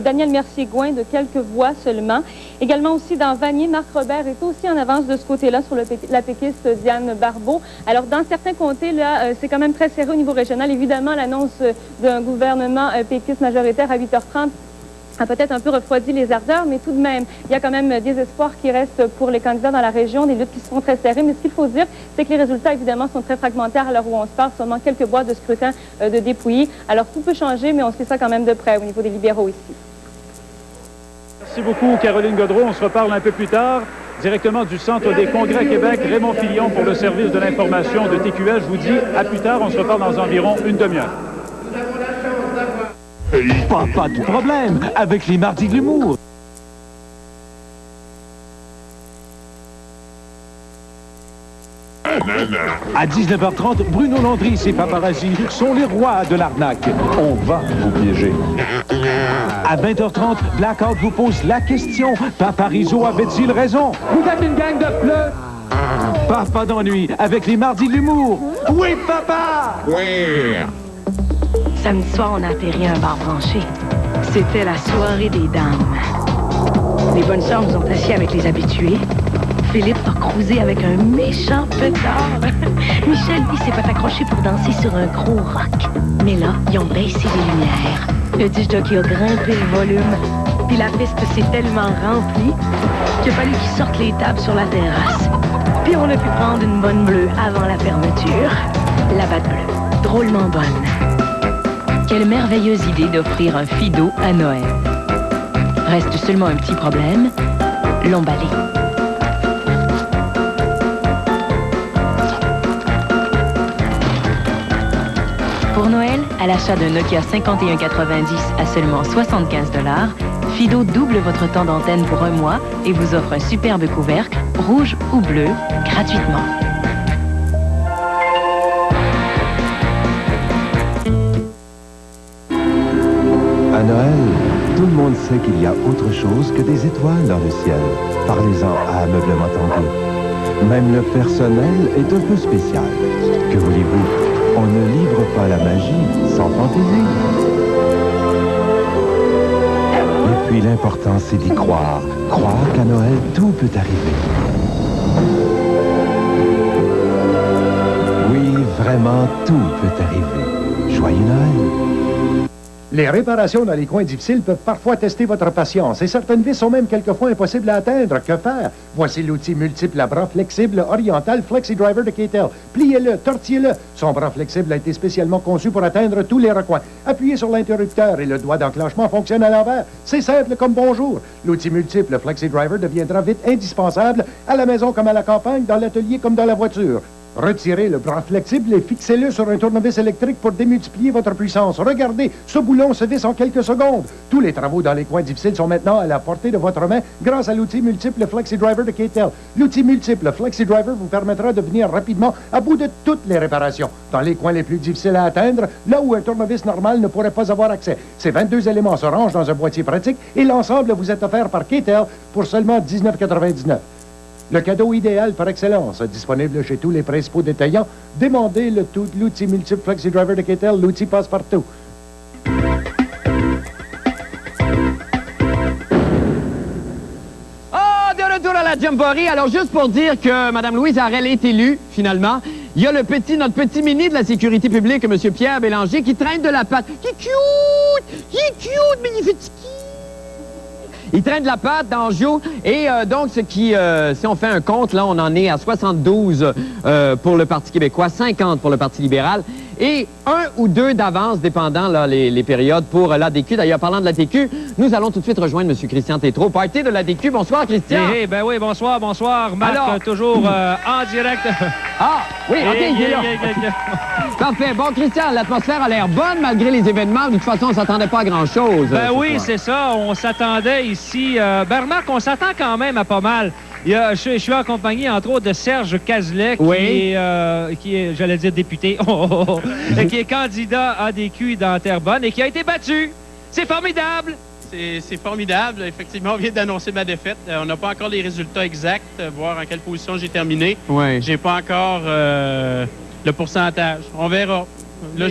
Daniel Mercier-Gouin de quelques voix seulement. Également aussi dans Vanier, Marc Robert est aussi en avance de ce côté-là sur la péquiste Diane Barbeau. Alors, dans certains comtés, là, c'est quand même très serré au niveau régional. Évidemment, l'annonce d'un gouvernement péquiste majoritaire à 8h30 a peut-être un peu refroidi les ardeurs, mais tout de même, il y a quand même des espoirs qui restent pour les candidats dans la région, des luttes qui seront très serrées. Mais ce qu'il faut dire, c'est que les résultats, évidemment, sont très fragmentaires à l'heure où on se parle, seulement quelques boîtes de scrutin de dépouillis. Alors, tout peut changer, mais on suit ça quand même de près au niveau des libéraux ici. Merci beaucoup, Caroline Gaudreau. On se reparle un peu plus tard, directement du Centre des congrès Québec. Raymond Filion pour le service de l'information de TQS. Je vous dis à plus tard. On se reparle dans environ une demi-heure. Pas de problème avec les mardis de l'humour. À 19h30, Bruno Landry et ses paparazzi sont les rois de l'arnaque. On va vous piéger. À 20h30, Blackout vous pose la question. Paparizzo avait-il raison? Vous êtes une gang de pleurs. Pas d'ennui avec les mardis de l'humour. Oui, papa! Oui! Samedi soir, on a atterri à un bar branché. C'était la soirée des dames. Les bonnes sœurs nous ont assis avec les habitués. Philippe a cruisé avec un méchant petard. Michel, lui, s'est fait accrocher pour danser sur un gros rock. Mais là, ils ont baissé les lumières. Le disc jockey a grimpé le volume. Puis la piste s'est tellement remplie qu'il a fallu qu'ils sortent les tables sur la terrasse. Puis on a pu prendre une bonne bleue avant la fermeture. La batte bleue, drôlement bonne. Quelle merveilleuse idée d'offrir un Fido à Noël. Reste seulement un petit problème, l'emballer. Pour Noël, à l'achat d'un Nokia 5190 à seulement 75 $, Fido double votre temps d'antenne pour un mois et vous offre un superbe couvercle, rouge ou bleu, gratuitement. À Noël, tout le monde sait qu'il y a autre chose que des étoiles dans le ciel. Parlez-en à Ameublement Tanguay. Même le personnel est un peu spécial. Que voulez-vous? On ne livre pas la magie sans fantaisie. Et puis l'important, c'est d'y croire. Croire qu'à Noël, tout peut arriver. Oui, vraiment, tout peut arriver. Joyeux Noël! Les réparations dans les coins difficiles peuvent parfois tester votre patience et certaines vis sont même quelquefois impossibles à atteindre. Que faire? Voici l'outil multiple à bras flexible Oriental FlexiDriver de K-Tel. Pliez-le, tortillez-le. Son bras flexible a été spécialement conçu pour atteindre tous les recoins. Appuyez sur l'interrupteur et le doigt d'enclenchement fonctionne à l'envers. C'est simple comme bonjour. L'outil multiple FlexiDriver deviendra vite indispensable à la maison comme à la campagne, dans l'atelier comme dans la voiture. Retirez le bras flexible et fixez-le sur un tournevis électrique pour démultiplier votre puissance. Regardez, ce boulon se visse en quelques secondes. Tous les travaux dans les coins difficiles sont maintenant à la portée de votre main grâce à l'outil multiple Flexi Driver de K-tel. L'outil multiple Flexi Driver vous permettra de venir rapidement à bout de toutes les réparations. Dans les coins les plus difficiles à atteindre, là où un tournevis normal ne pourrait pas avoir accès. Ces 22 éléments se rangent dans un boîtier pratique et l'ensemble vous est offert par K-tel pour seulement $19,99. Le cadeau idéal par excellence, disponible chez tous les principaux détaillants. Demandez l'outil multiple Flexi Driver de K-tel, l'outil passe partout. De retour à la Jamboree. Alors, juste pour dire que Mme Louise Arel est élue, finalement, il y a notre petit mini de la sécurité publique, M. Pierre Bélanger, qui traîne de la patte. Il est cute! Il est cute, mais il est fatigué. Il traîne de la patte dans le jour. Et donc, si on fait un compte, là, on en est à 72 pour le Parti québécois, 50 pour le Parti libéral et 1 ou 2 d'avance, dépendant là, les périodes pour l'ADQ. D'ailleurs, parlant de l'ADQ, nous allons tout de suite rejoindre M. Christian Tétrault, party de l'ADQ. Bonsoir, Christian. Ben oui, bonsoir. Marc, alors, toujours en direct. Ah, oui, OK, il est là. Parfait. Bon, Christian, l'atmosphère a l'air bonne malgré les événements. De toute façon, on ne s'attendait pas à grand-chose. Ben oui, c'est ça. On s'attendait ici. Remarque, on s'attend quand même à pas mal. Je suis en compagnie, entre autres, de Serge Cazelet, qui est, j'allais dire député, qui est candidat ADQ dans Terrebonne et qui a été battu. C'est formidable! C'est formidable. Effectivement, on vient d'annoncer ma défaite. On n'a pas encore les résultats exacts, voir en quelle position j'ai terminé. Ouais. J'ai pas encore le pourcentage. On verra. Là,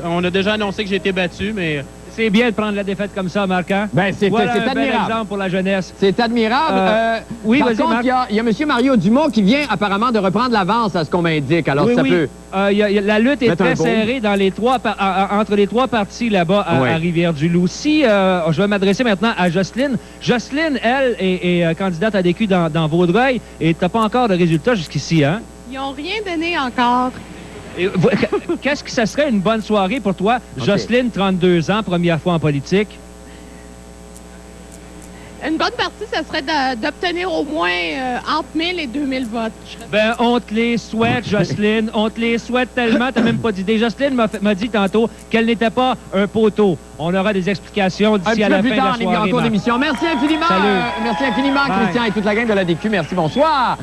on a déjà annoncé que j'ai été battu, mais... C'est bien de prendre la défaite comme ça, Marc. Hein? Ben, c'est voilà un admirable. bel exemple pour la jeunesse. C'est admirable. Oui, par vas-y, contre, il y a M. Mario Dumont qui vient apparemment de reprendre l'avance à ce qu'on m'indique. Alors, ça peut... la lutte est très serrée dans les entre les 3 partis là-bas à Rivière-du-Loup. Si je vais m'adresser maintenant à Jocelyne. Jocelyne, elle, est candidate à ADQ dans Vaudreuil et tu n'as pas encore de résultats jusqu'ici, hein? Ils n'ont rien donné encore. Qu'est-ce que ça serait une bonne soirée pour toi, Jocelyne, 32 ans, première fois en politique? Une bonne partie, ça serait d'obtenir au moins entre 1000 et 2000 votes. Ben, on te les souhaite, Jocelyne. On te les souhaite tellement, t'as même pas d'idée. Jocelyne m'a dit tantôt qu'elle n'était pas un poteau. On aura des explications d'ici à la fin de la soirée. En cours d'émission. Merci infiniment. Salut. Christian et toute la gang de l'ADQ. Merci, bonsoir.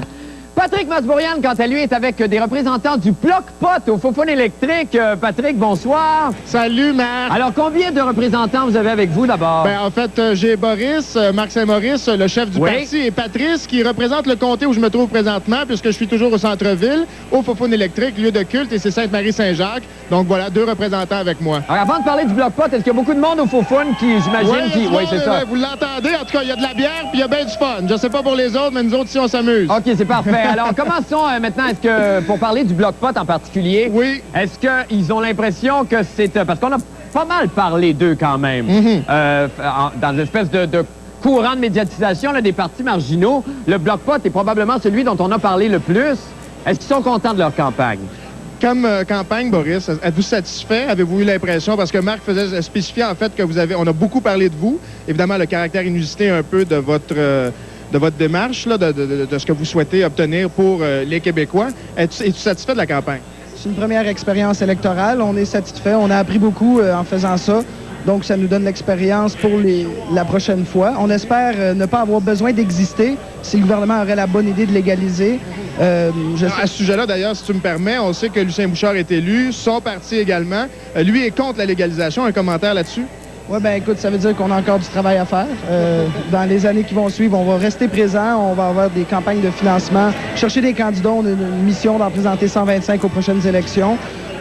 Patrick Masbourian, quant à lui, est avec des représentants du Bloc Pot au Faux-Phone électrique. Patrick, bonsoir. Salut, Marc. Alors, combien de représentants vous avez avec vous, d'abord? Ben, en fait, j'ai Boris, Marc Saint-Maurice, le chef du parti, et Patrice, qui représente le comté où je me trouve présentement, puisque je suis toujours au centre-ville, au Faux-Phone électrique, lieu de culte, et c'est Sainte-Marie-Saint-Jacques. Donc, voilà, 2 représentants avec moi. Alors, avant de parler du Bloc Pot, est-ce qu'il y a beaucoup de monde au Faux-Phone qui, j'imagine, Oui, c'est ça. Vous l'entendez? En tout cas, il y a de la bière, puis il y a bien du fun. Je sais pas pour les autres, mais nous autres, ici, on s'amuse. OK, c'est parfait. Alors, commençons maintenant. Est-ce que, pour parler du Bloc Pot en particulier, est-ce qu'ils ont l'impression que c'est... parce qu'on a pas mal parlé d'eux quand même, dans une espèce de courant de médiatisation là, des partis marginaux. Le Bloc Pot est probablement celui dont on a parlé le plus. Est-ce qu'ils sont contents de leur campagne? Comme campagne, Boris, êtes-vous satisfait? Avez-vous eu l'impression? Parce que Marc faisait spécifier en fait que on a beaucoup parlé de vous. Évidemment, le caractère inusité un peu de votre démarche, là, de ce que vous souhaitez obtenir pour les Québécois. Es-tu satisfait de la campagne? C'est une première expérience électorale. On est satisfait. On a appris beaucoup en faisant ça. Donc, ça nous donne l'expérience pour la prochaine fois. On espère ne pas avoir besoin d'exister si le gouvernement aurait la bonne idée de légaliser. À ce sujet-là, d'ailleurs, si tu me permets, on sait que Lucien Bouchard est élu, son parti également. Lui est contre la légalisation. Un commentaire là-dessus? Oui, bien écoute, ça veut dire qu'on a encore du travail à faire. Dans les années qui vont suivre, on va rester présent, on va avoir des campagnes de financement, chercher des candidats, on a une mission d'en présenter 125 aux prochaines élections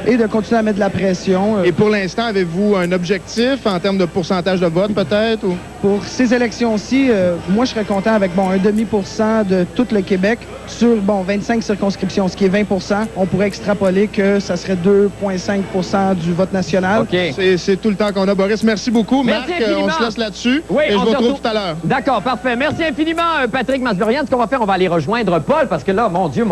et de continuer à mettre de la pression. Et pour l'instant, avez-vous un objectif en termes de pourcentage de vote peut-être? Ou... Pour ces élections-ci, moi je serais content avec un 0,5% de tout le Québec sur 25 circonscriptions, ce qui est 20%. On pourrait extrapoler que ça serait 2,5% du vote national. Okay. C'est tout le temps qu'on a, Boris. Merci beaucoup, Marc. On se laisse là-dessus et je vous retrouve tout à l'heure. D'accord, parfait. Merci infiniment, Patrick Masbourian. Ce qu'on va faire, on va aller rejoindre Paul parce que là, mon Dieu,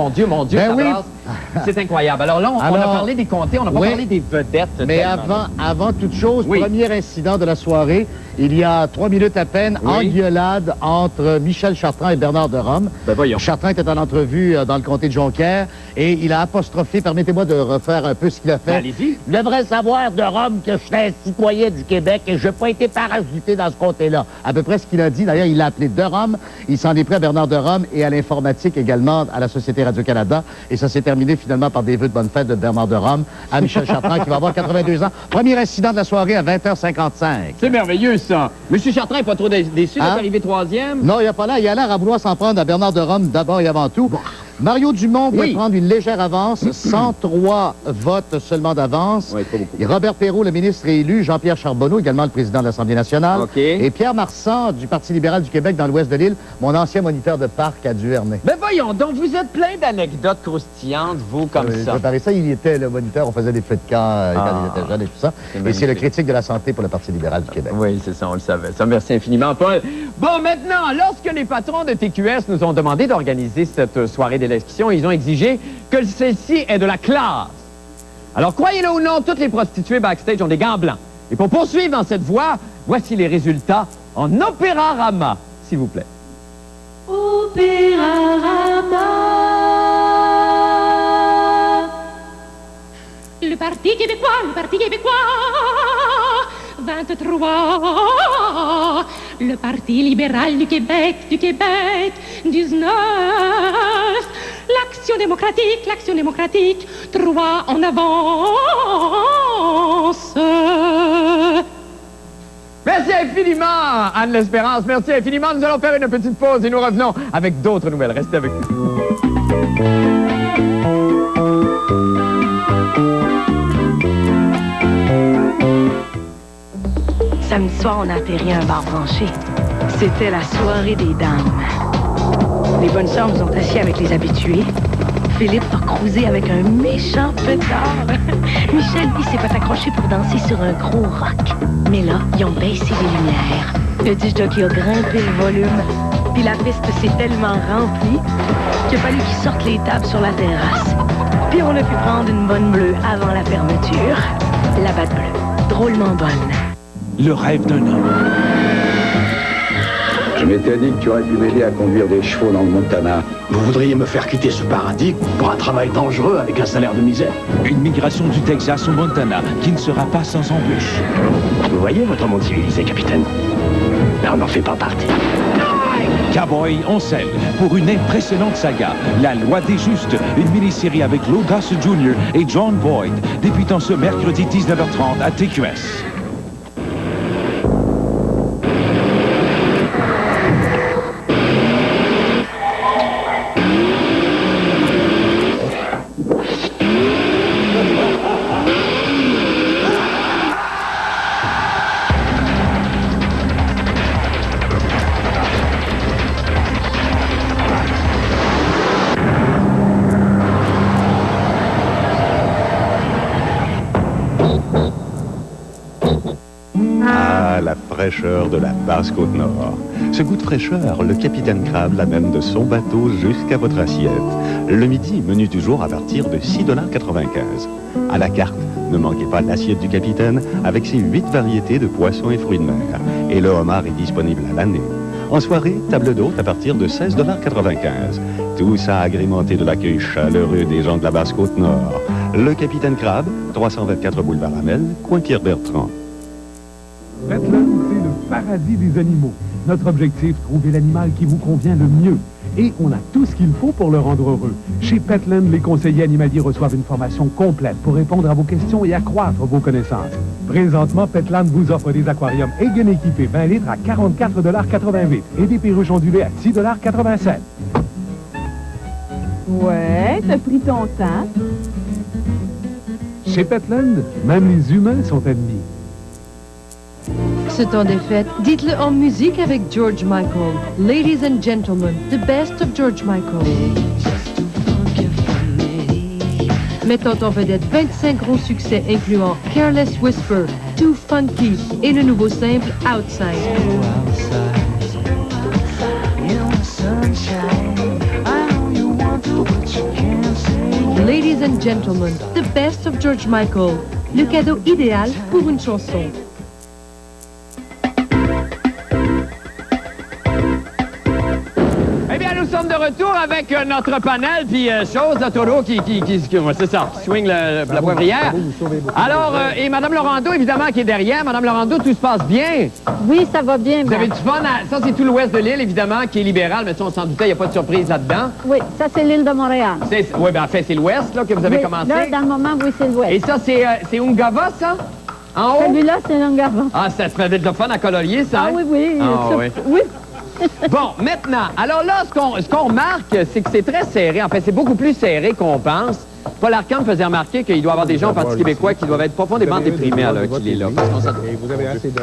c'est incroyable. Alors là, on a parlé des comtés, on n'a pas parlé des vedettes. Mais avant toute chose, premier incident de la soirée, il y a 3 minutes à peine, engueulade entre Michel Chartrand et Bernard de Rome. Ben voyons. Chartrand était en entrevue dans le comté de Jonquière Et il a apostrophé, permettez-moi de refaire un peu ce qu'il a fait. Allez-y. Je devrais savoir de Rome que je suis un citoyen du Québec et je n'ai pas été parachuté dans ce comté-là. À peu près ce qu'il a dit. D'ailleurs, il l'a appelé de Rome. Il s'en est pris à Bernard de Rome et à l'informatique également, à la Société Radio-Canada. Et ça s'est terminé finalement par des vœux de bonne fête de Bernard de Rome à Michel Chartrand qui va avoir 82 ans. Premier incident de la soirée à 20h55. C'est merveilleux, ça. Monsieur Chartrand n'est pas trop déçu d'être arrivé troisième? Non, il n'y a pas là. Il a l'air à vouloir s'en prendre à Bernard de Rome d'abord et avant tout. Mario Dumont vient prendre une légère avance, 103 votes seulement d'avance. Oui, pas beaucoup. Et Robert Perrault, le ministre, est élu. Jean-Pierre Charbonneau, également le président de l'Assemblée nationale. Et Pierre Marsan, du Parti libéral du Québec, dans l'ouest de l'île, mon ancien moniteur de parc à Duvernet. Ben voyons donc, vous êtes plein d'anecdotes croustillantes, vous, comme ça. Préparé ça, il était le moniteur, on faisait des feux de camp quand il était jeune et tout ça. Et c'est le critique de la santé pour le Parti libéral du Québec. Oui, c'est ça, on le savait. Ça, merci infiniment, Paul. Bon, maintenant, lorsque les patrons de TQS nous ont demandé d'organiser cette soirée d'élection, ils ont exigé que celle-ci ait de la classe. Alors, croyez-le ou non, toutes les prostituées backstage ont des gants blancs. Et pour poursuivre dans cette voie, voici les résultats en Opérarama, s'il vous plaît. Opérarama. Le Parti québécois, 23. Le Parti libéral du Québec, 19. L'Action démocratique, 3 en avance. Merci infiniment, Anne L'Espérance. Merci infiniment. Nous allons faire une petite pause et nous revenons avec d'autres nouvelles. Restez avec nous. Samedi soir, on a atterri à un bar branché. C'était la soirée des dames. Les bonnes sœurs nous ont assis avec les habitués. Philippe a cruisé avec un méchant pétard. Michel, lui, s'est fait accrocher pour danser sur un gros rock. Mais là, ils ont baissé les lumières. Le disc jockey a grimpé le volume. Puis la piste s'est tellement remplie qu'il a fallu qu'ils sortent les tables sur la terrasse. Puis on a pu prendre une bonne bleue avant la fermeture. La batte bleue, drôlement bonne. Le rêve d'un homme. Je m'étais dit que tu aurais pu m'aider à conduire des chevaux dans le Montana. Vous voudriez me faire quitter ce paradis pour un travail dangereux avec un salaire de misère? Une migration du Texas au Montana qui ne sera pas sans embûches. Vous voyez votre monde civilisé, capitaine? Mais on n'en fait pas partie. Cowboy, on scelle pour une impressionnante saga. La Loi des Justes, une mini-série avec Lou Gossett Jr. et John Boyd, débutant ce mercredi 19h30 à TQS. La fraîcheur de la Basse-Côte-Nord. Ce goût de fraîcheur, le capitaine Crabbe l'amène de son bateau jusqu'à votre assiette. Le midi, menu du jour à partir de 6,95 $. À la carte, ne manquez pas l'assiette du capitaine avec ses 8 variétés de poissons et fruits de mer. Et le homard est disponible à l'année. En soirée, table d'hôte à partir de 16,95 $. Tout ça agrémenté de l'accueil chaleureux des gens de la Basse-Côte-Nord. Le capitaine Crabbe, 324 boulevard Hamel, coin Pierre-Bertrand. Petland, c'est le paradis des animaux. Notre objectif, trouver l'animal qui vous convient le mieux. Et on a tout ce qu'il faut pour le rendre heureux. Chez Petland, les conseillers animaliers reçoivent une formation complète pour répondre à vos questions et accroître vos connaissances. Présentement, Petland vous offre des aquariums Egan équipés 20 litres à 44,88 $ et des perruches ondulées à 6,87 $. Ouais, t'as pris ton temps. Chez Petland, même les humains sont ennemis. Ce temps des fêtes, dites-le en musique avec George Michael. Ladies and gentlemen, the best of George Michael. Mettant en vedette 25 gros succès incluant Careless Whisper, Too Funky et le nouveau simple Outside. Ladies and gentlemen, the best of George Michael. Le cadeau idéal pour une chanson. sommes de retour avec notre panel, puis chose, là, Taureau qui c'est ça, qui swing la poivrière. Alors, et Mme Laurando, évidemment, qui est derrière. Mme Laurando, tout se passe bien? Oui, ça va bien. Vous avez du fun? Ça, c'est tout l'ouest de l'île, évidemment, qui est libéral, mais ça, on s'en doutait, il n'y a pas de surprise là-dedans. Oui, ça, c'est l'île de Montréal. Oui, bien, en fait, c'est l'ouest, là, que vous avez commencé. Là, dans le moment, oui, c'est l'ouest. Et ça, c'est Ungava, ça? En haut? Celui-là, c'est Ungava. Ah, ça serait de fun à colorier, ça? Ah oui, oui. Ah, oui. Oui. Bon, maintenant, alors là, ce qu'on remarque, c'est que c'est très serré. En fait, c'est beaucoup plus serré qu'on pense. Paul Arcand faisait remarquer qu'il doit y avoir des gens au Parti québécois qui doivent être profondément déprimés à l'heure qu'il est là. Parce qu'on vous avez assez de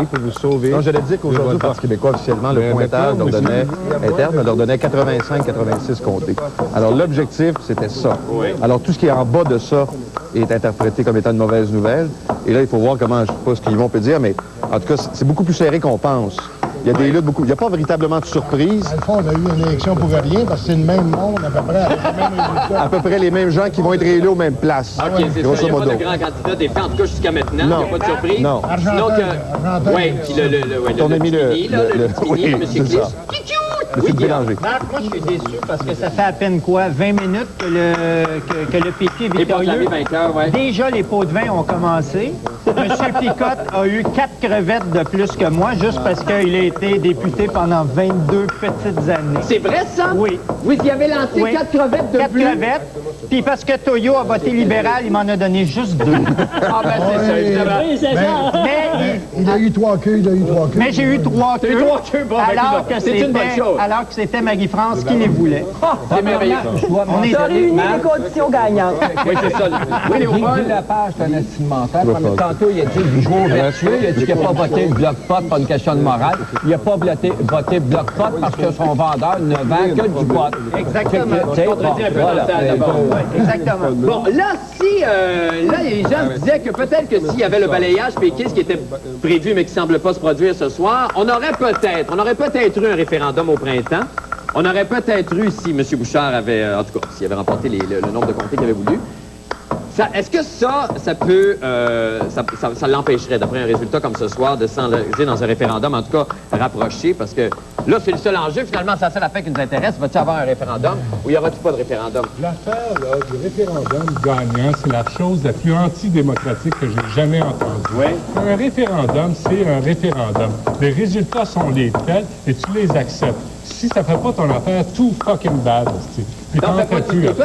pour vous sauver. Non, j'allais dire qu'aujourd'hui, le Parti québécois, officiellement, le pointage leur donnait 85-86 comtés. Alors, l'objectif, c'était ça. Alors, tout ce qui est en bas de ça est interprété comme étant une mauvaise nouvelle. Et là, il faut voir comment, je ne sais pas ce qu'ils vont peut dire, mais en tout cas, c'est beaucoup plus serré qu'on pense. Il y a des luttes beaucoup. Il n'y a pas véritablement de surprise. Dans le fond, on a eu une élection pour rien parce que c'est le même monde à peu près, avec les mêmes résultats. À peu près les mêmes gens qui vont être réélus aux mêmes places. OK, c'est ça. Il n'y a pas de grand candidat des faits, en tout cas jusqu'à maintenant. Il n'y a pas de surprise. Non. Sinon que... Oui, puis ton ami le M. Clich. Oui, Bélanger. Marc, moi, je suis déçu parce que ça fait à peine, 20 minutes que le PQ est victorieux. Déjà, les pots de vin ont commencé. M. Picotte a eu 4 crevettes de plus que moi, juste parce qu'il a été député pendant 22 petites années. C'est vrai, ça? Oui. Oui, il avait lancé 4 crevettes de plus. 4 crevettes. Puis parce que Toyo a voté libéral, il m'en a donné juste 2. Ah ben c'est ça, évidemment. Oui, c'est ça. Mais il a eu 3 queues, Mais j'ai eu 3 queues. Alors que c'était Marie-France qui les voulait. C'est merveilleux. On est réuni les conditions gagnantes. Oui, c'est ça. Oui, Guy Lepage, c'est un estime mental. Tantôt, il a dit du gros vertueux. Il a dit qu'il n'a pas voté Bloc Pot pour une question de morale. Il n'a pas voté Bloc Pot parce que son vendeur ne vend que du pot. Exactement. Exactement. Bon, là, là, les gens se disaient que peut-être que s'il y avait le balayage péquiste qui était prévu mais qui ne semble pas se produire ce soir, on aurait peut-être eu un référendum au printemps. On aurait peut-être eu, si M. Bouchard avait, en tout cas, s'il avait remporté le nombre de comtés qu'il avait voulu. Est-ce que ça peut, ça l'empêcherait, d'après un résultat comme ce soir, de s'engager dans un référendum, en tout cas rapproché, parce que là, c'est le seul enjeu, finalement, c'est la seule affaire qui nous intéresse. Va-t-il avoir un référendum ou il n'y aura-t-il pas de référendum? L'affaire du référendum gagnant, c'est la chose la plus antidémocratique que j'ai jamais entendue. Oui. Un référendum, c'est un référendum. Les résultats sont les tels et tu les acceptes. Si ça fait pas ton affaire, tout fucking bad, puis toi,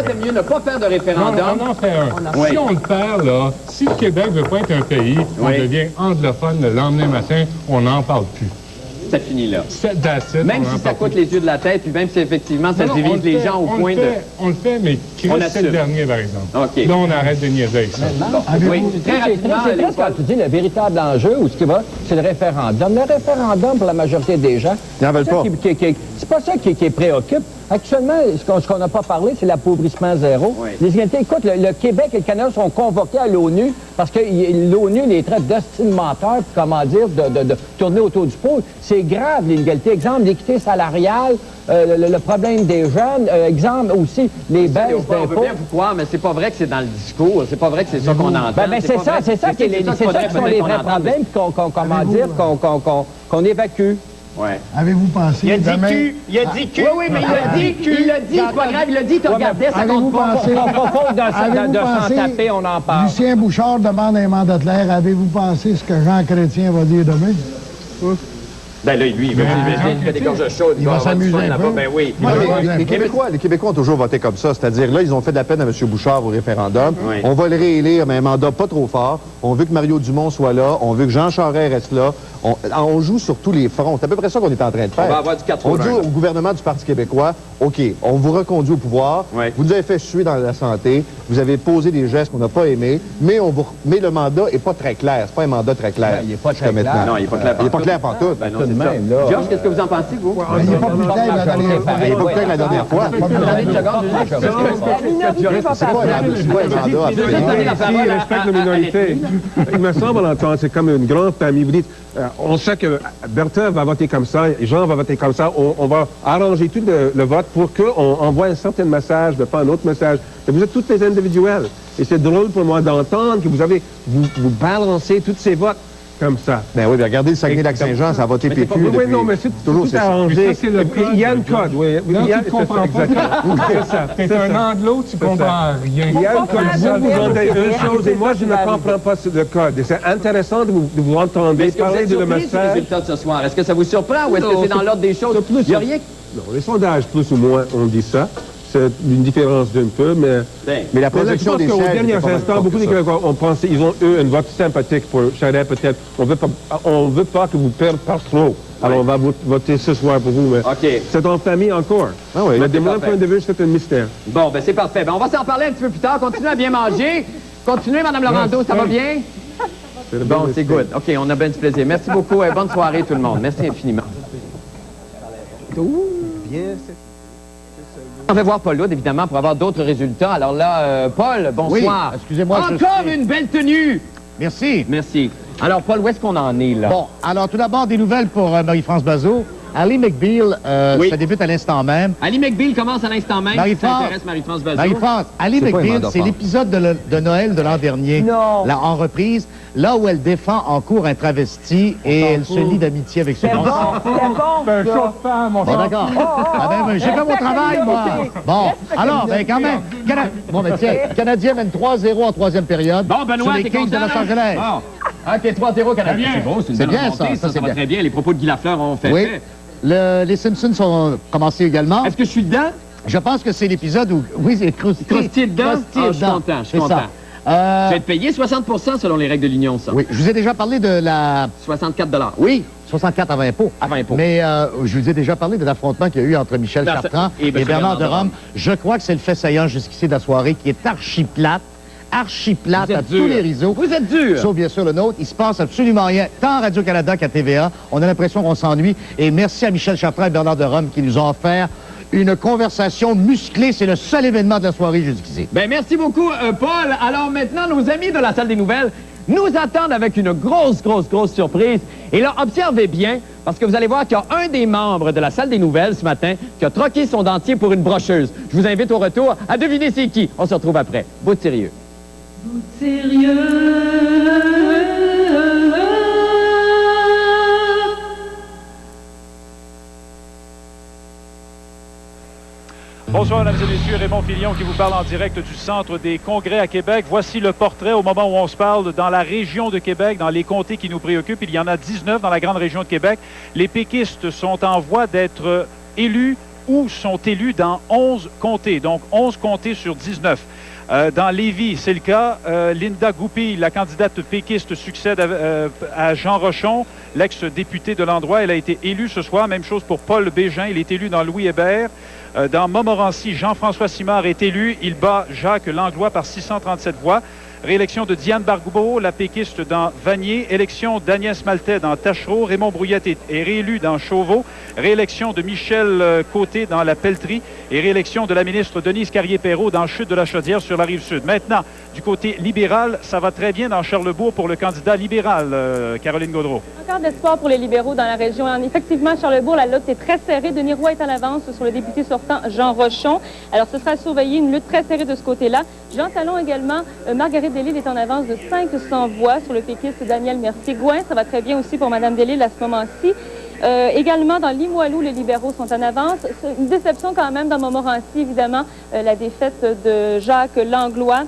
t'aimes mieux ne pas faire de référendum. Non, on en fait un. Si on le perd, là, si le Québec veut pas être un pays, on devient anglophone le lendemain matin, on n'en parle plus. Ça finit là. Même si ça coûte les yeux de la tête, puis même si effectivement ça divise les gens au point de... On le fait, mais c'est le dernier, par exemple. Okay. Là, on arrête de niaiser avec ça. Très rapidement, quand tu dis le véritable enjeu, ou ce qui va, c'est le référendum. Le référendum, pour la majorité des gens, c'est pas ça qui préoccupe. Actuellement, ce qu'on n'a pas parlé, c'est l'appauvrissement zéro. Oui. Les inégalités, écoute, le Québec et le Canada sont convoqués à l'ONU parce que l'ONU les traite d'estimateurs, comment dire, de tourner autour du pot. C'est grave, l'inégalité. Exemple, l'équité salariale, le problème des jeunes. Exemple aussi, les baisses d'impôts. On veut bien vous croire, mais c'est pas vrai que c'est dans le discours. C'est pas vrai que c'est ça qu'on entend. C'est ça qui sont les vrais problèmes qu'on évacue. Ouais. Avez-vous pensé... Il a dit Q. Oui, mais il l'a dit, c'est pas grave, il l'a dit, tu regardais, ça compte pas. De s'en taper, on en parle. Lucien Bouchard demande un mandat de l'air. Avez-vous pensé ce que Jean Chrétien va dire demain? Ben là, lui, il fait des gorges chaudes. Il va s'amuser un peu. Ben oui. Les Québécois ont toujours voté comme ça. C'est-à-dire, là, ils ont fait de la peine à M. Bouchard au référendum. Oui. On va le réélire, mais un mandat pas trop fort. On veut que Mario Dumont soit là. On veut que Jean Charest reste là. On joue sur tous les fronts. C'est à peu près ça qu'on est en train de faire. On va avoir du 80. On dit au gouvernement du Parti québécois, OK, on vous reconduit au pouvoir. Oui. Vous nous avez fait suer dans la santé. Vous avez posé des gestes qu'on n'a pas aimés. Mais le mandat n'est pas très clair. C'est pas un mandat très clair. Il n'est pas très clair. Non, il n'est pas clair. Il n'est pas clair pantoute. Georges, qu'est-ce que vous en pensez, vous? Il n'est pas plus clair la dernière fois. Il respecte la minorité. Il me semble entendre, c'est comme une grande famille. Vous dites, on sait que Bertin va voter comme ça, Jean va voter comme ça. On va arranger tout le vote pour qu'on envoie un certain message, mais pas un autre message. Et vous êtes tous les individuels. Et c'est drôle pour moi d'entendre que vous balancez tous ces votes. comme ça. Ben oui, mais regardez le Saguenay-Lac-Saint-Jean, ça a voté PQ. Oui, depuis... non, mais c'est toujours tout arrangé. Il y a une code, oui. Là, tu ne comprends pas. C'est ça. T'es un anglo, tu comprends rien. Il y a une code. Vous entendez une chose et moi, je ne comprends pas le code. Et c'est intéressant de vous entendre parler de l'atmosphère. Résultat de ce soir? Est-ce que ça vous surprend ou est-ce que c'est dans l'ordre des choses? Il n'y a rien. Non, les sondages, plus ou moins, on dit ça. C'est une différence d'un peu, mais la projection des sièges... Je pense qu'au dernier instant, beaucoup de Québécois ont pensé, ils ont eu un vote sympathique pour Charest, peut-être. On veut pas que vous perdiez par trop. Alors, on va voter ce soir pour vous, mais c'est en famille encore. Ah oui, mais de mon point de vue, c'est un mystère. Bon, ben c'est parfait. Ben, on va s'en parler un petit peu plus tard. Continuez à bien manger. Continuez, Mme Laurando, ça va bien? Bon, c'est good. OK, on a bien du plaisir. Merci beaucoup et bonne soirée, tout le monde. Merci infiniment. On va voir Paul Laude, évidemment, pour avoir d'autres résultats. Alors là, Paul, bonsoir. Oui, excusez-moi. Encore une belle tenue. Merci. Merci. Alors, Paul, où est-ce qu'on en est, là? Bon, alors tout d'abord, des nouvelles pour Marie-France Bazot. Ali McBeal, ça débute à l'instant même. Ali McBeal commence à l'instant même. Ça intéresse Marie-France Bazot. Marie-France, Ali McBeal, c'est l'épisode de Noël de l'an dernier. Non. Là, en reprise, là où elle défend en cours un travesti et elle se lie d'amitié avec ce C'est bon, C'est un chauffeur, mon Bon, d'accord. Ah ben, j'ai fait mon travail, moi. Bon, alors, ben quand même. Bon, ben tiens, le Canadien mène 3-0 en troisième période. Bon, Benoît, sur les t'es Kings de content, Los Angeles. Bon. OK, 3-0 Canadien. C'est beau, c'est une belle bien, remontée, ça, ça c'est va bien. très bien. Les propos de Guy Lafleur ont fait. Oui. Les Simpsons sont commencés également. Est-ce que je suis dedans? Je pense que c'est l'épisode où... Oui, c'est Croustillé dedans? Je suis content, je suis content. Je vais être payé 60 selon les règles de l'Union, ça. Oui, je vous ai déjà parlé de la... 64 Oui. 64 avant impôt. Avant impôt. Mais je vous ai déjà parlé de l'affrontement qu'il y a eu entre Michel Chartrand et Bernard de Rome. Je crois que c'est le fait saillant jusqu'ici de la soirée qui est archi-plate à tous les réseaux. Vous êtes dur. Sauf bien sûr le nôtre. Il se passe absolument rien, tant à Radio-Canada qu'à TVA. On a l'impression qu'on s'ennuie. Et merci à Michel Chartrand et Bernard de Rome qui nous ont offert une conversation musclée. C'est le seul événement de la soirée jusqu'ici. Ben merci beaucoup, Paul. Alors maintenant, nos amis de la salle des nouvelles nous attendent avec une grosse surprise. Et là, observez bien, parce que vous allez voir qu'il y a un des membres de la salle des nouvelles ce matin qui a troqué son dentier pour une brocheuse. Je vous invite au retour à deviner c'est qui. On se retrouve après. Bout de sérieux. Bonsoir, mesdames et messieurs. Raymond Filion qui vous parle en direct du Centre des congrès à Québec. Voici le portrait au moment où on se parle dans la région de Québec, dans les comtés qui nous préoccupent. Il y en a 19 dans la grande région de Québec. Les péquistes sont en voie d'être élus ou sont élus dans 11 comtés, donc 11 comtés sur 19. Dans Lévis, c'est le cas. Linda Goupil, la candidate péquiste, succède à Jean Rochon, l'ex-député de l'endroit. Elle a été élue ce soir. Même chose pour Paul Bégin. Il est élu dans Louis-Hébert. Dans Montmorency, Jean-François Simard est élu. Il bat Jacques Langlois par 637 voix. Réélection de Diane Barbeau, la péquiste dans Vanier. Élection d'Agnès Maltais dans Tachereau. Raymond Brouillette est réélu dans Chauveau. Réélection de Michel Côté dans la Pelletrie. Et réélection de la ministre Denise Carrier-Perrault dans Chute de la Chaudière sur la Rive-Sud. Maintenant, du côté libéral, ça va très bien dans Charlebourg pour le candidat libéral, Caroline Gaudreault. Encore d'espoir pour les libéraux dans la région. Effectivement, Charlebourg, la lutte est très serrée. Denis Roy est en avance sur le député sortant Jean Rochon. Alors, ce sera surveillé, une lutte très serrée de ce côté-là. Jean Talon également. Marguerite Delisle est en avance de 500 voix sur le péquiste Daniel Mercier-Gouin. Ça va très bien aussi pour Mme Delisle à ce moment-ci. Également, dans Limoilou, les libéraux sont en avance. Une déception quand même dans Montmorency, évidemment, la défaite de Jacques Langlois.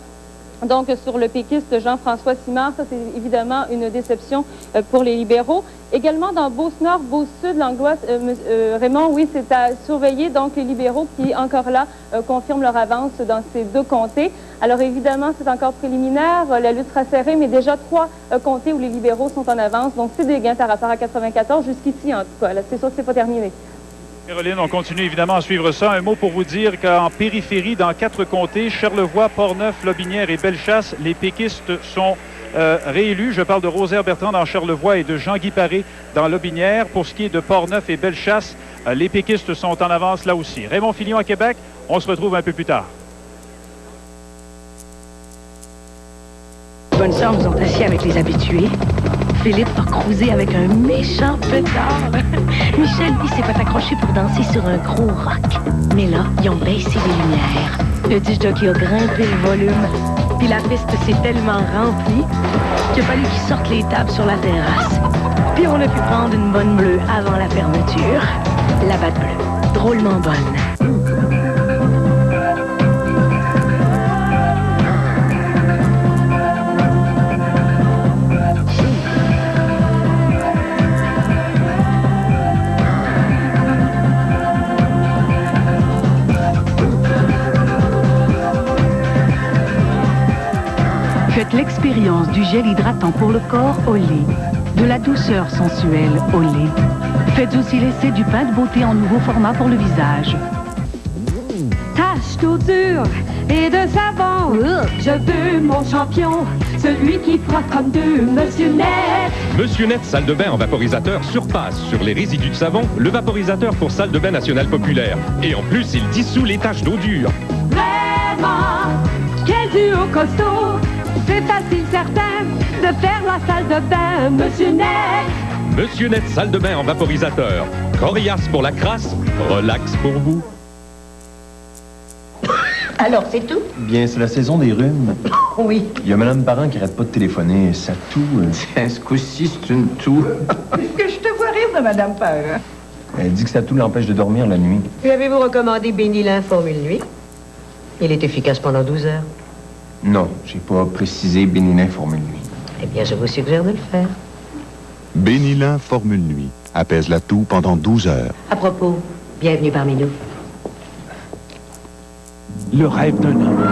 Donc, sur le péquiste Jean-François Simard, ça, c'est évidemment une déception pour les libéraux. Également, dans Beauce-Nord, Beauce-Sud, Langlois, Raymond, oui, c'est à surveiller. Donc, les libéraux qui, encore là, confirment leur avance dans ces deux comtés. Alors, évidemment, c'est encore préliminaire. La lutte sera serrée, mais déjà 3 comtés où les libéraux sont en avance. Donc, c'est des gains par rapport à 94, jusqu'ici, en tout cas. Là, c'est sûr que c'est pas terminé. Caroline, on continue évidemment à suivre ça. Un mot pour vous dire qu'en périphérie, dans 4 comtés, Charlevoix, Portneuf, Lobinière et Bellechasse, les péquistes sont réélus. Je parle de Rosaire Bertrand dans Charlevoix et de Jean-Guy Paré dans Lobinière. Pour ce qui est de Portneuf et Bellechasse, les péquistes sont en avance là aussi. Raymond Filion à Québec, on se retrouve un peu plus tard. Bonne chance, vous êtes assis avec les habitués. Philippe a cruisé avec un méchant pétard. Michel, lui, s'est fait accrocher pour danser sur un gros rock. Mais là, ils ont baissé les lumières. Le disc jockey a grimpé le volume. Puis la piste s'est tellement remplie qu'il a fallu qu'ils sortent les tables sur la terrasse. Puis on a pu prendre une bonne bleue avant la fermeture. La batte bleue, drôlement bonne. Faites l'expérience du gel hydratant pour le corps au lait, de la douceur sensuelle au lait. Faites aussi l'essai du pain de beauté en nouveau format pour le visage. Tache d'eau dure et de savon, je veux mon champion, celui qui frotte comme deux, Monsieur Net. Monsieur Net salle de bain en vaporisateur surpasse sur les résidus de savon le vaporisateur pour salle de bain nationale populaire. Et en plus, il dissout les taches d'eau dure. Vraiment, quel duo costaud, c'est facile certain de faire la salle de bain, Monsieur Net. Monsieur Net salle de bain en vaporisateur. Coriace pour la crasse, relax pour vous. Alors, c'est tout? Bien, c'est la saison des rhumes. Oui. Il y a Madame Parent qui arrête pas de téléphoner. Ça toux. Tiens, ce coup-ci, c'est une toux. Est-ce que je te vois rire de Madame Parent? Elle dit que ça toux l'empêche de dormir la nuit. Lui avez-vous recommandé Bénilin Formule Nuit? Il est efficace pendant 12 heures. Non, j'ai pas précisé Bénilin Formule Nuit. Eh bien, je vous suggère de le faire. Bénilin Formule Nuit apaise la toux pendant 12 heures. À propos, bienvenue parmi nous. Le rêve d'un homme.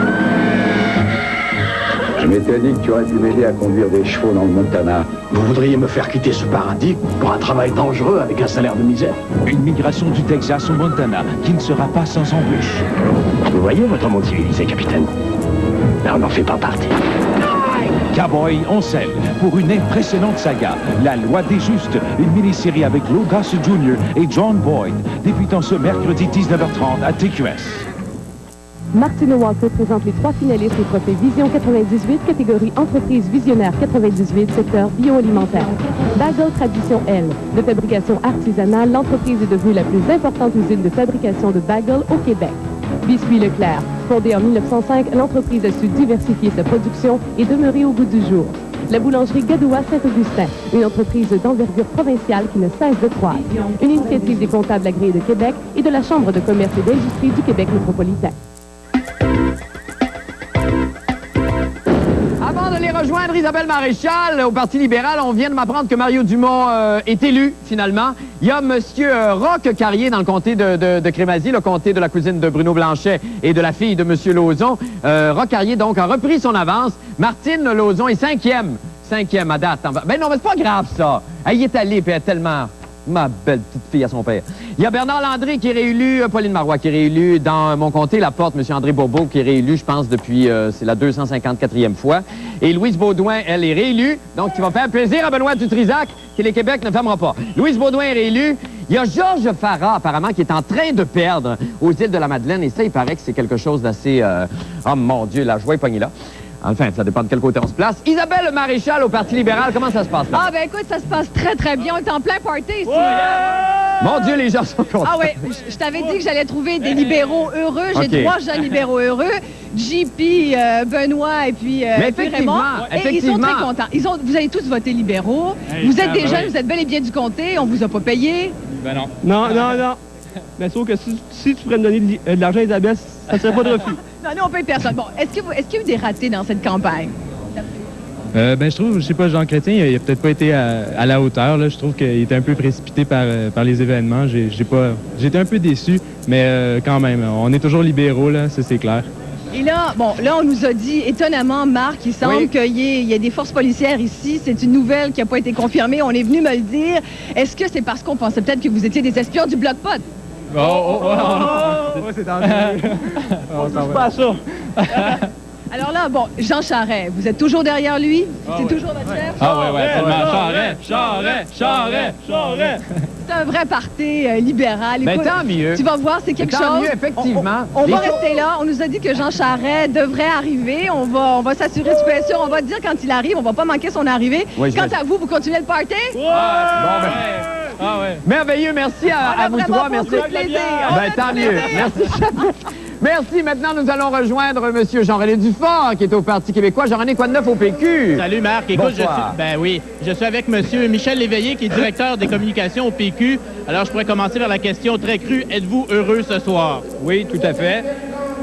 Je m'étais dit que tu aurais pu m'aider à conduire des chevaux dans le Montana. Vous voudriez me faire quitter ce paradis pour un travail dangereux avec un salaire de misère? Une migration du Texas au Montana qui ne sera pas sans embûches. Vous voyez votre monde civilisé, capitaine? Mais on n'en fait pas partie. Cowboy, on scelle pour une impressionnante saga. La Loi des Justes, une mini-série avec Lou Gossett Jr. et John Boyd, débutant ce mercredi 19h30 à TQS. Martine Walker présente les 3 finalistes au trophée Vision 98, catégorie Entreprise Visionnaire 98, secteur bioalimentaire. Bagel Tradition L. De fabrication artisanale, l'entreprise est devenue la plus importante usine de fabrication de bagels au Québec. Biscuit Leclerc. Fondée en 1905, l'entreprise a su diversifier sa production et demeurer au goût du jour. La boulangerie Gadoua Saint-Augustin, une entreprise d'envergure provinciale qui ne cesse de croître. Une initiative des comptables agréés de Québec et de la Chambre de commerce et d'industrie du Québec métropolitain. Avant de les rejoindre, Isabelle Maréchal, au Parti libéral, on vient de m'apprendre que Mario Dumont est élu, finalement. Il y a M. Roch Carrier dans le comté de Crémazie, le comté de la cousine de Bruno Blanchet et de la fille de M. Lauzon. Roch Carrier, donc, a repris son avance. Martine Lauzon est 5e. 5e à date. Ben non, mais c'est pas grave, ça. Elle y est allée, puis elle est tellement... Ma belle petite fille à son père. Il y a Bernard Landry qui est réélu, Pauline Marois qui est réélue dans mon comté, la porte, M. André Bourbeau qui est réélu, je pense, depuis, c'est la 254e fois. Et Louise Baudouin, elle est réélue, donc qui va faire plaisir à Benoît Dutrisac, qui les Québec ne fermera pas. Louise Baudouin est réélue. Il y a Georges Farah, apparemment, qui est en train de perdre aux îles de la Madeleine, et ça, il paraît que c'est quelque chose d'assez... Oh mon Dieu, la joie est pognée là. Enfin, ça dépend de quel côté on se place. Isabelle Maréchal au Parti libéral, comment ça se passe là? Ah, ben écoute, ça se passe très, très bien. On est en plein party ici. Mon Dieu, les gens sont contents. Ah oui, je t'avais dit que j'allais trouver des libéraux heureux. J'ai 3 jeunes libéraux heureux. JP, Benoît et puis Raymond. Et ils sont très contents. Vous avez tous voté libéraux. Hey, vous êtes des jeunes, vous êtes bel et bien du comté. On vous a pas payé. Ben non. Non. Mais sauf que si tu pourrais me donner de l'argent, Isabelle, ça serait pas de refus. Non, nous, on paye personne. Bon, est-ce qu'il y a eu des ratés dans cette campagne? Je trouve, je sais pas, Jean Chrétien, il a peut-être pas été à la hauteur. Là. Je trouve qu'il était un peu précipité par les événements. J'étais un peu déçu, mais quand même, on est toujours libéraux, là, ça c'est clair. Et là, on nous a dit, étonnamment, Marc, il semble qu'il y a des forces policières ici. C'est une nouvelle qui n'a pas été confirmée. On est venu me le dire. Est-ce que c'est parce qu'on pensait peut-être que vous étiez des espions du Bloc Pot? C'est dangereux. On ne touche pas à ça. Alors là, Jean Charest, vous êtes toujours derrière lui? C'est toujours votre chef? Ah ouais, Charest! C'est un vrai parti libéral. Mais tant mieux. Tu vas voir, c'est quelque chose. Tant mieux, effectivement. On va rester là. On nous a dit que Jean Charest devrait arriver. On va s'assurer de bien sûr. On va dire quand il arrive. On va pas manquer son arrivée. Oui, quant à vous, vous continuez le party? Merveilleux, merci à vous trois. Merci. Plaisir. Tant mieux. Merci. Merci. Maintenant, nous allons rejoindre M. Jean-René Dufort, qui est au Parti québécois. Jean-René, quoi de neuf au PQ? Salut, Marc. Écoute, je suis avec M. Michel Léveillé, qui est directeur des communications au PQ. Alors, je pourrais commencer par la question très crue. Êtes-vous heureux ce soir? Oui, tout à fait.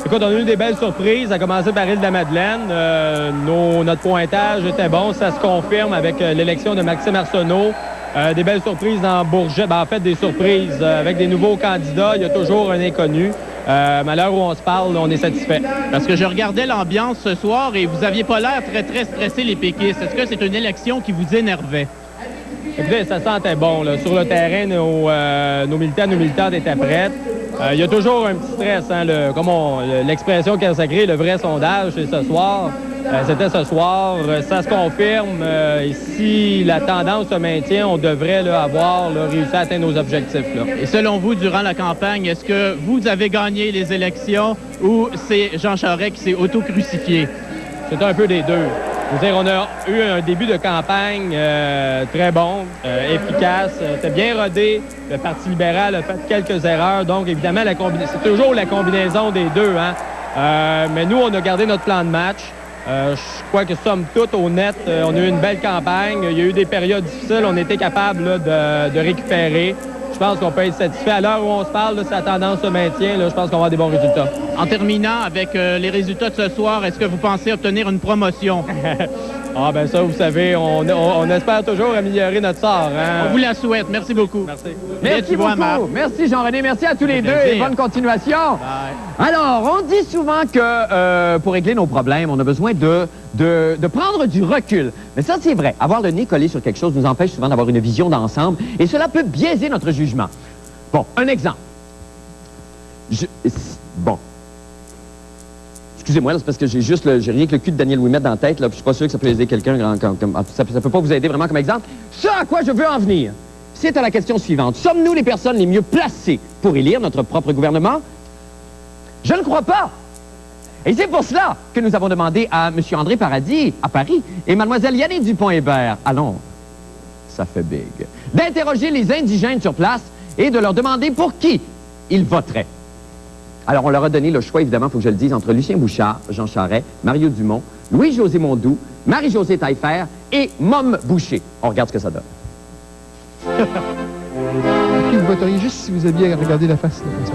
Écoute, on a eu des belles surprises. Ça a commencé par Île-de-la-Madeleine. Notre pointage était bon. Ça se confirme avec l'élection de Maxime Arsenault. Des belles surprises dans Bourget. En fait, des surprises avec des nouveaux candidats. Il y a toujours un inconnu. Mais à l'heure où on se parle, on est satisfait. Parce que je regardais l'ambiance ce soir et vous aviez pas l'air très stressé, les péquistes. Est-ce que c'est une élection qui vous énervait? Écoutez, ça sentait bon. Là. Sur le terrain, nos militaires, nos militantes étaient prêtes. Il y a toujours un petit stress. Hein, l'expression consacrée, le vrai sondage, c'est ce soir. C'était ce soir. Ça se confirme. Si la tendance se maintient, on devrait avoir réussi à atteindre nos objectifs. Là. Et selon vous, durant la campagne, est-ce que vous avez gagné les élections ou c'est Jean Charest qui s'est auto-crucifié? C'est un peu des deux. Je veux dire, on a eu un début de campagne très bon, efficace. C'était bien rodé. Le Parti libéral a fait quelques erreurs. Donc, évidemment, c'est toujours la combinaison des deux. Hein? Mais nous, on a gardé notre plan de match. Je crois que somme toute, au net, on a eu une belle campagne. Il y a eu des périodes difficiles. On était capable de récupérer. Je pense qu'on peut être satisfait. À l'heure où on se parle, si la tendance se maintient, je pense qu'on va avoir des bons résultats. En terminant avec les résultats de ce soir, est-ce que vous pensez obtenir une promotion? Ah ben ça, vous savez, on espère toujours améliorer notre sort. Hein? On vous la souhaite. Merci beaucoup. Merci. Merci beaucoup. Merci Jean-René. Merci à tous les deux et bonne continuation. Bye. Alors, on dit souvent que pour régler nos problèmes, on a besoin de prendre du recul. Mais ça, c'est vrai. Avoir le nez collé sur quelque chose nous empêche souvent d'avoir une vision d'ensemble et cela peut biaiser notre jugement. Bon, un exemple. Bon. Excusez-moi, c'est parce que j'ai rien que le cul de Daniel Ouimet dans la tête, là, puis je suis pas sûr que ça peut aider quelqu'un ça peut pas vous aider vraiment comme exemple. Ce à quoi je veux en venir, c'est à la question suivante. Sommes-nous les personnes les mieux placées pour élire notre propre gouvernement? Je ne crois pas. Et c'est pour cela que nous avons demandé à M. André Paradis, à Paris, et Mlle Yannick Dupont-Hébert, à Londres, ça fait big, d'interroger les indigènes sur place et de leur demander pour qui ils voteraient. Alors, on leur a donné le choix, évidemment, il faut que je le dise, entre Lucien Bouchard, Jean Charest, Mario Dumont, Louis-José Mondoux, Marie-Josée Taillefer et Mom Boucher. On regarde ce que ça donne. Qui vous voteriez juste si vous aviez regardé la face, là, comme ça.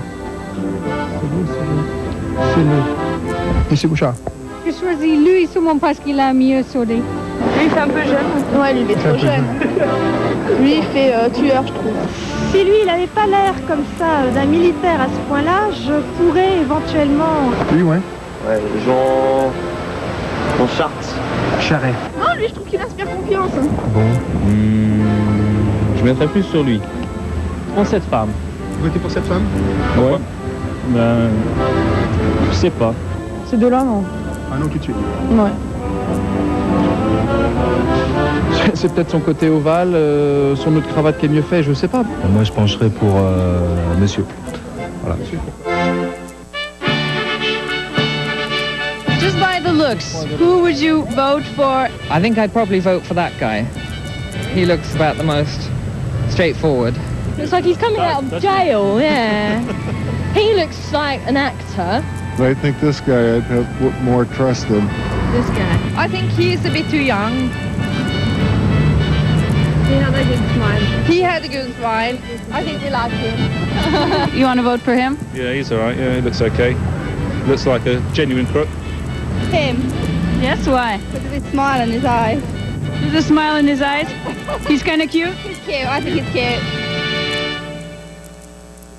C'est le... Monsieur Bouchard. J'ai choisi lui sûrement parce qu'il a mieux sourire. Lui, c'est un peu jeune. Ouais, lui, il est trop jeune. Lui, il fait tueur, je trouve. Si lui, il n'avait pas l'air comme ça d'un militaire à ce point-là, je pourrais éventuellement... Lui, ouais. Ouais, Jean Charest. Non, lui, je trouve qu'il inspire confiance. Bon. Je mettrais plus sur lui. Pour cette femme. Vous votez pour cette femme? Ouais. Je sais pas. Ces deux-là, non. Ah non, tout de suite. Ouais. C'est peut-être son côté ovale, son autre cravate qui est mieux fait, je sais pas. Moi, je pencherais pour monsieur. Voilà. Just by the looks, who would you vote for? I think I'd probably vote for that guy. He looks about the most straightforward. Looks like he's coming out of jail, yeah. He looks like an actor. I think this guy I'd have more trust in. This guy. I think he's a bit too young. He had a good smile. He had a good smile. I think we like him. You want to vote for him? Yeah, he's all right. Yeah, he looks okay. Looks like a genuine crook. Him? Yes, why? With a big smile in his eyes. There's a smile in his eyes. He's kind of cute. He's cute. I think he's cute.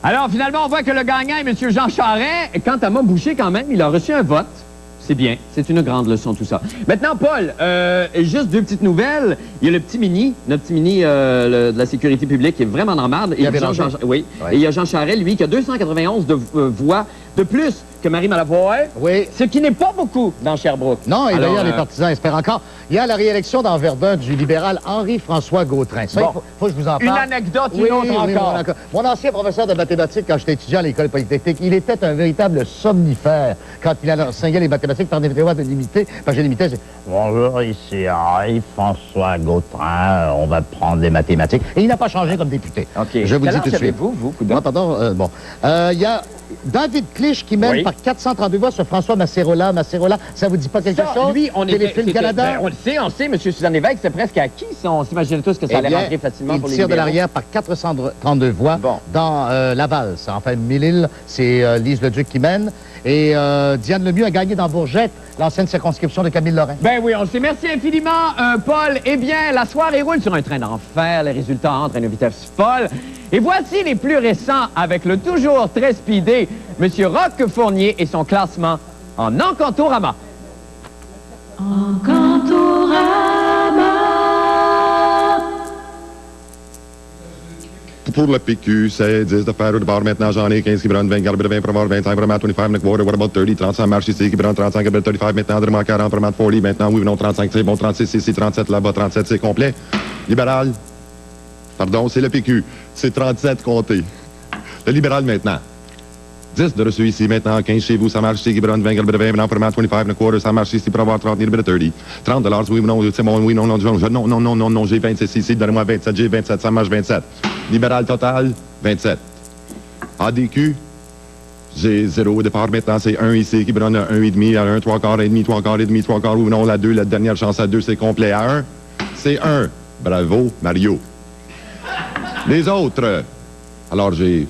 Alors, finalement, on voit que le gagnant est M. Jean Charest. Et quant à Mom Boucher, quand même, il a reçu un vote. C'est bien. C'est une grande leçon, tout ça. Maintenant, Paul, juste deux petites nouvelles. Il y a le petit mini, notre petit mini de la sécurité publique qui est vraiment en marde. Et oui. Et il y a Jean Charest, lui, qui a 291 voix de plus que Marie Malavoie. Oui. Ce qui n'est pas beaucoup dans Sherbrooke. Non, et d'ailleurs, les partisans espèrent encore. Il y a la réélection dans Verdun du libéral Henri-François Gautrin. Ça, il faut que je vous en parle. Une anecdote, une autre encore. Mon ancien professeur de mathématiques, quand j'étais étudiant à l'école polytechnique, il était un véritable somnifère quand il enseignait les mathématiques. Permettez-moi de l'imiter. Parce que je l'imitais, c'est « Bonjour, ici Henri-François Gautrin, on va prendre des mathématiques. » Et il n'a pas changé comme député. OK. Je vous dis tout de suite. vous, pardon. Il y a David Clich qui mène par par 432 voix sur François Massérola. Massérola, ça vous dit pas quelque chose? Lui, on Téléfilm Canada? Ben, on le sait, M. Suzanne Lévesque, c'est presque acquis. On s'imagine tous que ça allait rentrer facilement pour les libéraux. Il tire de l'arrière par 432 voix dans Laval. Enfin, Mille-Îles, c'est Lise Leduc qui mène. Et Diane Lemieux a gagné dans Bourgette, l'ancienne circonscription de Camille Lorrain. Ben oui, on le sait. Merci infiniment, Paul. Eh bien, la soirée roule sur un train d'enfer. Les résultats entrent à une vitesse folle. Et voici les plus récents avec le toujours très speedé M. Roch Fournier et son classement en Encantorama. Pour le PQ, c'est 10 de faire au départ. Maintenant, j'en ai 15 qui prennent 20, garde de 20 pour avoir 25, vraiment 25 and a quarter. What about 30? 35 marche ici, qui prennent 35, garde 35. Maintenant, vraiment 40, vraiment 40. Maintenant, oui, non, 35, c'est bon. 36 ici, 37 là-bas, 37, c'est complet. Libéral, pardon, c'est le PQ. C'est 37 compté. Le libéral, maintenant. 10 de reçu ici, maintenant 15 chez vous, ça marche ici, qui prennent 20, garde de 20, maintenant, vraiment 25 and a quarter. Ça marche ici pour avoir 30, libéral 30. 30 $, oui ou non, c'est bon, oui, non, non, j'ai 26 ici, donnez-moi 27, j'ai 27, ça marche 27. Libéral total, 27. ADQ, j'ai 0 au départ. Maintenant, c'est 1 ici qui prend 1,5, à 1, 3 quarts et demi, 3 quarts et demi, 3 quarts ou non, la 2, la dernière chance à 2, c'est complet à 1. C'est 1. Bravo, Mario. Les autres, alors j'ai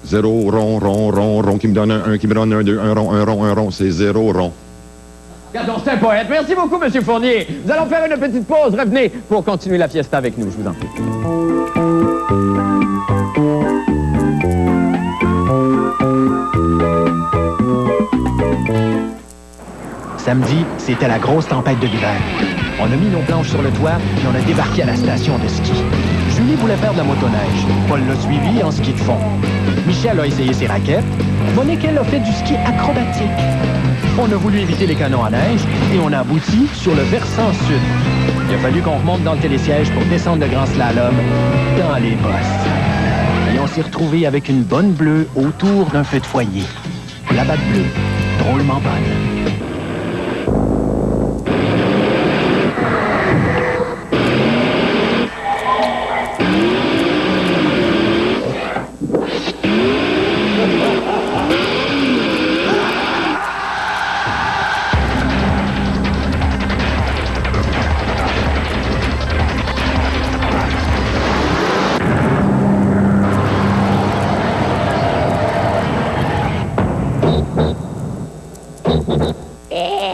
0, rond, qui me donne un 1, qui me donne un 2, un rond, c'est 0 rond. Regardons, c'est un poète. Merci beaucoup, M. Fournier. Nous allons faire une petite pause. Revenez pour continuer la fiesta avec nous, je vous en prie. Samedi, c'était la grosse tempête de l'hiver. On a mis nos planches sur le toit, puis on a débarqué à la station de ski. Julie voulait faire de la motoneige. Paul l'a suivi en ski de fond. Michel a essayé ses raquettes. Monique, elle, a fait du ski acrobatique. On a voulu éviter les canons à neige et on a abouti sur le versant sud. Il a fallu qu'on remonte dans le télésiège pour descendre le grand slalom dans les bosses. Et on s'est retrouvés avec une bonne bleue autour d'un feu de foyer. La batte bleue, drôlement bonne.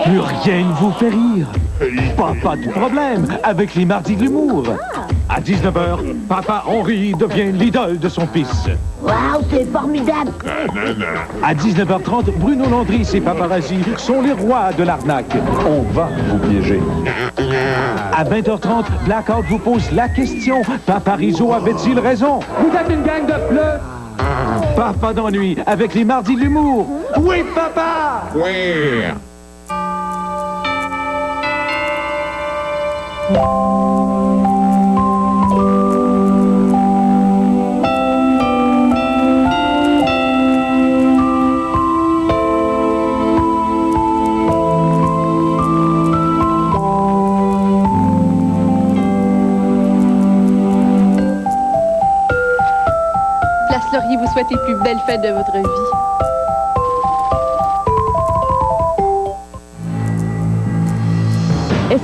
Plus rien ne vous fait rire. Pas de problème avec les mardis de l'humour. À 19h, Papa Henri devient l'idole de son fils. Waouh, c'est formidable! À 19h30, Bruno Landry et Paparazzi sont les rois de l'arnaque. On va vous piéger. À 20h30, Blackout vous pose la question. Papa Rizzo avait-il raison? Vous êtes une gang de fleurs! Papa d'ennui avec les mardis de l'humour. Oui, papa! Oui! Place Laurier vous souhaite les plus belles fêtes de votre vie.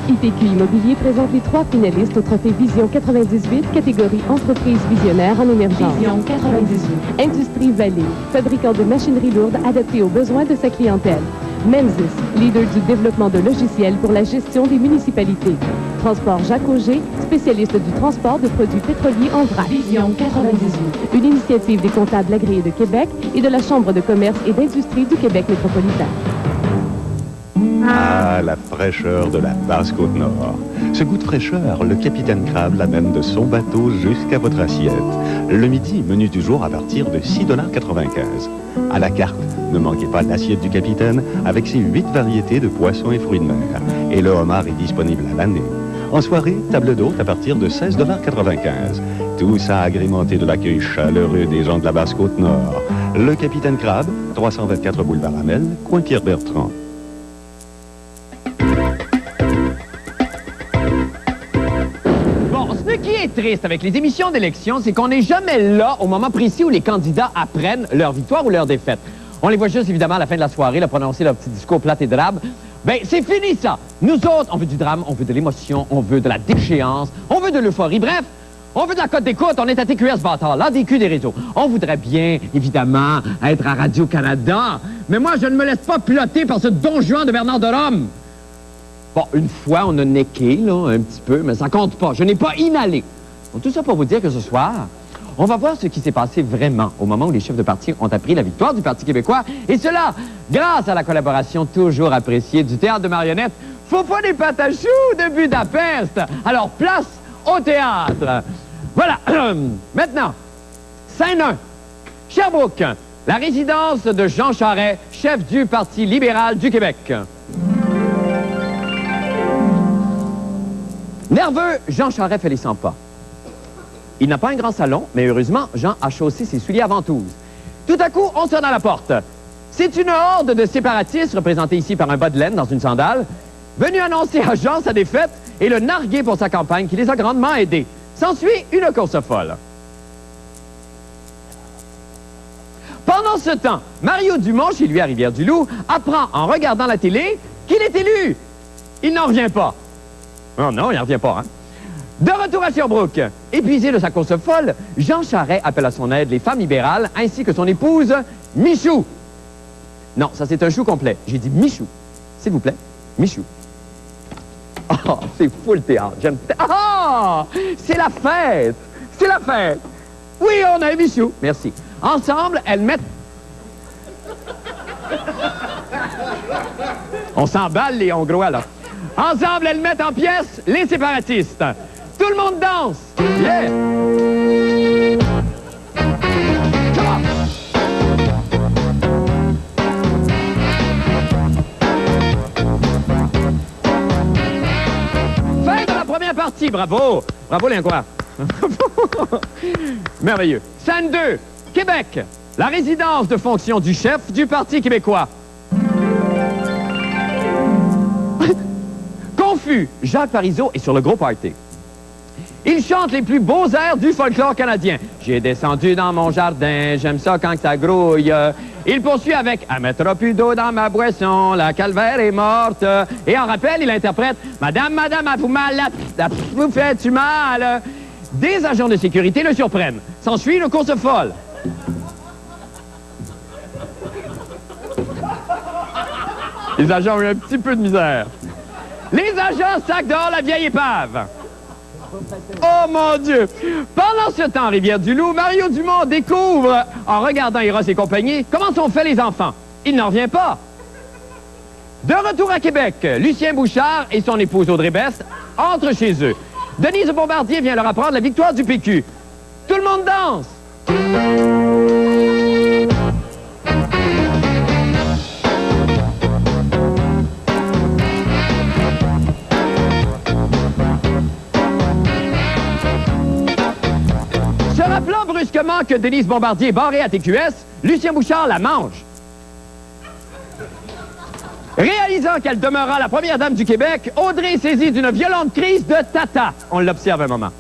SIPQ Immobilier présente les 3 finalistes au Trophée Vision 98, catégorie Entreprise visionnaire en émergence. Vision 98. Industrie Vallée, fabricant de machinerie lourde adaptée aux besoins de sa clientèle. Menzies, leader du développement de logiciels pour la gestion des municipalités. Transport Jacques Auger, spécialiste du transport de produits pétroliers en vrac. Vision 98. Une initiative des comptables agréés de Québec et de la Chambre de commerce et d'industrie du Québec métropolitain. Ah, la fraîcheur de la Basse-Côte-Nord. Ce goût de fraîcheur, le capitaine Crabe l'amène de son bateau jusqu'à votre assiette. Le midi, menu du jour à partir de 6,95 $. À la carte, ne manquez pas l'assiette du capitaine avec ses 8 variétés de poissons et fruits de mer. Et le homard est disponible à l'année. En soirée, table d'hôte à partir de 16,95 $. Tout ça agrémenté de l'accueil chaleureux des gens de la Basse-Côte-Nord. Le capitaine Crabe, 324 boulevard Hamel, coin Pierre-Bertrand. Ce qui est triste avec les émissions d'élection, c'est qu'on n'est jamais là au moment précis où les candidats apprennent leur victoire ou leur défaite. On les voit juste, évidemment, à la fin de la soirée, là, prononcer leur petit discours plate et drabe. Ben, c'est fini, ça! Nous autres, on veut du drame, on veut de l'émotion, on veut de la déchéance, on veut de l'euphorie. Bref, on veut de la cote d'écoute. On est à TQS Bâtard, l'ADQ des réseaux. On voudrait bien, évidemment, être à Radio-Canada. Mais moi, je ne me laisse pas piloter par ce Don Juan de Bernard de Rome. Bon, une fois, on a necké, là, un petit peu, mais ça compte pas. Je n'ai pas inhalé. Donc, tout ça pour vous dire que ce soir, on va voir ce qui s'est passé vraiment au moment où les chefs de parti ont appris la victoire du Parti québécois. Et cela, grâce à la collaboration toujours appréciée du théâtre de marionnettes Faut pas des pâtes à choux de Budapest. Alors, place au théâtre. Voilà. Maintenant, scène 1. Sherbrooke, la résidence de Jean Charest, chef du Parti libéral du Québec. Nerveux, Jean Charest fait les 100 pas. Il n'a pas un grand salon, mais heureusement, Jean a chaussé ses souliers à ventouses. Tout à coup, on sonne à la porte. C'est une horde de séparatistes, représentée ici par un bas de laine dans une sandale, venu annoncer à Jean sa défaite et le narguer pour sa campagne qui les a grandement aidés. S'ensuit une course folle. Pendant ce temps, Mario Dumont, chez lui à Rivière-du-Loup, apprend en regardant la télé qu'il est élu. Il n'en revient pas. Oh non, il n'en revient pas, hein? De retour à Sherbrooke, épuisé de sa course folle, Jean Charest appelle à son aide les femmes libérales ainsi que son épouse, Michou. Non, ça c'est un chou complet. J'ai dit Michou. S'il vous plaît, Michou. Oh, c'est fou le théâtre. J'aime... Ah! C'est la fête! C'est la fête! Oui, on a un Michou. Merci. Ensemble, elles mettent... On s'emballe les Hongrois, là. Ensemble, elles mettent en pièces les séparatistes. Tout le monde danse! Yeah! Come on! Fin de la première partie, bravo! Bravo, les Hongrois! Merveilleux. Scène 2, Québec, la résidence de fonction du chef du Parti québécois. Confus, Jacques Parizeau est sur le gros party. Il chante les plus beaux airs du folklore canadien. J'ai descendu dans mon jardin, j'aime ça quand ça grouille. Il poursuit avec « À mettre plus d'eau dans ma boisson, la calvaire est morte ». Et en rappel, il interprète « Madame, madame, à vous mal, vous faites-tu mal ?» Des agents de sécurité le surprennent. S'ensuit une course folle. Les agents ont eu un petit peu de misère. Les agents sacent dehors la vieille épave. Oh mon Dieu! Pendant ce temps, Rivière-du-Loup, Mario Dumont découvre, en regardant Eros et compagnie, comment sont faits les enfants. Il n'en revient pas. De retour à Québec, Lucien Bouchard et son épouse Audrey Best entrent chez eux. Denise Bombardier vient leur apprendre la victoire du PQ. Tout le monde danse! Se rappelant brusquement que Denise Bombardier est barrée à TQS, Lucien Bouchard la mange. Réalisant qu'elle demeurera la première dame du Québec, Audrey est saisie d'une violente crise de tata. On l'observe un moment.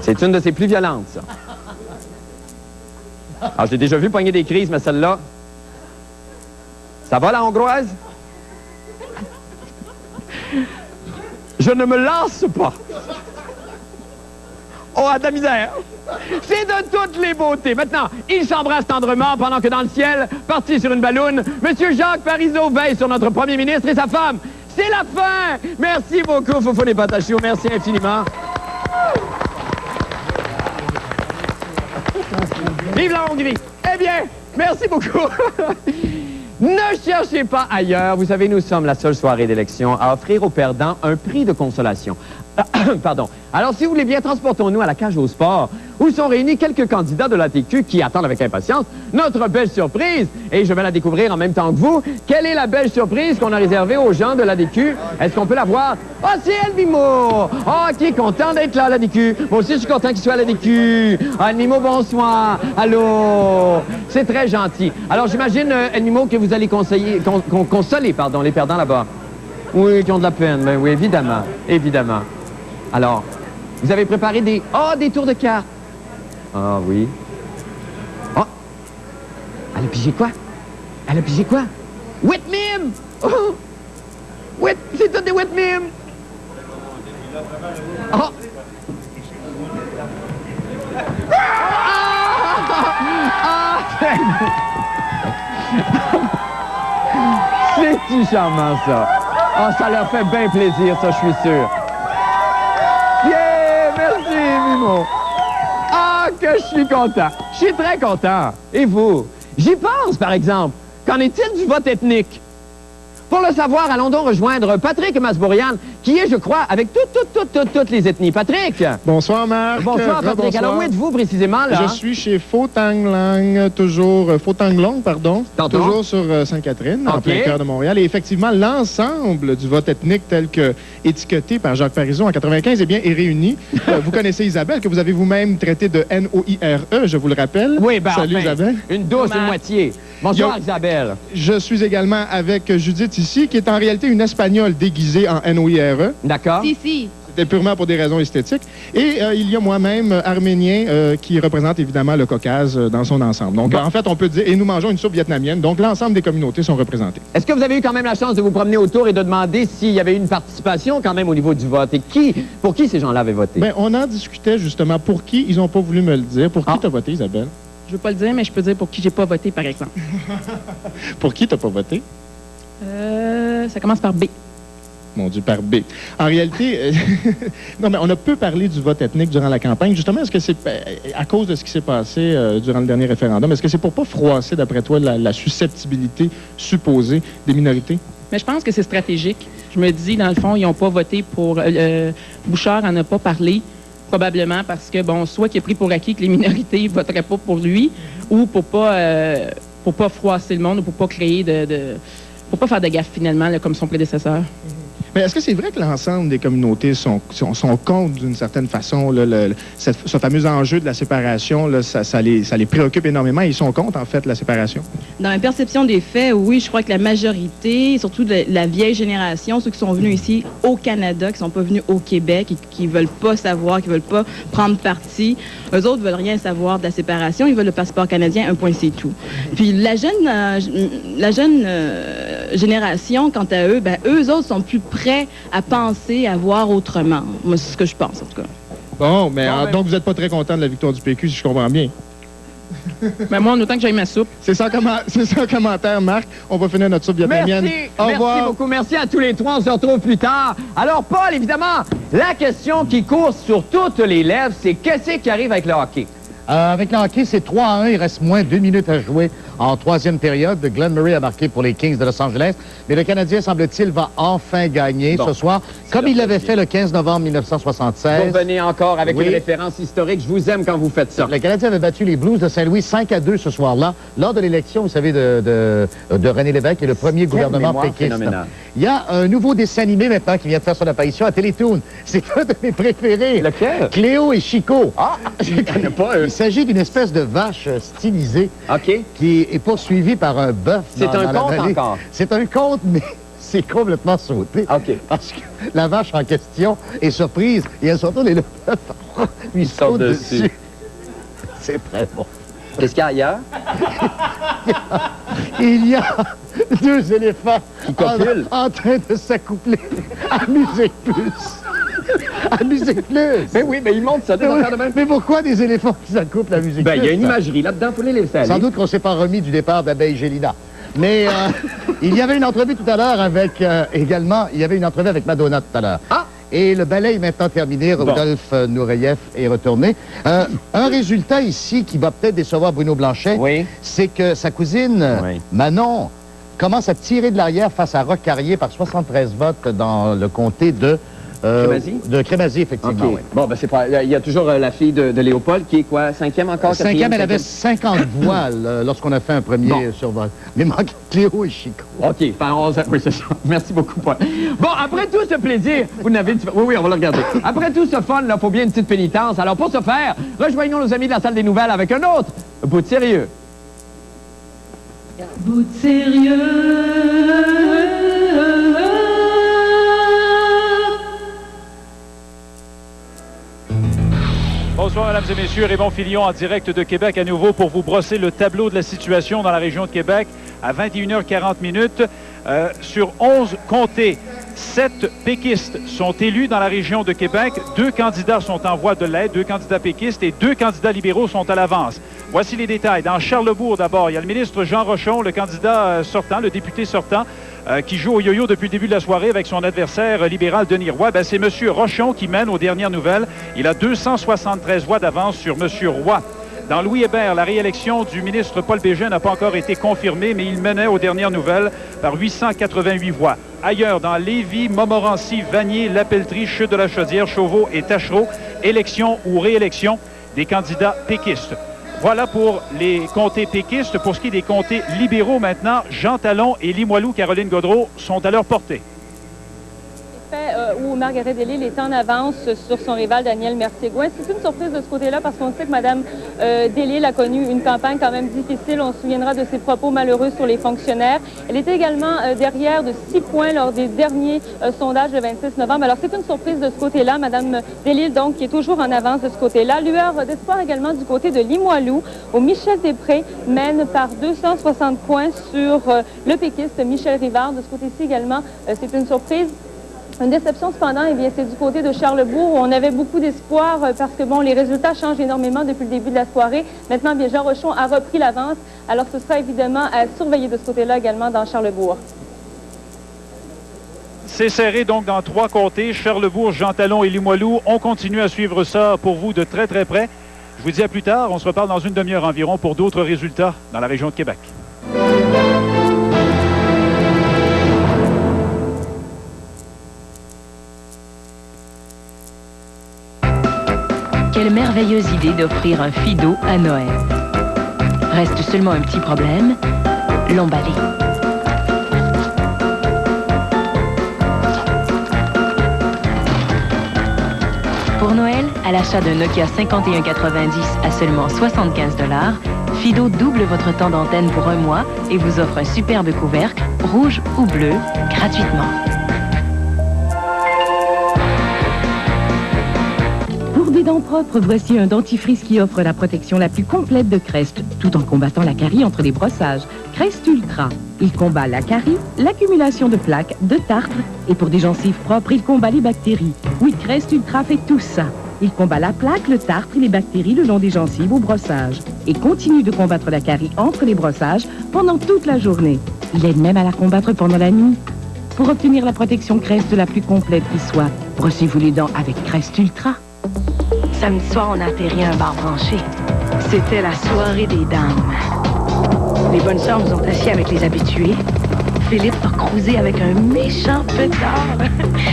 C'est une de ses plus violentes, ça. Alors, j'ai déjà vu pogner des crises, mais celle-là... Ça va, la hongroise? Je ne me lasse pas. Oh, à de la misère! C'est de toutes les beautés. Maintenant, ils s'embrassent tendrement pendant que dans le ciel, parti sur une balloune, M. Jacques Parizeau veille sur notre premier ministre et sa femme. C'est la fin! Merci beaucoup, Foufou les Patachos. Merci infiniment. Vive la Hongrie! Eh bien, merci beaucoup. Ne cherchez pas ailleurs. Vous savez, nous sommes la seule soirée d'élection à offrir aux perdants un prix de consolation. Pardon. Alors, si vous voulez bien, transportons-nous à la cage au sport, où sont réunis quelques candidats de l'ATQ qui attendent avec impatience notre belle surprise. Et je vais la découvrir en même temps que vous. Quelle est la belle surprise qu'on a réservée aux gens de l'ATQ? Est-ce qu'on peut la voir? Oh, c'est El Mimo! Oh, qui est content d'être là à l'ATQ. Moi aussi, je suis content qu'il soit à l'ATQ. Ah, El Mimo, bonsoir. Allô? C'est très gentil. Alors, j'imagine, El Mimo, que vous allez consoler, les perdants là-bas. Oui, qui ont de la peine. Ben oui, évidemment. Évidemment. Alors, vous avez préparé des... Ah, des tours de cartes. Ah oui. Oh! Elle a pigé quoi? Elle a pigé quoi? Whitmim! Oh! C'est tout des Whitmim! Oh! C'est-tu charmant, ça? Oh, ça leur fait bien plaisir, ça, je suis sûr. Yeah! Merci, Mimo. Ah, que je suis content. Je suis très content. Et vous? J'y pense, par exemple. Qu'en est-il du vote ethnique? Pour le savoir, allons donc rejoindre Patrick Masbourian, qui est, je crois, avec toutes les ethnies. Patrick! Bonsoir, Marc. Bonsoir, Patrick. Alors, où êtes-vous précisément, là? Je suis chez Pho Tang Long, toujours sur Sainte-Catherine, en plein cœur de Montréal. Et effectivement, l'ensemble du vote ethnique tel que étiqueté par Jacques Parizeau en 95, eh bien, est réuni. Vous connaissez Isabelle, que vous avez vous-même traité de N-O-I-R-E, je vous le rappelle. Oui, ben, salut, Isabelle. Une douce, une moitié. Bonsoir, Isabelle. Je suis également avec Judith ici, qui est en réalité une Espagnole déguisée en N-O-I-R-E. D'accord. Si. C'était purement pour des raisons esthétiques. Et il y a moi-même, arménien, qui représente évidemment le Caucase dans son ensemble. Donc, en fait, on peut dire, et nous mangeons une soupe vietnamienne, donc l'ensemble des communautés sont représentées. Est-ce que vous avez eu quand même la chance de vous promener autour et de demander s'il y avait eu une participation quand même au niveau du vote? Et pour qui ces gens-là avaient voté? Bien, on en discutait justement. Pour qui? Ils n'ont pas voulu me le dire. Pour qui tu as voté, Isabelle? Je veux pas le dire, mais je peux dire pour qui j'ai pas voté, par exemple. Pour qui tu n'as pas voté? Ça commence par B. Mon Dieu, par B. En réalité, non, mais on a peu parlé du vote ethnique durant la campagne. Justement, est-ce que c'est à cause de ce qui s'est passé durant le dernier référendum, est-ce que c'est pour pas froisser, d'après toi, la susceptibilité supposée des minorités? Mais je pense que c'est stratégique. Je me dis, dans le fond, ils n'ont pas voté pour... Bouchard en a pas parlé, probablement parce que, bon, soit qu'il a pris pour acquis que les minorités ne voteraient pas pour lui, ou pour pas froisser le monde, ou pour pas créer pour pas faire de gaffe, finalement, là, comme son prédécesseur. Mais est-ce que c'est vrai que l'ensemble des communautés sont contre d'une certaine façon? Ce fameux enjeu de la séparation, là, ça les préoccupe énormément. Ils sont contre, en fait, la séparation? Dans ma perception des faits, oui, je crois que la majorité, surtout de la vieille génération, ceux qui sont venus ici au Canada, qui ne sont pas venus au Québec, et qui ne veulent pas savoir, qui ne veulent pas prendre parti, eux autres ne veulent rien savoir de la séparation. Ils veulent le passeport canadien, un point, c'est tout. Puis la jeune génération, quant à eux, ben, eux autres sont plus prêts à penser, à voir autrement. Moi, c'est ce que je pense, en tout cas. Bon, mais donc vous n'êtes pas très content de la victoire du PQ, si je comprends bien. Mais moi, en autant que j'aille ma soupe. C'est ça le commentaire, Marc. On va finir notre soupe vietnamienne. Merci beaucoup. Merci à tous les trois. On se retrouve plus tard. Alors, Paul, évidemment, la question qui court sur toutes les lèvres, c'est qu'est-ce qui arrive avec le hockey? Avec le hockey, c'est 3-1. Il reste moins 2 minutes à jouer en troisième période. Glenn Murray a marqué pour les Kings de Los Angeles. Mais le Canadien, semble-t-il, va enfin gagner ce soir, comme il l'avait fait le 15 novembre 1976. Vous revenez encore avec une référence historique. Je vous aime quand vous faites ça. Le Canadien avait battu les Blues de Saint-Louis 5-2 ce soir-là, lors de l'élection, vous savez, de René Lévesque et le premier gouvernement péquiste. Il y a un nouveau dessin animé maintenant qui vient de faire son apparition à Télétoon. C'est un de mes préférés. Lequel? Cléo et Chico. Ah, je ne connais pas, eux. Il s'agit d'une espèce de vache stylisée qui est poursuivie par un bœuf. C'est un conte encore? C'est un conte, mais c'est complètement sauté. Parce que la vache en question est surprise et elle se retourne et le bœuf lui saute dessus. C'est très bon. Qu'est-ce qu'il y a ailleurs? Il y a 2 éléphants en train de s'accoupler à Musique Plus. À Musique Plus! Mais oui, mais ils montrent ça, des affaires de même. Mais pourquoi des éléphants qui s'accouplent à Musique Plus? Il y a une imagerie là-dedans, il faut les laisser aller. Sans doute qu'on ne s'est pas remis du départ d'Abeille Gélina. Mais il y avait une entrevue tout à l'heure avec, également, il y avait une entrevue avec Madonna tout à l'heure. Et le ballet est maintenant terminé. Rodolphe Nureyev est retourné. Un résultat ici qui va peut-être décevoir Bruno Blanchet, c'est que sa cousine, Manon, commence à tirer de l'arrière face à Roch Carrier par 73 votes dans le comté de... Crémazie? De Crémazie, effectivement. Okay. Bon, ben c'est pas. Il y a toujours la fille de Léopold qui est quoi? 5e encore? 5e, elle avait 50 voix lorsqu'on a fait un premier survol. Mais manque Cléo et Chico. OK, oui, c'est ça. Merci beaucoup, Paul. Bon, après tout ce plaisir, vous n'avez... Oui, on va le regarder. Après tout ce fun, il faut bien une petite pénitence. Alors, pour ce faire, rejoignons nos amis de la salle des nouvelles avec un autre bout de sérieux. Bout de sérieux. et messieurs, Raymond Filion en direct de Québec à nouveau pour vous brosser le tableau de la situation dans la région de Québec à 21h40 minutes. Sur 11 comtés, 7 péquistes sont élus dans la région de Québec. 2 candidats sont en voie de l'être, 2 candidats péquistes et 2 candidats libéraux sont à l'avance. Voici les détails. Dans Charlesbourg, d'abord, il y a le ministre Jean Rochon, le candidat sortant, le député sortant, qui joue au yo-yo depuis le début de la soirée avec son adversaire libéral Denis Roy. C'est M. Rochon qui mène aux dernières nouvelles. Il a 273 voix d'avance sur M. Roy. Dans Louis-Hébert, la réélection du ministre Paul Bégin n'a pas encore été confirmée, mais il menait aux dernières nouvelles par 888 voix. Ailleurs, dans Lévis, Montmorency, Vanier, Lapellerie, Chute-de-la-Chaudière, Chauveau et Tachereau, élection ou réélection des candidats péquistes. Voilà pour les comtés péquistes. Pour ce qui est des comtés libéraux maintenant, Jean Talon et Limoilou, Caroline Gaudreault, sont à leur portée. Où Marguerite Delisle est en avance sur son rival Daniel Mercier-Gouin. C'est une surprise de ce côté-là parce qu'on sait que Mme Delisle a connu une campagne quand même difficile. On se souviendra de ses propos malheureux sur les fonctionnaires. Elle était également derrière de 6 points lors des derniers sondages le 26 novembre. Alors c'est une surprise de ce côté-là. Mme Delisle, donc, qui est toujours en avance de ce côté-là. Lueur d'espoir également du côté de Limoilou, où Michel Després mène par 260 points sur le péquiste Michel Rivard. De ce côté-ci également, c'est une surprise. Une déception, cependant, eh bien, c'est du côté de Charlesbourg où on avait beaucoup d'espoir parce que, bon, les résultats changent énormément depuis le début de la soirée. Maintenant, bien, Jean Rochon a repris l'avance. Alors, ce sera évidemment à surveiller de ce côté-là également dans Charlesbourg. C'est serré donc dans 3 comtés, Charlesbourg, Jean Talon et Limoilou. On continue à suivre ça pour vous de très, très près. Je vous dis à plus tard. On se reparle dans une demi-heure environ pour d'autres résultats dans la région de Québec. Quelle merveilleuse idée d'offrir un Fido à Noël. Reste seulement un petit problème, l'emballer. Pour Noël, à l'achat d'un Nokia 5190 à seulement 75 $, Fido double votre temps d'antenne pour 1 mois et vous offre un superbe couvercle, rouge ou bleu, gratuitement. Pour des dents propres, voici un dentifrice qui offre la protection la plus complète de Crest, tout en combattant la carie entre les brossages. Crest Ultra. Il combat la carie, l'accumulation de plaques, de tartre, et pour des gencives propres, il combat les bactéries. Oui, Crest Ultra fait tout ça. Il combat la plaque, le tartre et les bactéries le long des gencives au brossage. Et continue de combattre la carie entre les brossages pendant toute la journée. Il aide même à la combattre pendant la nuit. Pour obtenir la protection Crest la plus complète qui soit, brossez-vous les dents avec Crest Ultra. Samedi soir, on a atterri à un bar branché. C'était la soirée des dames. Les bonnes sœurs nous ont assis avec les habitués. Philippe a cruisé avec un méchant pétard.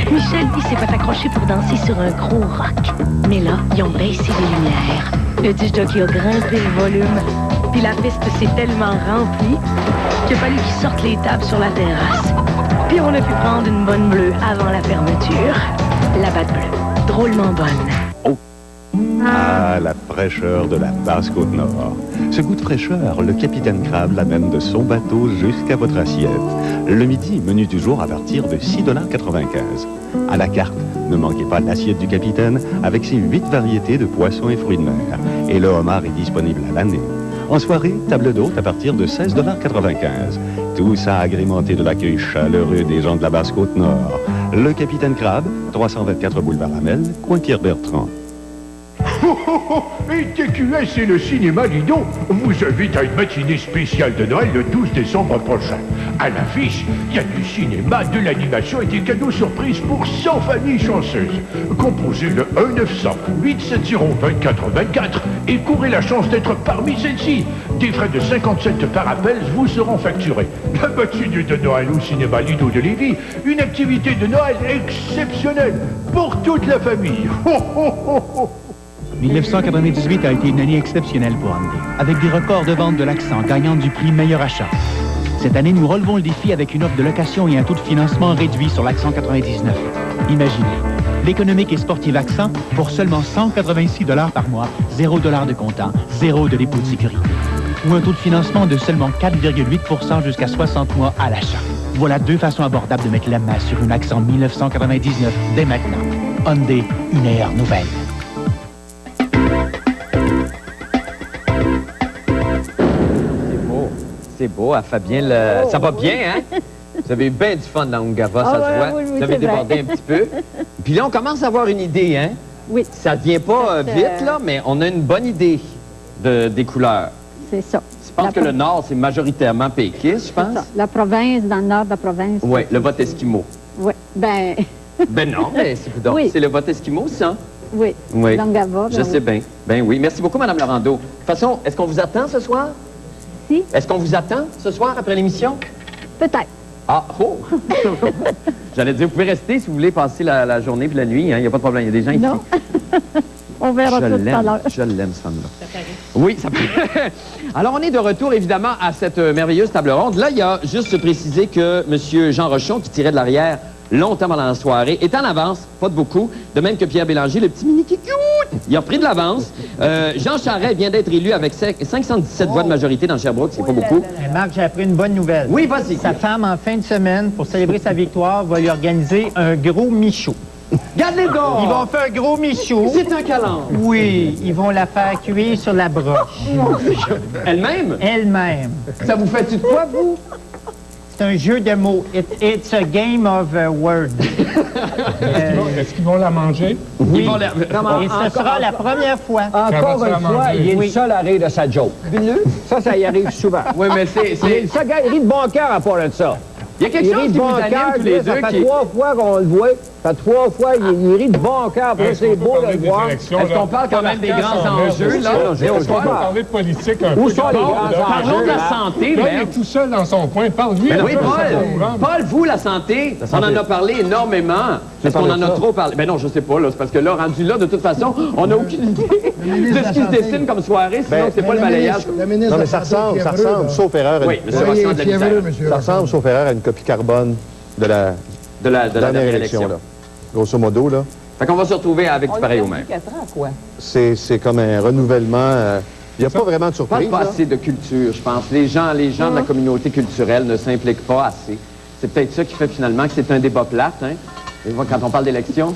Michel, lui, s'est fait accrocher pour danser sur un gros rock. Mais là, ils ont baissé les lumières. Le disc jockey a grimpé le volume. Puis la piste s'est tellement remplie qu'il a fallu qu'ils sortent les tables sur la terrasse. Puis on a pu prendre une bonne bleue avant la fermeture. La batte bleue. Drôlement bonne. Ah, la fraîcheur de la Basse-Côte-Nord. Ce goût de fraîcheur, le capitaine Crabe l'amène de son bateau jusqu'à votre assiette. Le midi, menu du jour à partir de 6,95 $. À la carte, ne manquez pas l'assiette du capitaine avec ses 8 variétés de poissons et fruits de mer. Et le homard est disponible à l'année. En soirée, table d'hôte à partir de 16,95 $. Tout ça agrémenté de l'accueil chaleureux des gens de la Basse-Côte-Nord. Le capitaine Crabe, 324 boulevard Hamel, coin Pierre-Bertrand. Et TQS et le cinéma Lido vous invitent à une matinée spéciale de Noël le 12 décembre prochain. À l'affiche, il y a du cinéma, de l'animation et des cadeaux surprises pour 100 familles chanceuses. Composez le 1-900-870-2424 et courez la chance d'être parmi celles-ci. Des frais de 50 cents par appel vous seront facturés. La matinée de Noël au cinéma Lido de Lévis, une activité de Noël exceptionnelle pour toute la famille. 1998 a été une année exceptionnelle pour Hyundai, avec des records de vente de l'Accent gagnant du prix meilleur achat. Cette année, nous relevons le défi avec une offre de location et un taux de financement réduit sur l'Accent 99. Imaginez, l'économique et sportive Accent pour seulement 186 $ par mois, 0 $ de comptant, 0 de dépôt de sécurité. Ou un taux de financement de seulement 4,8 % jusqu'à 60 mois à l'achat. Voilà 2 façons abordables de mettre la main sur une Accent 1999 dès maintenant. Hyundai, une meilleure nouvelle. C'est beau, elle fait bien le... Ça va bien, hein? Vous avez eu bien du fun dans Ungava, ça se voit. Oui, Vous avez débordé un petit peu. Puis là, on commence à avoir une idée, hein? Oui. Ça ne vient pas vite, là, mais on a une bonne idée des couleurs. C'est ça. Je pense que le Nord, c'est majoritairement péquiste, je pense. Ça. La province, dans le nord de la province. Oui, le vote esquimau. Oui, ben... Ben non, mais c'est le vote esquimau, ça. Oui, Oui, Ungava. je sais bien. Ben oui. Merci beaucoup, Mme Laurando. De toute façon, est-ce qu'on vous attend ce soir? Si. Est-ce qu'on vous attend ce soir après l'émission? Peut-être. Ah, oh! J'allais dire, vous pouvez rester si vous voulez passer la journée et la nuit. Il n'y a pas de problème. Il y a des gens ici. Non. On verra tout à l'heure. Je l'aime, cette femme-là. Oui, ça peut. Alors, on est de retour, évidemment, à cette merveilleuse table ronde. Là, il y a juste à préciser que M. Jean Rochon, qui tirait de l'arrière longtemps pendant la soirée, est en avance, pas de beaucoup, de même que Pierre Bélanger, le petit mini qui cute. Il a pris de l'avance. Jean Charest vient d'être élu avec 517 voix de majorité dans Sherbrooke, c'est pas beaucoup. Marc, j'ai appris une bonne nouvelle. Oui, vas-y. Sa femme, en fin de semaine, pour célébrer sa victoire, va lui organiser un gros michaud. Garde-les donc! Ils vont faire un gros michaud. C'est un calandre. Oui, ils vont la faire cuire sur la broche. Elle-même? Elle-même. Ça vous fait-tu de quoi, vous? C'est un jeu de mots. It's a game of words. Est-ce qu'ils vont la manger? Oui. Ils vont la... Et ce sera la première fois. Encore une fois, il est le seul à rire de sa joke. Ça y arrive souvent. Oui, mais c'est... Il est le seul gars, il rit de bon cœur à part de ça. Il y a quelque chose qui vous anime tous les deux. Ça fait 3 fois qu'on le voit. Ça fait 3 fois, il rit de bon cœur. Après, c'est beau de le voir. Est-ce qu'on parle quand même des grands enjeux, là? On va parler de politique un peu. Où sont les grands enjeux? Parlons de la santé, Là, il mais... est tout seul dans son coin. Parle-lui. Oui, Paul, vous, la santé, on en a parlé énormément. Est-ce qu'on en a trop parlé? Ben non, je sais pas, là. C'est parce que là, rendu là, de toute façon, on n'a aucune idée de ce qui se dessine comme soirée, sinon c'est pas le balayage. Non, mais ça ressemble, sauf erreur. Oui, M. Rochon de la misère. Ça ressemble, sauf erreur, à une copie carbone de la dernière élection, là. Grosso modo, là. Fait qu'on va se retrouver avec du pareil au même. 4 ans, quoi? C'est comme un renouvellement. Il n'y a pas vraiment de Je parle surprise. pas là. assez de culture, je pense. Les gens de la communauté culturelle ne s'impliquent pas assez. C'est peut-être ça qui fait finalement que c'est un débat plate, hein? Et quand on parle d'élection.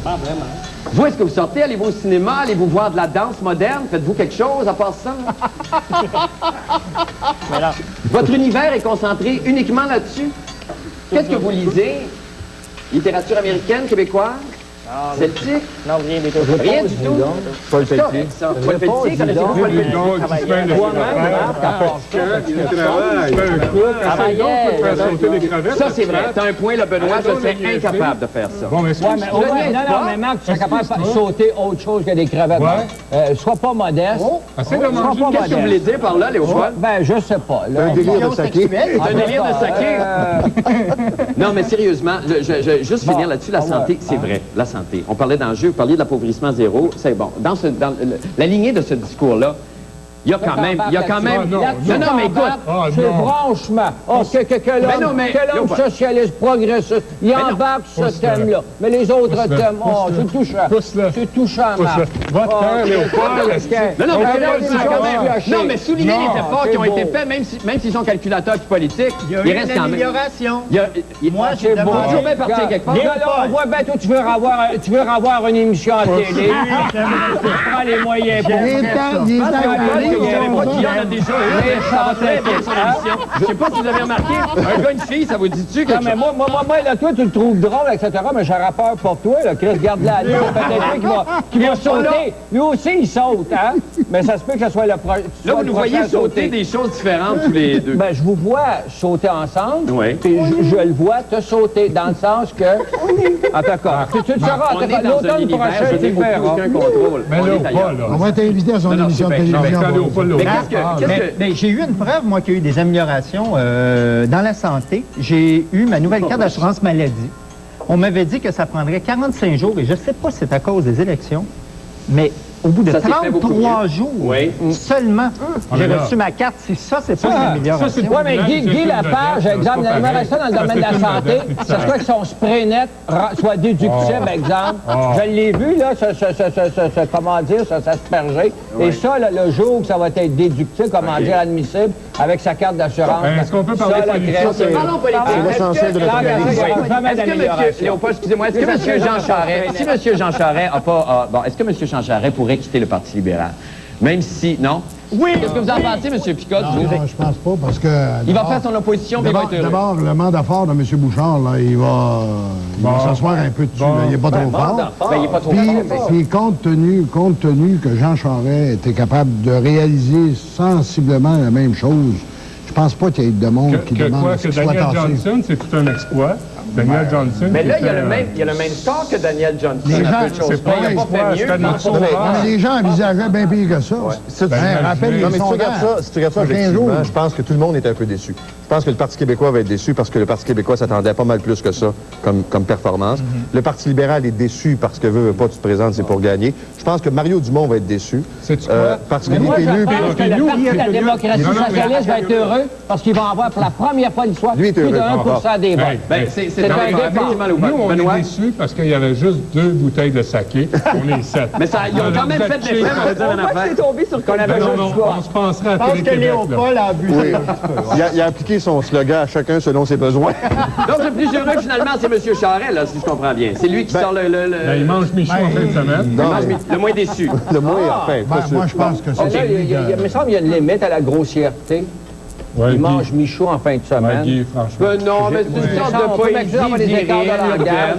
Pas vraiment. Vous, est-ce que vous sortez? Allez-vous au cinéma? Allez-vous voir de la danse moderne? Faites-vous quelque chose à part ça? Voilà. Votre univers est concentré uniquement là-dessus? Qu'est-ce que vous lisez? Littérature américaine, québécoise? Celtique? Non, rien du tout. Rien du tout? Paul C'est correct, ça. Paul Pelletier, connaissez-vous Paul Pelletier? Ça, c'est vrai. T'as un point, là, Benoît, je serais incapable de faire ça. Bon, mais Non, mais Marc, tu serais capable de sauter autre chose que des crevettes. Sois pas modeste. Essaye de manger. Qu'est-ce que vous voulez dire par là, Léopold? Ben, je sais pas. Là. Un délire de saké. C'est un délire de saké. Non, mais sérieusement, juste finir là-dessus, la santé, c'est vrai, la santé. On parlait d'enjeux, vous parliez de l'appauvrissement zéro, c'est bon. Dans la lignée de ce discours-là, il y a quand même... Non, mais écoute, c'est franchement... Quel homme socialiste, progressiste, il embarque sur ce thème-là. Mais les autres thèmes, c'est touchant. C'est touchant, Marc. Votre cœur, Léopold. Non, mais souligner les efforts qui ont été faits, même s'ils sont calculateurs et politiques, il reste quand même... amélioration. Moi, c'est bon. Toujours bien partir quelque part. On voit bien, toi, tu veux revoir une émission à télé. Tu prends les moyens pour... Il y en a déjà eu, ça va très bien sur l'émission. Je sais pas si vous avez remarqué, un gars, une fille, ça vous dit-tu quelque chose? Non, mais moi, là, toi, tu le trouves drôle, etc., mais j'aurais peur pour toi, là. Chris, garde-la à lui, peut-être qui va sauter. Lui aussi, il saute, hein? Mais ça se peut que ce soit le prochain. Là, vous nous voyez sauter des choses différentes tous les deux. Ben, je vous vois sauter ensemble, Oui. puis je le vois te sauter, dans le sens que... En tout cas, tu le sauras, On est dans un l'automne univers, prochain, je tu n'ai le verras. aucun contrôle. Mais On est Léopold, ailleurs. là. On va t'inviter à son Non, émission de c'est bien. télévision. Mais qu'est-ce que... J'ai eu une preuve, moi, qu'il y a eu des améliorations dans la santé. J'ai eu ma nouvelle carte d'assurance maladie. On m'avait dit que ça prendrait 45 jours, et je ne sais pas si c'est à cause des élections, mais au bout de Ça s'est fait beaucoup 33 mieux. jours Oui. seulement, j'ai là. reçu ma carte. Si ça, c'est pas une amélioration. c'est Oui, mais Guy Lapage, exemple, l'amélioration dans le domaine de la santé, ça serait que son spray net soit déductible, exemple. Je l'ai vu, là, comment dire, s'asperger. Et ça, là, le jour où ça va être déductible, comment dire, admissible, avec sa carte d'assurance. Est-ce qu'on peut parler politique? Parlons politique. C'est l'essentiel de notre organisation. Est-ce que M. Léopold, excusez-moi, est-ce que M. Jean Charest, si M. Jean Charest a pas... Bon, est-ce que M. Jean Charest pourrait quitter le Parti libéral? Même si... Non? Oui! Qu'est-ce que vous en pensez, M. Picotte? Non, je pense pas, parce que... Il va faire son opposition, mais il va être heureux. D'abord, le mandat fort de M. Bouchard, là, il va s'asseoir un peu dessus. Là, il n'est pas trop fort. Ben, il n'est pas trop fort. Puis, compte tenu que Jean Charest était capable de réaliser sensiblement la même chose, je pense pas qu'il y ait de monde qui demande que Daniel Johnson, c'est tout un exploit. Daniel Johnson. Mais là, il y a le même score que Daniel Johnson. Les gens, c'est pas un exploit, c'est tellement trop fort. Mais les gens envisageaient bien pire que ça. Rappelle les sondages. Si tu regardes ça objectivement, je pense que tout le monde est un peu déçu. Je pense que le Parti québécois va être déçu parce que le Parti québécois s'attendait pas mal plus que ça comme performance. Le Parti libéral est déçu parce que veut pas, tu te présentes, c'est pour gagner. Je pense que Mario Dumont va être déçu. Parce qu'il est élu. La démocratie socialiste va être heureux parce qu'ils vont avoir pour la première fois de l'histoire plus de 1% des votes. C'est un départ. Nous, on est déçus parce qu'il y avait juste 2 bouteilles de saké. On est 7. Mais ça, ils ont quand même fait de l'effet, on va dire une affaire. C'est tombé sur qu'on avait on se penserait à Télé-Québec. Je pense que Léopold a abusé un petit peu. Il a appliqué son slogan à chacun selon ses besoins. Donc, le plus heureux, finalement, c'est M. Charest, là, si je comprends bien. C'est lui qui sort le... il mange Michou en fin de semaine. Le moins déçu. Le moins, enfin. Moi, je pense que c'est... Il me semble qu'il y a une limite à la grossièreté. Il mange Michaud en fin de semaine. Guy, franchement. Non, mais c'est une sorte de poésie virile.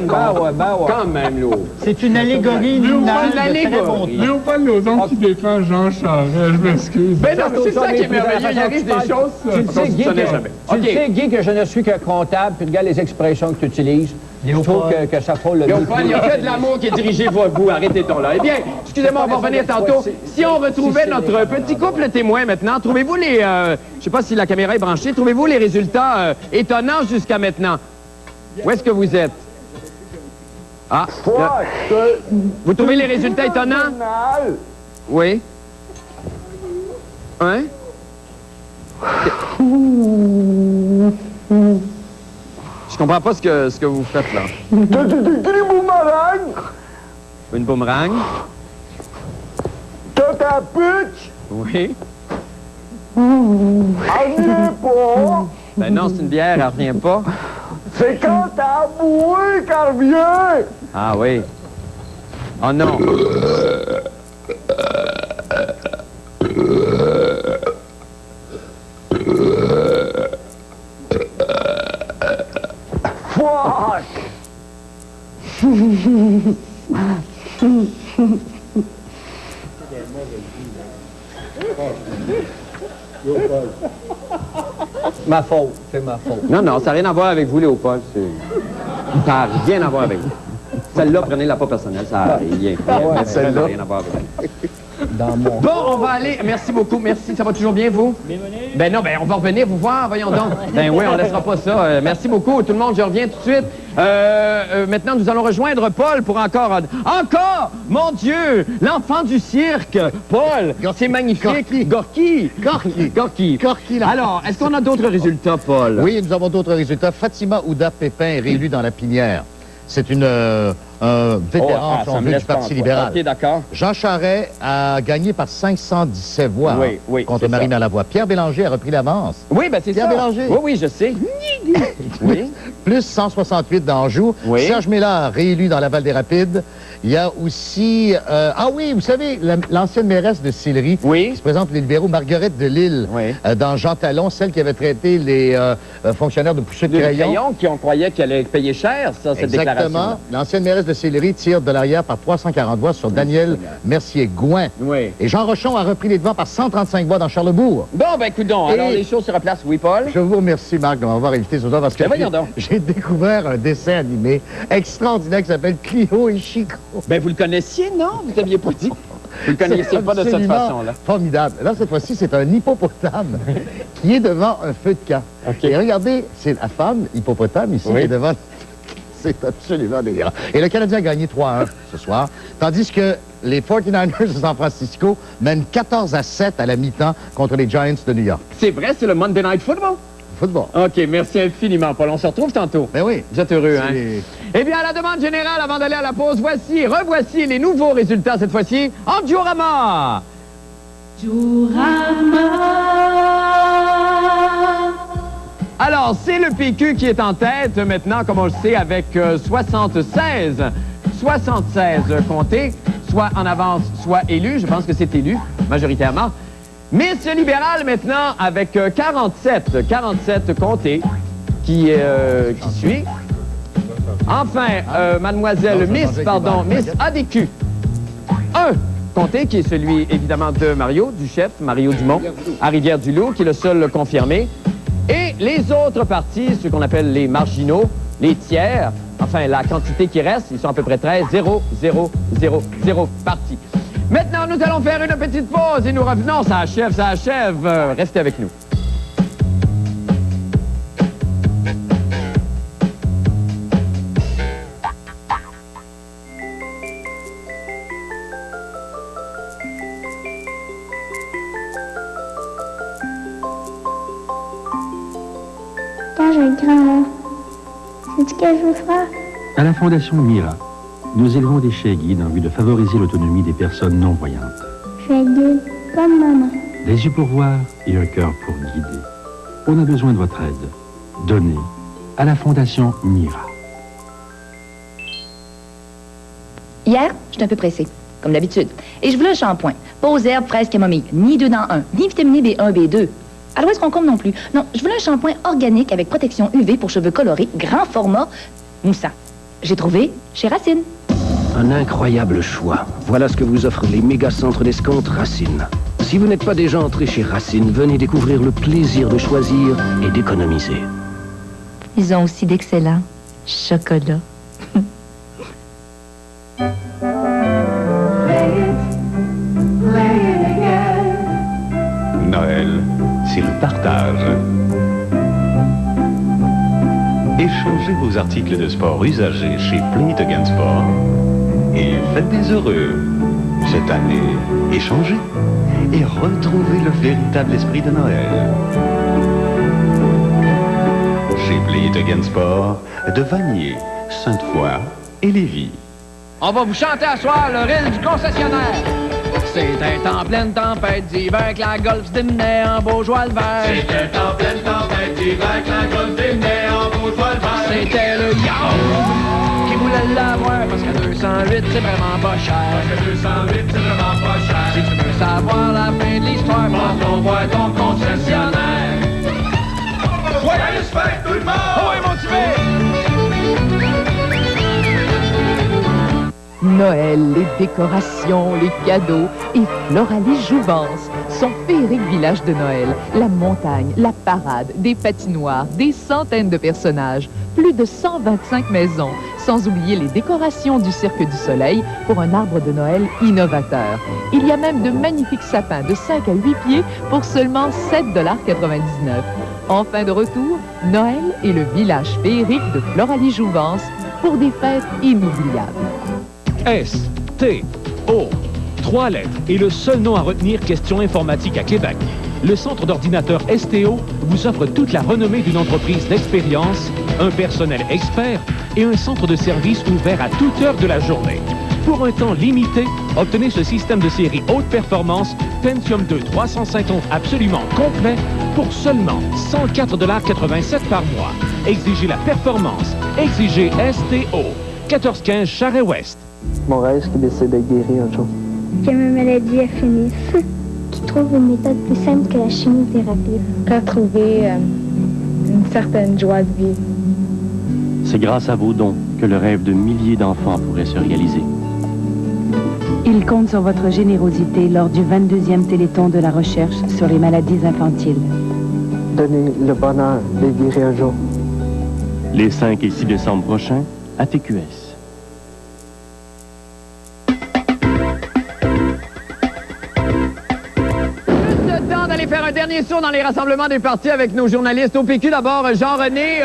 Quand même, Lou. C'est une allégorie lunaire de très bon temps. Léopold Lauzon qui défend Jean Charest, je m'excuse. Ben non, mais c'est ça qui est merveilleux. Il arrive des choses Tu le sais, Guy, que je ne suis que comptable, puis regarde les expressions que tu utilises. Je trouve que ça frôle le Léopold, il y a que de l'amour qui est dirigé vers vous. Arrêtez-donc là. Eh bien, excusez-moi, on va revenir tantôt. Si on retrouvait notre petit couple témoin maintenant, trouvez-vous les... je sais pas si la caméra est branchée. Trouvez-vous les résultats étonnants jusqu'à maintenant? Où est-ce que vous êtes? Ah. Vous trouvez les résultats étonnants? Oui. Hein? Je comprends pas ce que vous faites là. Une boomerang! Une boomerang? T'as ta pute! Oui. Elle vient pas! Ben non, c'est une bière, elle revient pas. C'est quand t'as boué qu'elle vient! Ah oui. Oh non. Fuck! Ma faute, c'est ma faute. Non, non, ça n'a rien à voir avec vous, Léopold. Ça n'a rien à voir avec vous. Celle-là, prenez-la pas personnelle, ça n'a rien. Celle-là n'a rien à voir avec vous. Bon, on va aller. Merci beaucoup, merci. Ça va toujours bien, vous? Ben non, ben on va revenir vous voir, voyons donc. Ben oui, on laissera pas ça. Merci beaucoup, tout le monde, je reviens tout de suite. Maintenant, nous allons rejoindre Paul pour encore... Encore! Mon Dieu! L'enfant du cirque! Paul! C'est magnifique! Gorky! Alors, est-ce qu'on a d'autres résultats, Paul? Oui, nous avons d'autres résultats. Fatima Ouda Pépin est réélue dans la pinière. C'est une vétéran du Parti libéral. OK, d'accord. Jean Charest a gagné par 517 voix contre Marina Lavoie. Pierre Bélanger a repris l'avance. Oui, ben c'est ça. Pierre Bélanger. Oui, je sais. Oui. Plus 168 d'Anjou. Oui. Serge Mélard, réélu dans Laval-des-Rapides. Il y a aussi... ah oui, vous savez, l'ancienne mairesse de Sillery, qui se présente les libéraux, Marguerite de Lille, dans Jean Talon, celle qui avait traité les fonctionnaires de boucher de crayon. Qui on croyait qu'elle allait payer cher, ça, cette déclaration. Exactement. L'ancienne mairesse de Sillery tire de l'arrière par 340 voix sur Daniel Mercier-Gouin. Oui. Et Jean Rochon a repris les devants par 135 voix dans Charlesbourg. Bon, ben écoute donc, alors les choses se replacent. Oui, Paul? Je vous remercie, Marc, de m'avoir invité ce soir parce que j'ai découvert un dessin animé extraordinaire qui s'appelle Clio et Chico. Ben vous le connaissiez, non? Vous n'aviez pas dit? Vous le connaissiez pas de cette façon-là? Formidable. Là, cette fois-ci, c'est un hippopotame qui est devant un feu de camp. Et regardez, c'est la femme hippopotame ici qui est devant... C'est absolument délirant. Et le Canadien a gagné 3-1 ce soir, tandis que les 49ers de San Francisco mènent 14-7 à la mi-temps contre les Giants de New York. C'est vrai, c'est le Monday Night Football? OK, merci infiniment, Paul. On se retrouve tantôt. Ben oui. Vous êtes heureux, hein? Eh bien, à la demande générale, avant d'aller à la pause, revoici les nouveaux résultats, cette fois-ci, en Diorama. Alors, c'est le PQ qui est en tête maintenant, comme on le sait, avec 76 comtés, soit en avance, soit élu. Je pense que c'est élu, majoritairement. Miss libérale maintenant avec 47 comtés qui suit. Enfin, mademoiselle Miss ADQ. Un comté qui est celui, évidemment, de Mario, du chef, Mario Dumont, à Rivière-du-Loup, qui est le seul confirmé. Et les autres partis, ceux qu'on appelle les marginaux, les tiers, enfin, la quantité qui reste, ils sont à peu près 13, 0, 0, 0, 0 partis. Maintenant, nous allons faire une petite pause et nous revenons. Ça achève, ça achève. Restez avec nous. Quand je vais grand, c'est ce que je veux faire. À la Fondation Mira, nous élevons des chiens guides en vue de favoriser l'autonomie des personnes non-voyantes. Je vais guide comme maman. Des yeux pour voir et un cœur pour guider. On a besoin de votre aide. Donnez à la Fondation Mira. Hier, j'étais un peu pressée, comme d'habitude. Et je voulais un shampoing. Pas aux herbes, fraises, camomille. Ni 2 dans 1. Ni vitaminé B1, B2. À l'Ouest Concombre non plus. Non, je voulais un shampoing organique avec protection UV pour cheveux colorés, grand format, moussant. J'ai trouvé chez Racine. Un incroyable choix. Voilà ce que vous offrent les méga centres d'escompte Racine. Si vous n'êtes pas déjà entré chez Racine, venez découvrir le plaisir de choisir et d'économiser. Ils ont aussi d'excellents chocolats. Noël, c'est le partage. Échangez vos articles de sport usagés chez Play It Again Sport et faites des heureux. Cette année, échangez et retrouvez le véritable esprit de Noël. Chez Play It Again Sport, de Vanier, Sainte-Foy et Lévis. On va vous chanter à soir le rire du concessionnaire. C'était en pleine tempête d'hiver que la Golf se démenait en Beaujois le vert. C'était en pleine tempête d'hiver que la Golf démenait en Beaujois le vert. C'était le yaourt qui voulait l'avoir parce que 208 c'est vraiment pas cher. Parce que 208 c'est vraiment pas cher. Si tu veux savoir la fin de l'histoire, pense qu'on voit ton concessionnaire. Joyeuse fête tout le monde! Oh, est motivé! Noël, les décorations, les cadeaux et Floralie Jouvence, son féerique village de Noël. La montagne, la parade, des patinoires, des centaines de personnages, plus de 125 maisons, sans oublier les décorations du Cirque du Soleil pour un arbre de Noël innovateur. Il y a même de magnifiques sapins de 5 à 8 pieds pour seulement 7,99 $. Enfin de retour, Noël et le village féerique de Floralie Jouvence pour des fêtes inoubliables. S-T-O. 3 lettres et le seul nom à retenir question informatique à Québec. Le centre d'ordinateur STO vous offre toute la renommée d'une entreprise d'expérience, un personnel expert et un centre de service ouvert à toute heure de la journée. Pour un temps limité, obtenez ce système de série haute performance Pentium 2 350 absolument complet pour seulement 104,87 $ par mois. Exigez la performance. Exigez STO. 1415 Charest-Ouest. Mon rêve, c'est qu'il décide de guérir un jour. Que ma maladie finisse. Qu'il trouve une méthode plus simple que la chimiothérapie. Retrouver une certaine joie de vivre. C'est grâce à vos dons que le rêve de milliers d'enfants pourrait se réaliser. Il compte sur votre générosité lors du 22e Téléthon de la recherche sur les maladies infantiles. Donnez le bonheur de guérir un jour. Les 5 et 6 décembre prochains, à TQS. Aller faire un dernier saut dans les rassemblements des partis avec nos journalistes au PQ. D'abord, Jean-René,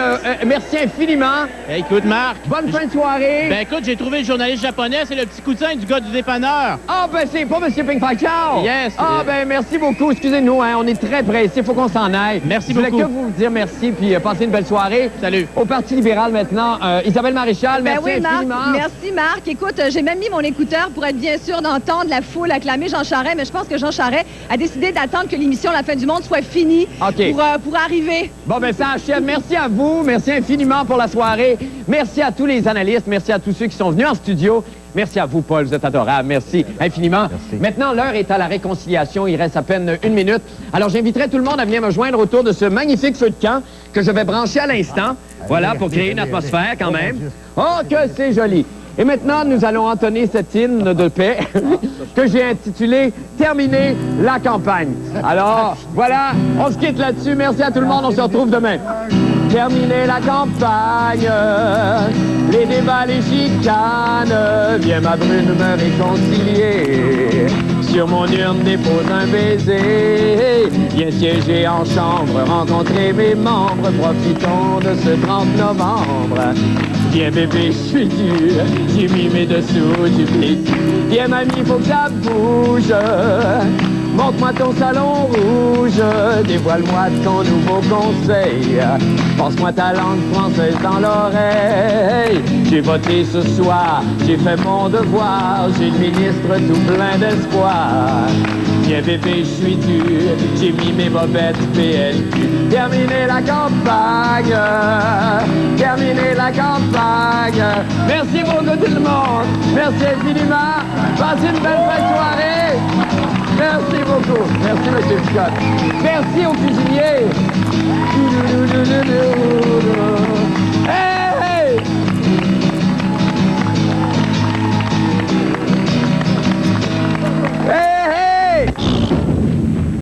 merci infiniment. Écoute, Marc. Bonne fin de soirée. Ben écoute, j'ai trouvé le journaliste japonais, c'est le petit cousin du gars du dépanneur. Ah, ben c'est pas M. Ping Fai Chao. Yes. Ah, ben merci beaucoup. Excusez-nous, hein, on est très pressés, il faut qu'on s'en aille. Merci beaucoup. beaucoup. Je voulais que vous dire merci, puis passer une belle soirée. Salut. Au Parti libéral maintenant, Isabelle Maréchal, ben merci oui, infiniment. Marc, merci Marc. Écoute, j'ai même mis mon écouteur pour être bien sûr d'entendre la foule acclamer Jean Charest, mais je pense que Jean Charest a décidé d'attendre que l'émission La fin du monde soit finie pour arriver. Bon, ben ça achève. Merci à vous. Merci infiniment pour la soirée. Merci à tous les analystes. Merci à tous ceux qui sont venus en studio. Merci à vous, Paul, vous êtes adorable. Merci infiniment. Merci. Maintenant, l'heure est à la réconciliation. Il reste à peine 1 minute. Alors, j'inviterai tout le monde à venir me joindre autour de ce magnifique feu de camp que je vais brancher à l'instant. Voilà, pour créer une atmosphère quand même. Oh, que c'est joli! Et maintenant, nous allons entonner cet hymne de paix que j'ai intitulé « Terminer la campagne ». Alors, voilà, on se quitte là-dessus. Merci à tout le monde, on se retrouve demain. Terminer la campagne, les débats, les chicanes, viens ma brune me réconcilier. Sur mon urne dépose un baiser, viens siéger en chambre, rencontrer mes membres, profitons de ce 30 novembre. Viens bébé, je suis dur, j'ai mis mes dessous du plis. Viens mamie, faut que ça bouge. Montre-moi ton salon rouge, dévoile-moi ton nouveau conseil. Passe-moi ta langue française dans l'oreille. J'ai voté ce soir, j'ai fait mon devoir, j'ai le ministre tout plein d'espoir. Viens bébé, je suis dur, j'ai mis mes bobettes PLQ. Terminer la campagne, terminer la campagne. Merci beaucoup tout le monde, merci infiniment. Passez une belle fin de soirée. Merci beaucoup. Merci, M. Picotte. Merci aux cuisiniers.